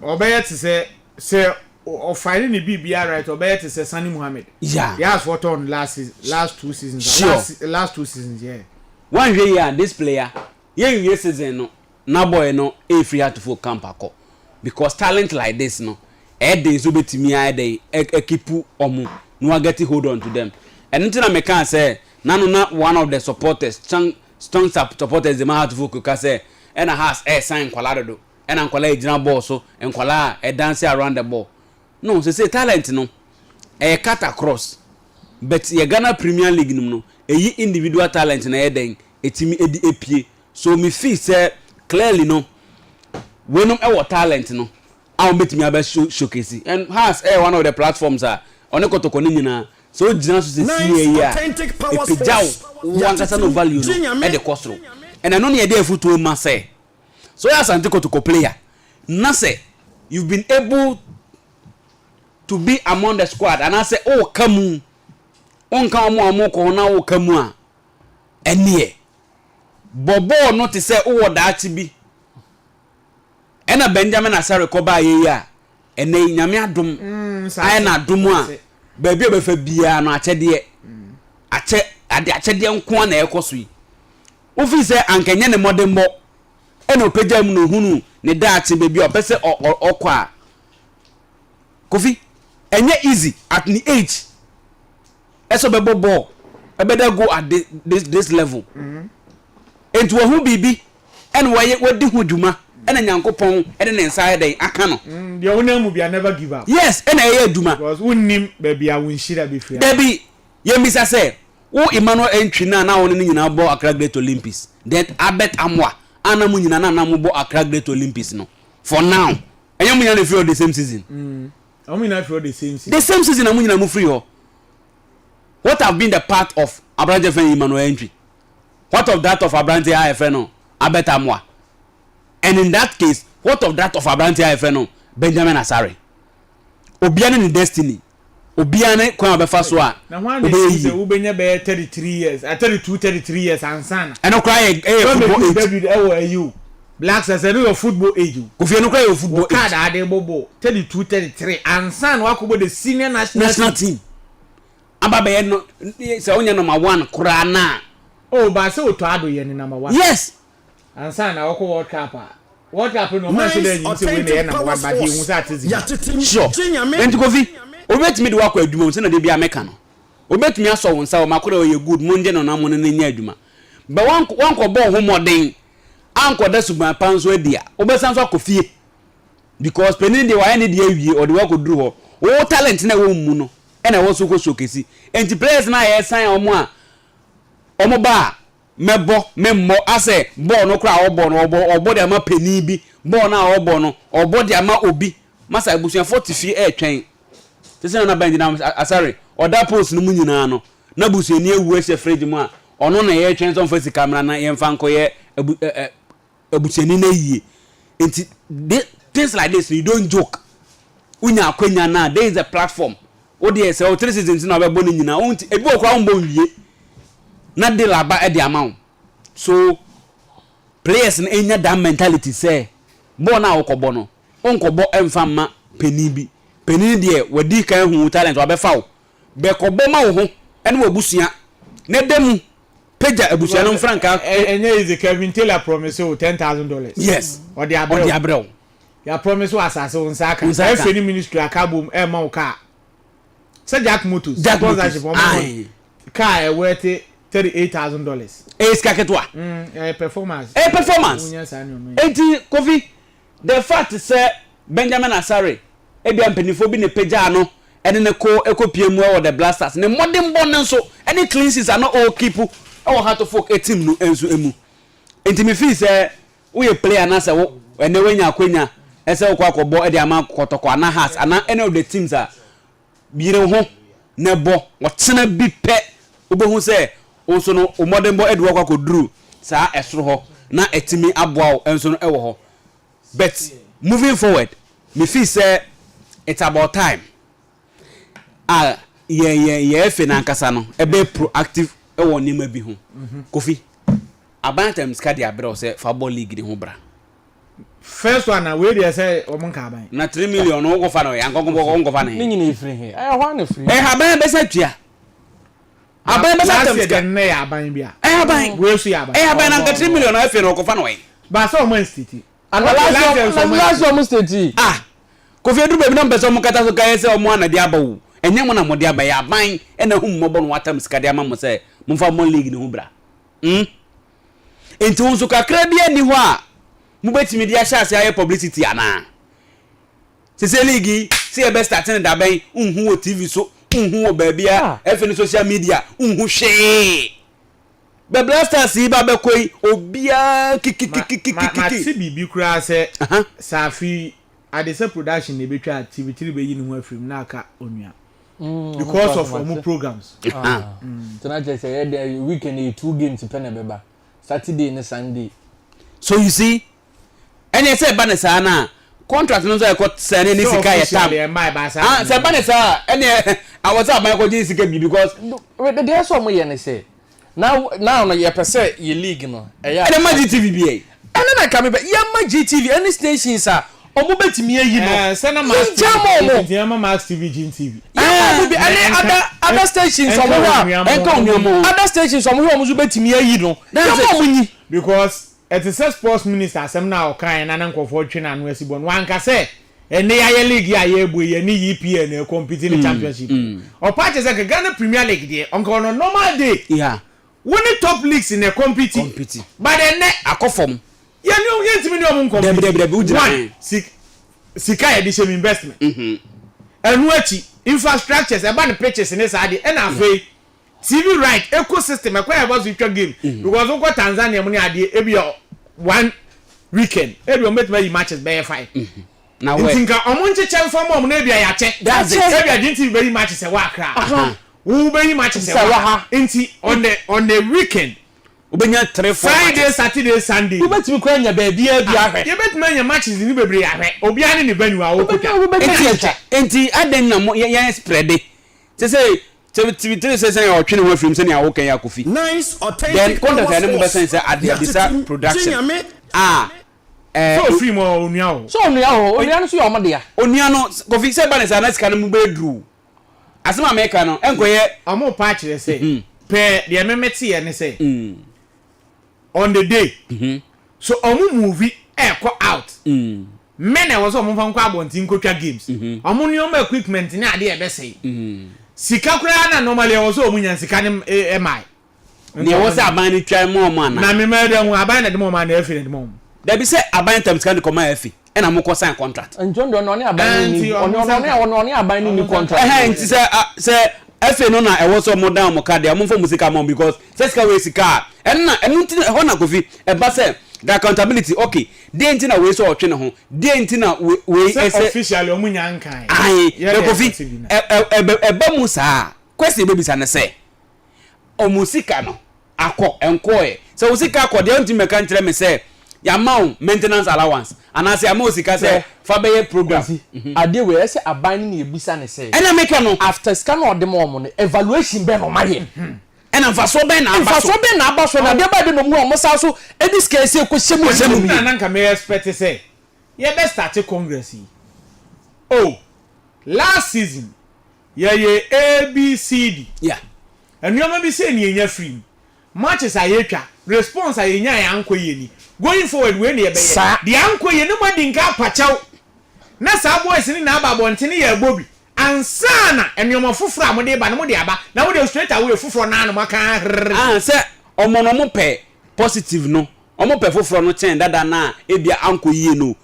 obey to say or finding the BBR right obey to say Sani Muhammad yes what on last 2 seasons sure. last 2 seasons one year this player year season no na boy no e free to full camp akọ because talent like this no days obetimi ade ekipu omu no get hold on to them and until I can say na one of the supporters strong supporters the man to focus say and has sign kwala do and kwala ejina ball so and kwala dance around the ball no say talent no cut across but ye Ghana Premier League no individual talent na den etimi edi epie so me feel say clearly no when no talent no I will meet me about showcase and has one of the platforms are on the Kotoko nyina so jina so say here one kasa no value no at the cost and I know near there football ma say so as Asante Kotoko player na say you've been able to be among the squad and I say oh kamu on kan mo ko na wo kamu a ene bobo no te say oh da chi bi ena Benjamin Asare ko ba ye ya ene nyame adom aye na adom a ba bi obefa bia no akyede akyede nko na ekoso yi ofi se ankenye ne modembo ena opejam no hunu ne da ache ba bi opese okwa Kofi enye easy at the age eso be bobo better go at this level enti wo hu bibi en we di huduma ena nyankopon ene ne nsa dey aka no the owner mu bia never give up yes ena ye aduma because unnim be bia wonshira be fia debi ye misa say wo Emmanuel Entry na won ni nyina bo Accra Great Olympics then Abet Amwa ana mu nyina na mo bo Accra Great Olympics no for now enye mu nyina free the same season I'm not for the same season. The same season I'm going to free. What have been the part of Abrante Fen Emmanuel Entry? What of that of Abrante IFN Abet Amwa? And in that case, what of that of Abrante IFN Benjamin Asare? Obiane ni destiny. Obiane kwa be faswa. Na one is Ubenya be 33 years. 33 years and sana. And no cry football age. Blacks as a football age. Kofi no cry football age. Card ade bobo 32 33 and san wakobo the senior national team. Aba be no say onya number 1 kura na. Oh ba say oto ado ye ni number 1. Yes. And san na wako World Cup. World Cup no man say you say win the number 1 but he won that is. Sure. Enti Kofi obetimi de wakọ adwuma nse na de bia meka no obetimi aso won sa o makoro ye good monje no na mo ne nya adwuma ba wanko bo ho modern anko da suban panso adia obesan so akofie because penin de wa ne de awie o de wako duru ho o talent na wo mu no e na wo so ko showcase enti players na ye sign omo ba mebo memmo ase ball no kra obo no obo de ama penin bi ball na obo no obo de ama obi masa ebusuan 40 fie e twen tese na Benjamin Asare oda post no munyina no na busuani ewu ese fridge mu a ono na ye twen so fasi camera na ye mfa nkoye ebusuani na yie enti things like this you don't joke unya akwanya na there is a platform o dey say o 3 seasons na obebo ni nyina o ebi okwa mbo wie na de laba e de amount so players na enya that mentality say bo na okobo no onkobo emfa ma penibi penin de wadi kan hu talent wa be fa wo be kobo ma wo ho ene wo busua ne dem peja ebusia no franka enye is Kevin Taylor promise you $10,000. yes Or the abrew. Ya promise was as on Saka. Any ministry akabum e ma ka. Say Jack Motors. Sponsorship car worth $38,000. E skaketwa. Performance. Enti Kofi the fact say Benjamin Asare e bia mpanifo bi ne peja no ene ne ko ekopie mu e the Blasters ne modern born nso any cleanses are not all keep e wo hato folk a team no enso emu. Enti me feel say we player na say wo ene wenya akwenya ese wo kwa kobo e de ama kotoko ana has ana any of the teams are bire ho ne bo wotena bi pe obehu say onso no modern boy e de wo kwa koduru sa esoro ho na etimi aboa enso no e wo ho. But moving forward me feel say it's about time yeah na nkasa no e be proactive e wo nima bi ho Kofi abantam ska dia bra say football league de ho bra first one we dey say o mon ka ban na 3 million no go fa no ya ngongo fa ni nyina free he hwa na free haban be sa tua haban be sa tam ska na ya haban bia haban we so ya haban haban na 3 million na fe no go fa no ba so mo city and last one state Kofi edu be na mbeso mo kata so kan se o mo anade abawu enye mo na mo de aba ya ban e na hum mo bo no watam ska de ama mo se mo fa mo league ne ho bra enti unso kakra bia ni ho a mo betimi de ahya ase aye publicity ana se league se e be starting da ban unhu o TV so unhu o ba bia efe ni social media unhu hwe be Blasters ba be koi obia kikikikikiki ma ti bibi kura se safi adese production ne betwa activity be yi ni ho afrim na aka onua because of our programs tonight say the weekend 2 games pen beba Saturday and Sunday. So you see any say banesa na contract no say got send any sika ya tab say banesa any I was up my go sika bi because there so mo ye ne say now no ye pese ye league no ya any Magic TV bi e na ka me be ya Magic TV any stations are omo betimi ayi no say na Max TV GTV other stations other stations omo zo betimi ayi no because it is a sports minister asem na okan na nkofo twe na no asibon wanka say ene ya league ya ebu ye ni EPL na compete in championship o part is like Ghana Premier League there on normal day winning top leagues in a compete but then akofom ya ni yentimi ni omo compete sika edition investment enu achi infrastructures eba ne pitches ne saade e na afei TV right ecosystem ekwa ya boss twa game because we got Tanzania money ade e bi one weekend e bi o met my matches be 5 na we tinka omonche chen form om na bia ya che that's it e bia didn't very matches e wa kra wo be matches e wa enti on the weekend obenya 3-4 Friday Saturday Sunday we betimi kwa nya ba bia ahwe ye betimi anya matches ni bebre ahwe obi ani ne venue a wo kota enti aden na ya spread say TV3 say o twene ho film say na wo kan ya Kofi NYCE authentic then contract na mo be say adisa production so film onua o so onua no so yo omode ya onua no Kofi say banesa na sika no mo be dru asema America no enkoye amo pa kire say pe de memeti ye ne say on the day so omu movie go out men e was omu fan kwa abontin kotwa games omu ni omu equipment ni ade e be say sika kura na normally was omu nyan sika ne mai ne was aban ni twa mo ma na me me de ho aban na de mo ma na afi na de mo da bi say aban tam sika ne koma afi e na mo ko sign contract njondo no ne aban ni ono ne aban ni contract nti say efe no na ewo so mo down mo card ya mo fo musika mo because sesika we sika enna enti ho na Kofi e ba say the accountability okay dey enti na we so otwe ne ho dey enti na we officially omunya nkan ai Kofi e ba musa question be bisa ne say o musika no akọ enko e so musika akọ dey enti me kan kire me say ya maun maintenance allowance anase ya musika say fa be program ade we say aban ni ebisa ne say ena make no after scan or dem omo no evaluation be no maye ena mfaso be na abaso na de ba de no mu omo sa so edis case e ko shemu na nka me expect say ye be start congress oh last season ye ABCD yeah enu ma be say ni enya free matches ayetwa response ayenya ya anko yeni going forward we ne be the anko yeni mo dinka pachaw na sa boys ni na aba bontene ya bobi ansana enyomo foforo amode ba na mo de aba na wo de straight away foforo na no maka se omo no mo pe positive no omo pe foforo no chen dada na ebia anko yie no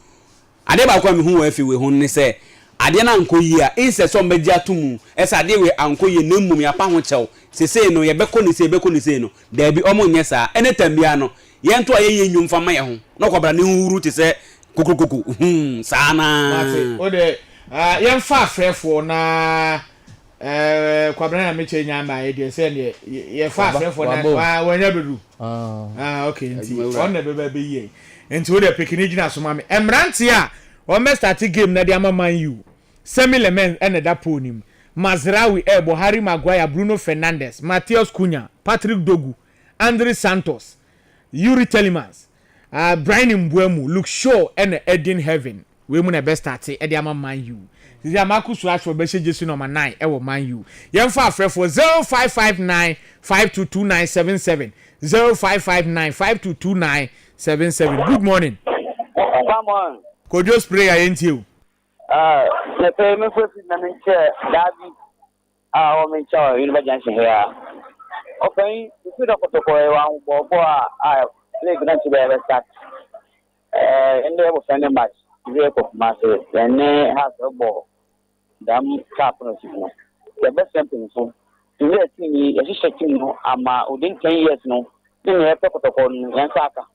ade ba kwa me hu afi we hu ne se ade na anko yie a inse so mbeji atumu esa ade we anko yie na mmum ya pa ho chew sese no ye beko ni se no da bi omo nye sa anytime bia no ye nto aye nyum fa ma ye ho no kwabra ne huru ti se kokokoko sana o de ye fa afrefo na kwabra na meche nya ma ye de se ne ye fa afrefo na wanya bedu okay nti on na be ye nti o de pikiniji na so ma me emrante a o me start game na de ama Man U semi-lement ene da ponim Mazraoui, Harry Maguire, Bruno Fernandes, Matheus Cunha, Patrick Dogu, Andre Santos, Yuri Telemans, Brian Mbeumo, Luke Shaw, and Eden Heaven. We mun best start e ama Man U. This is Marcus Rashford be jersey number 9 e Man U. Yem fa afre for 0559 522977 0559 522977. Good morning. Come on. Kojo spray ayenti you. The payment for the Davi, our main child, University here. Okay, the food of the boy, one for I play grand to the start. And they will send a match, vehicle master, and they have a ball. Damn capital. The best something so. To let me, as you said, I'm within 10 years no, then you have to put upon Yansaka.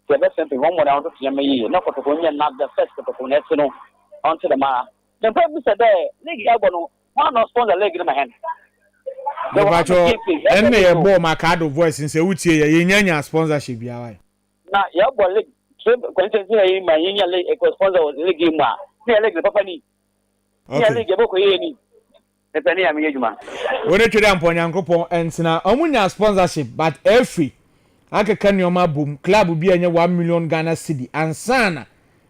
The best something one more out of Yammy, not for the not the first of onto the man. The purpose of the league, one of sponsor leg in my hand. And may a ball my card of voice and say, which ye sponsorship. Now, your boy league, quintessentially, my union league, a sponsor was league in my leg, the company. Yeah, league, a book, the penny, I'm a man. When you down upon Yankopo and Sina, Omunia sponsorship, but every I can your boom club will be a 1 million Ghana city and Sana.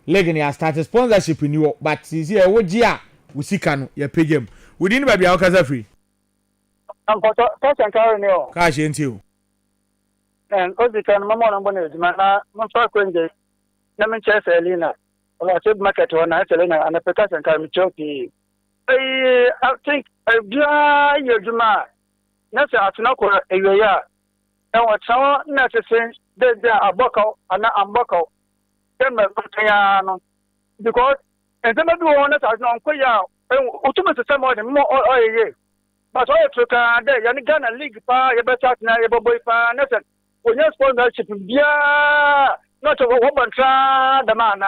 Legany has started sponsorship in Europe, but this year, what year we see can you pay him? We didn't be our casa free. I'm for touch and carry no cash into you. And all the time, Mamma and Bonnet, my first Quenday, Naman Chess Elena, or I said market one, Selena, and a percussion can be choky. I think a dry your Juma. That's a Tunako a year. And what's all necessary, there's a buckle and a buckle. Because and some of the owners are not quite out. Ultimately, some of them more or a but all took a day, and Ghana League, you better not a boy fan. When you sponsorship, yeah, not a woman, the man.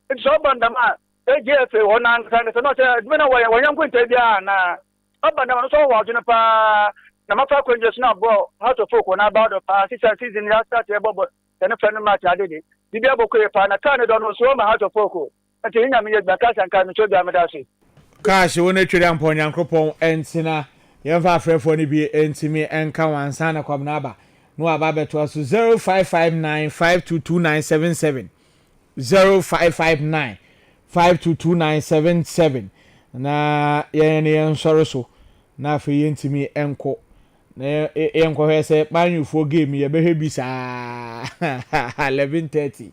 It's open the man. They get one answer, not a minute when I'm going to be an up and down so watching a pa. The matter when just now, bro, how to focus on about the past season last year, but then a friend of mine I did it. The Bible Pana Canada don't know how to focus. Until you know the cash and can show them that. Cash, when you trade upon Yankropon and Sina, you have a friend for me and to me and Kawan Sana Kwamnaba. No about to us 0559 522977 0559 522977. Na yen sorry so. Na for yen to me enko. Na enko say man you for game ye be bisa 11:30.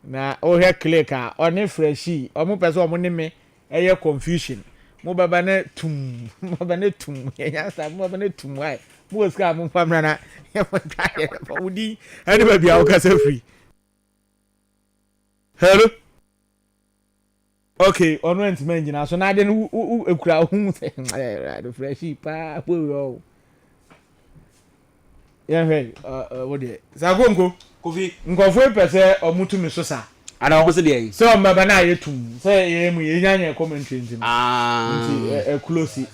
Na o he click a oni freshy o mo pese o mo ne me eye confusion mo baba na tum mo baba na tum ya sa mo baba na tum why mo ska mo famra na e mo try for udi ani ba bia o ka say free. Hello. Okay, on rent man jina so na de no ekura hu say the freshy pa bo. Yeah, hey, what dey? Sa gongo Kofi nkofo pese omutu mi so sa. Ana wo se dey. So mbaba na yetum. Say ye mu ye nyanya commentary nti. Nti close.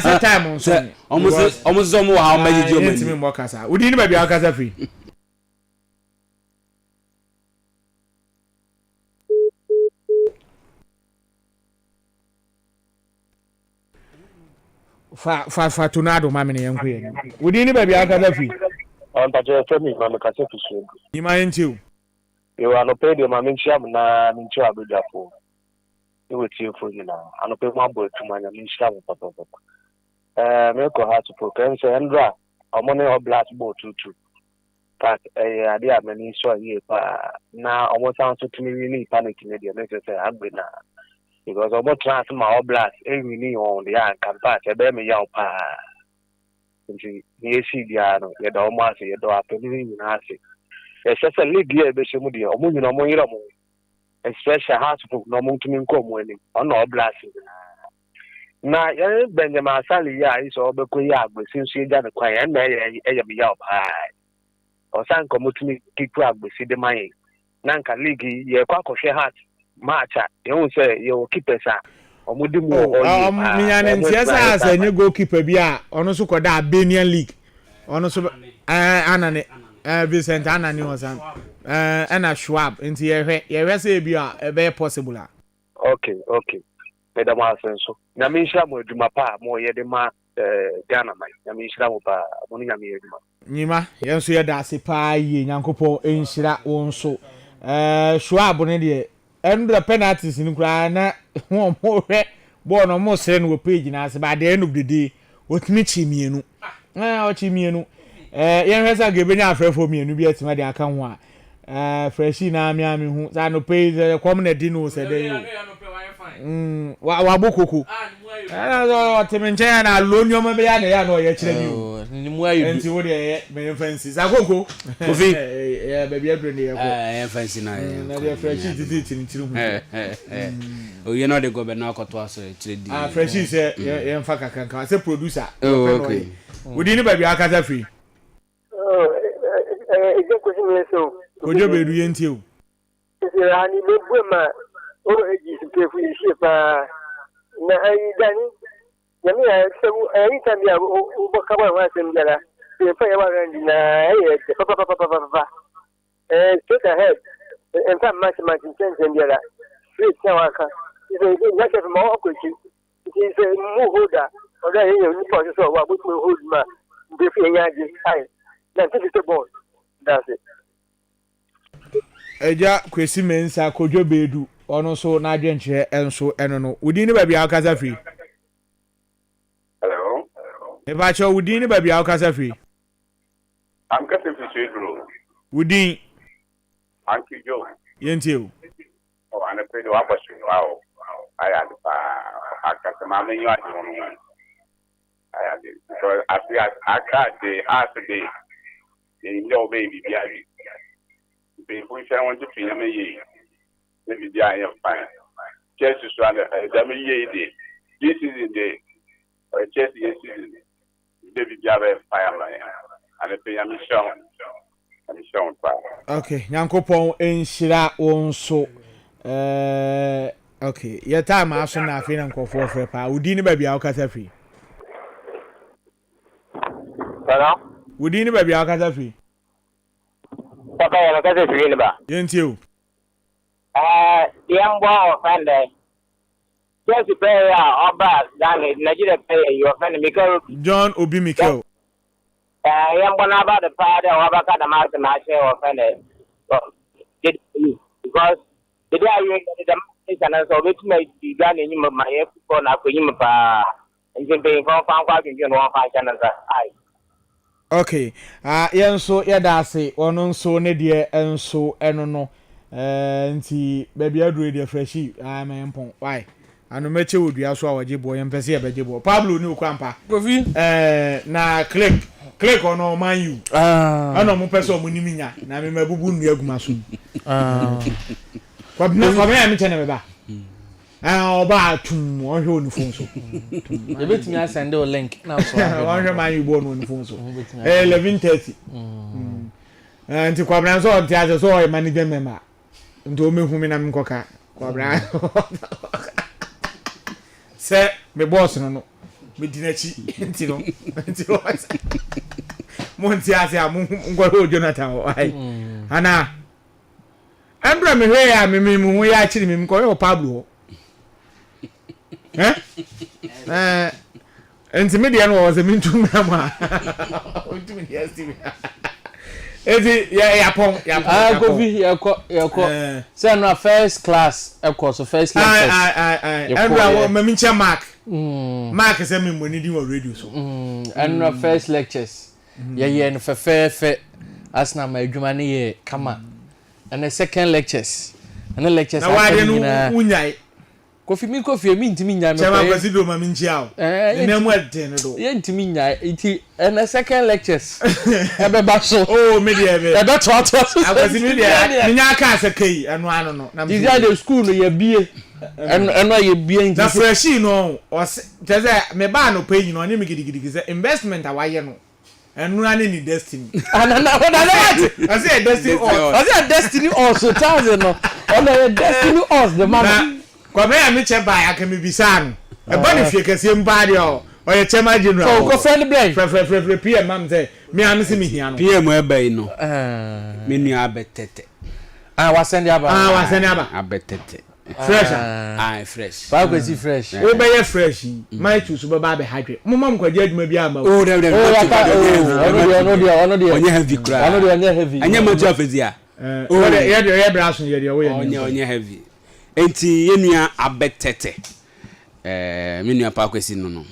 Say time on so. Almost so mo how many you mean? Nti me mo kasa. Udi ni ba bia kasa free. Fa tornado mama ne yanko ye. Udi ni ba bia kasa free. But you tell me, Mamma Cassius. You mind you? You are no paid your mamma sham na ninja abujafo. You will see for you now. I no pay one boy to my sham papa. Make a heart to proclaim Sandra. omone oblast ball 2-2 but ade a mani so ye pa na omo sound to me really panic in the next say agbena because omo trans ma oblast really on the campaign e be me yaw pa nti ye si dia no ye do omo ase ye do apeni ni na ase e se league ye be shemu dia omo nyina omo yira mo especially house folk no omo ntumi nko omo ani ono oblast na ye Benjamin Asali ya iso obekọ ya agbesi nso eja ne kwan ya na ye me yaw pa osan komotumi kiku agbesi de man na nka league ye kwa kohwe heart match a ye hu say ye o keepers a omudi mu o mi ya ntiasa asa nye goalkeeper bi a ono so koda Albanian league ono so anane Vincent anane osan ana Schwab nti ye hwe say bi a e be possible a okay Madam Asenso na mi nshira mo aduma pa mo ye de ma Ghana man na mi nshira mo pa mo ni nyame aduma nyima yenso ye da ase pa yi nyankopon enhira wonso Schwab ne de end penalties ni kura na mo hwe ball no mo sere no page na ase ba the end of the day otimi chimienu o chimienu yen hwesa gebenya afrefo mienu bi atima de aka ho a freshi na ami hu za no page come na di no se de wa bokoko otiminche na lonyo ma be ya na ya no ye kire ni mu ayu enti wo de me fancy za koko kofi ba bia bre ne ye ko fancy na na de freshi titi tiri hu o ye no de go be na akoto aso kire di freshi se ye mfa kakanka se producer okay wodi ni ba bia akata free eje ko si me so ojo be du yenti o ani me buema o eji se fu isi pa na ai dani yami ya sebu ai tambia o bokaba wa sembia se fa ya wa na ai pa straight ahead in fact match sembia straight waka is a like from all kwchi is a mu holder o da yin ni po so wa bu hold ma be fi yaji ai na take the ball that's it eja kwesi mensa kodwo bedu ono so na adwenche enso eno no wudi ni ba bia akaza free hello e ba cho wudi ni ba bia akaza free I'm getting to see bro wudi Uncle Joe yenti o oh ana pe do abasu wow I had akata ma me yu ade wono I had because I feel I can't the today in your baby biabi people say want to feel me ye maybe they are fine just to run the me ye this is the just yes baby biabi fire man and the am shown okay nyankopon enhira wonso okay your time aso na afi na nkofo frɛ pa wudi ni ba bia akasa free hello wudi ni ba bia akasa free papa ya kasa free ni ba yenti o young boy friend just play oba Ghana Nigeria play your friend Mikel John Obi Mikel young boy about the party or about the market match or friend because the day you get the match so which may be done in my phone na kwenye pa nje be for fan kwa nje no fan channel ai okay yenso yeda ase ono nso ne de enso eno no nti baby adure de freshi me mpon why anu meche odua so awaje bo yempese yebeje bo Pablo ni okwampa kofi na click ono man you ano mo pese omo niminya na me mabubu nu aguma so kwa me ya meche na me ba oba tum o hwe onu phone so you bet me send a link now so o hwe man you bo onu phone so 11:30 nti kwa bran so nti aso so manager member nti o mehu me na me nkoka kwa bran se me boss no me dinachi nti no nti o mo nti ase a mo ngoro Jonathan ai ana andra me hwe ya me mu ya chiri me ko Pablo nti me de no was a mintu mama nti me yes ti ezi ya pon kofi ya ko say no first class so first lectures andra me mincha mark say me money di radio so and no first lectures ye no fe asna ma adwuma ne ye kama and the second lectures and the lectures na wade no unyai kofi mi ntimi nya me chema kwasido ma minchia ne mu ade do ye ntimi nya iti and the second lectures ebe ba so oh me de ebe ebe to akwasi mi de nya aka asakai eno ano no na dizia de school no ye bie eno ye bie nti na fresh no o teze me ba no pay no ne me gidigidi ze investment awaye no enu ane ni destiny na what I say destiny or I say destiny also thousand no on the destiny us the man kwa me am che ba aka me bisa no e ba ne fie kase mba de o ye chema general so go friend brain frefrefre PM am say me am se me hia no PM e ba yi no me nua abetete wa send ya ba abetete fresh fresh ba go see fresh we be ye fresh my choose be ba be hadwe momam kwaje adwuma bi ama oh dem ono onye heavy cry onye heavy anya matu afezi a ye braso ye we onye heavy enti yenua abetete me nua pa kwesi no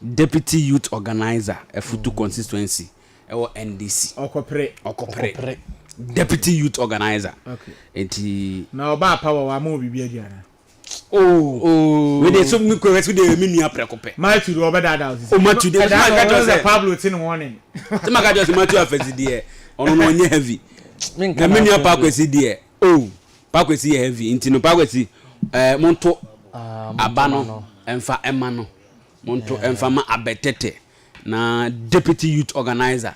deputy youth organizer efutu constituency ewo NDC okopre deputy youth organizer okay enti na oba power wa ma obibi aduana we dey so me kwesi dey me nua prekope Matthew do obeda o Matthew dey that Pablo tin warning te maka just Matthew afezi dey ono no onye heavy na me nua pa kwesi dey pa kwesi heavy enti no pa kwesi monto abano emfa emano monto emfa ma abetete na deputy youth organizer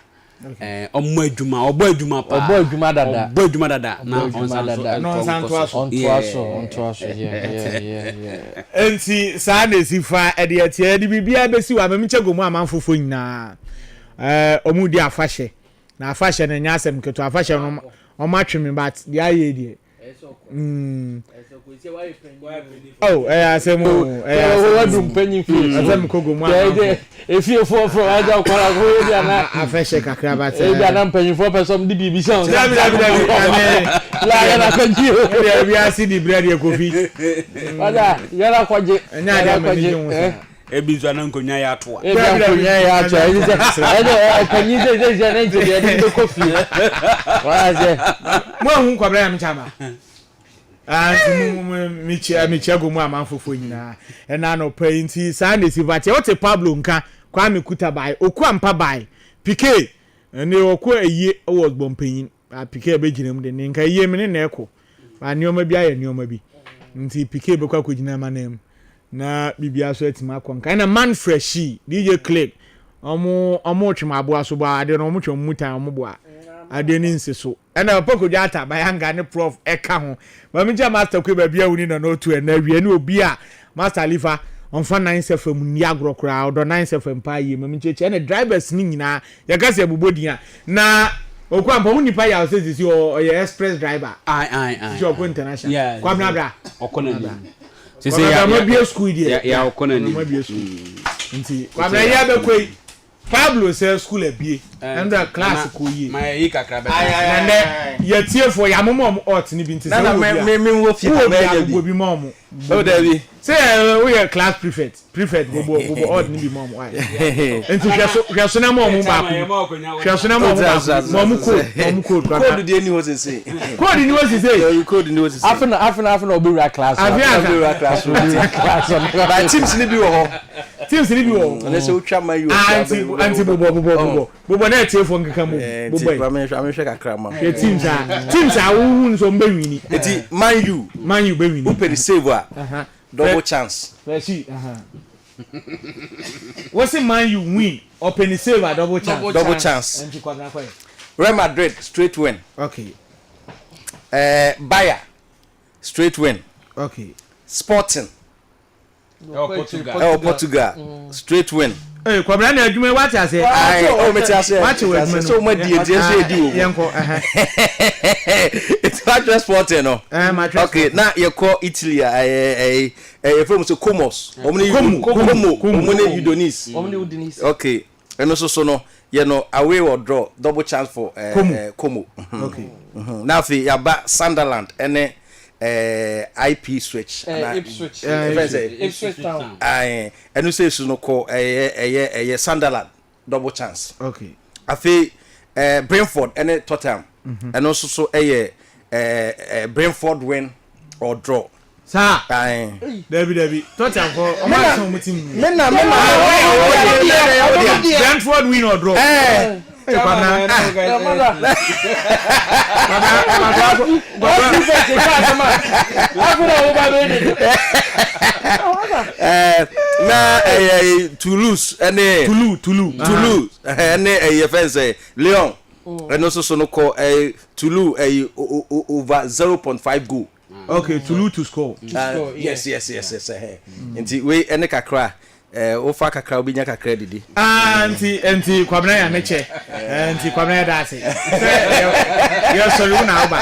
omo adwuma pa obo adwuma dada na onsanto aso yeah enti saa na sifa e de atie de bibia besi wa memche gomu amanfofo nyina omudi afahye na afahye na nya asem keto afahye no omatweme but dia ye die asem wadum penyin fi asem kogomu efie for aja kwara ko dia na afahye kakra but dia na penyin for person di bibi sound la ya na kanji ya bi asi di bread e kofi wada ya na kwaje nya dia me ebizu anankonya ya atoa anankonya ya atoa ede penyin ze na nje dia di kofi waje mo hu kwabra ya mchama michi agomu amanfofo nyina ena no painti sande sivate ote Pablo nka kwa mekuta bai oku ampa bai pike ene oku eye was bompanyin pike be ginam de nka eye me ne eko ba nioma bi aye nioma bi nti pike be kwa kogina manem na bibia so atima konka na man freshi DJ Click omo twema abo so ba ade no omo twem muta omo bo a ade ni nseso ena poko jata bayanga ne prof eka ho ba mi master kwe ba bia wuni na no to na wie ne obi a master lifa onfa 9 mu ni agro kra odo 9 pa yi ma mi cheche ena drivers ni nyina ya gase abubodi a na okwa mpa hu nipa ya osisi o ye express driver jo ko international kwa mnabra okona ni sese ya ma bia school dia ya okona ni ma bia school nti kwa mna ya be kwe Pablo say school abie and the class ko yi my yi kakra be and ya tie for ya momom ot ni bi nti say na me wo fi ka be bi mom o David say we are class prefect go ot ni bi mom why nti hweso na mom ba ko hweso na mom ko code dey ni what say code ni what say code ni what say afena obewura class by teams ni bi wo ho na say utwa mayu anti bobo na tie for nkaka mo bobo amehwe kakra ma teams a wo nso mba wini eti man you be wini who pay save double chance let's see what's it man you win or penny save a double chance Real Madrid straight win okay Bayer straight win okay Sporting Portugal straight win kwabra na adwuma what I say meti ase so mo di yenko it's not just Sporting no okay na ye call Italy from so Comos omni Udinese okay eno so no ye no away or draw double chance for Como okay now fi yaba Sunderland ene IP switch Ipswich town enu say so no call Sunderland double chance okay afi Brentford and Tottenham and also so Brentford win or draw. Sir, Debbie, Tottenham for Brentford win or draw. Toulouse and Toulouse and a Lyon and also so no call a Toulouse over 0.5 goal. Okay, Toulouse to score. Yes. Nti we ene kakra ofa kakra obi nya kakra didi. Anti kwabena ya meche. Anti kwabena ya dase. Yo sorry una oba.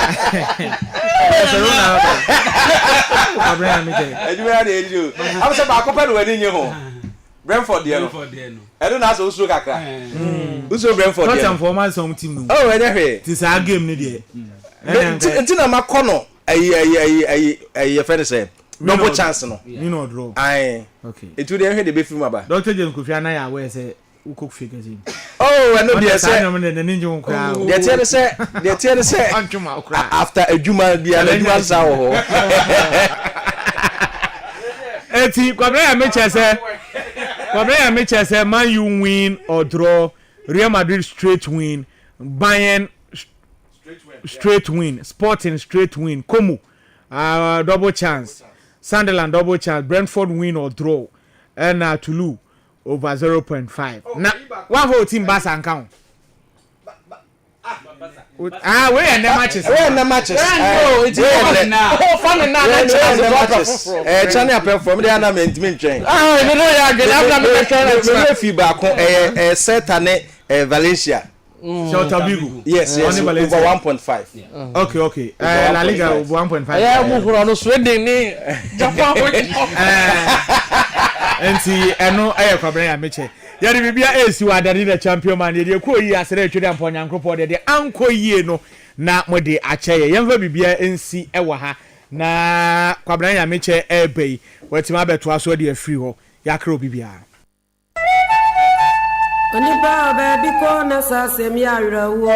Kwabena ya meche. Ejuma ya dey do. Am say ba ko pelu we ni ho. Brentford there no. Edo na so usu kakra. Usu Brentford there. Tottenham for man some team no. Oh, ene hwe. Ti sa game ni there. Nti na makono ayi friend say double chance no. You know draw. Aye. Okay. It will dey be film aba. Dr. James Kofi na ya we say ukok fake again. Oh, I know dey say. Dey tell say after ejuma bia na ejuma sa wo. Eti kwabena ya meche say Man U win or draw, Real Madrid straight win, Bayern straight win, Sporting straight win, Como double chance, Sunderland double chance, Brentford win or draw, and Toulouse over 0.5. Now, one whole team bass and count. We and the matches. Oh, it's fun now. China perform the announcement train. Certainly Valencia. Yes, over 1.5. Okay. La Liga over 1.5. Yeah, move on Sweden ni Japan. Enti eno kwabena meche. Yari bibia esi wadari the champion man ye ko yi asere twede amponya nkropo de anko yie no na mode acheye yemfa bibia ensi ewa ha na kwabena ya meche ebei wetima beto aso de afiri ho yakra bibia Oni ba baby ko na sa sem ya rawo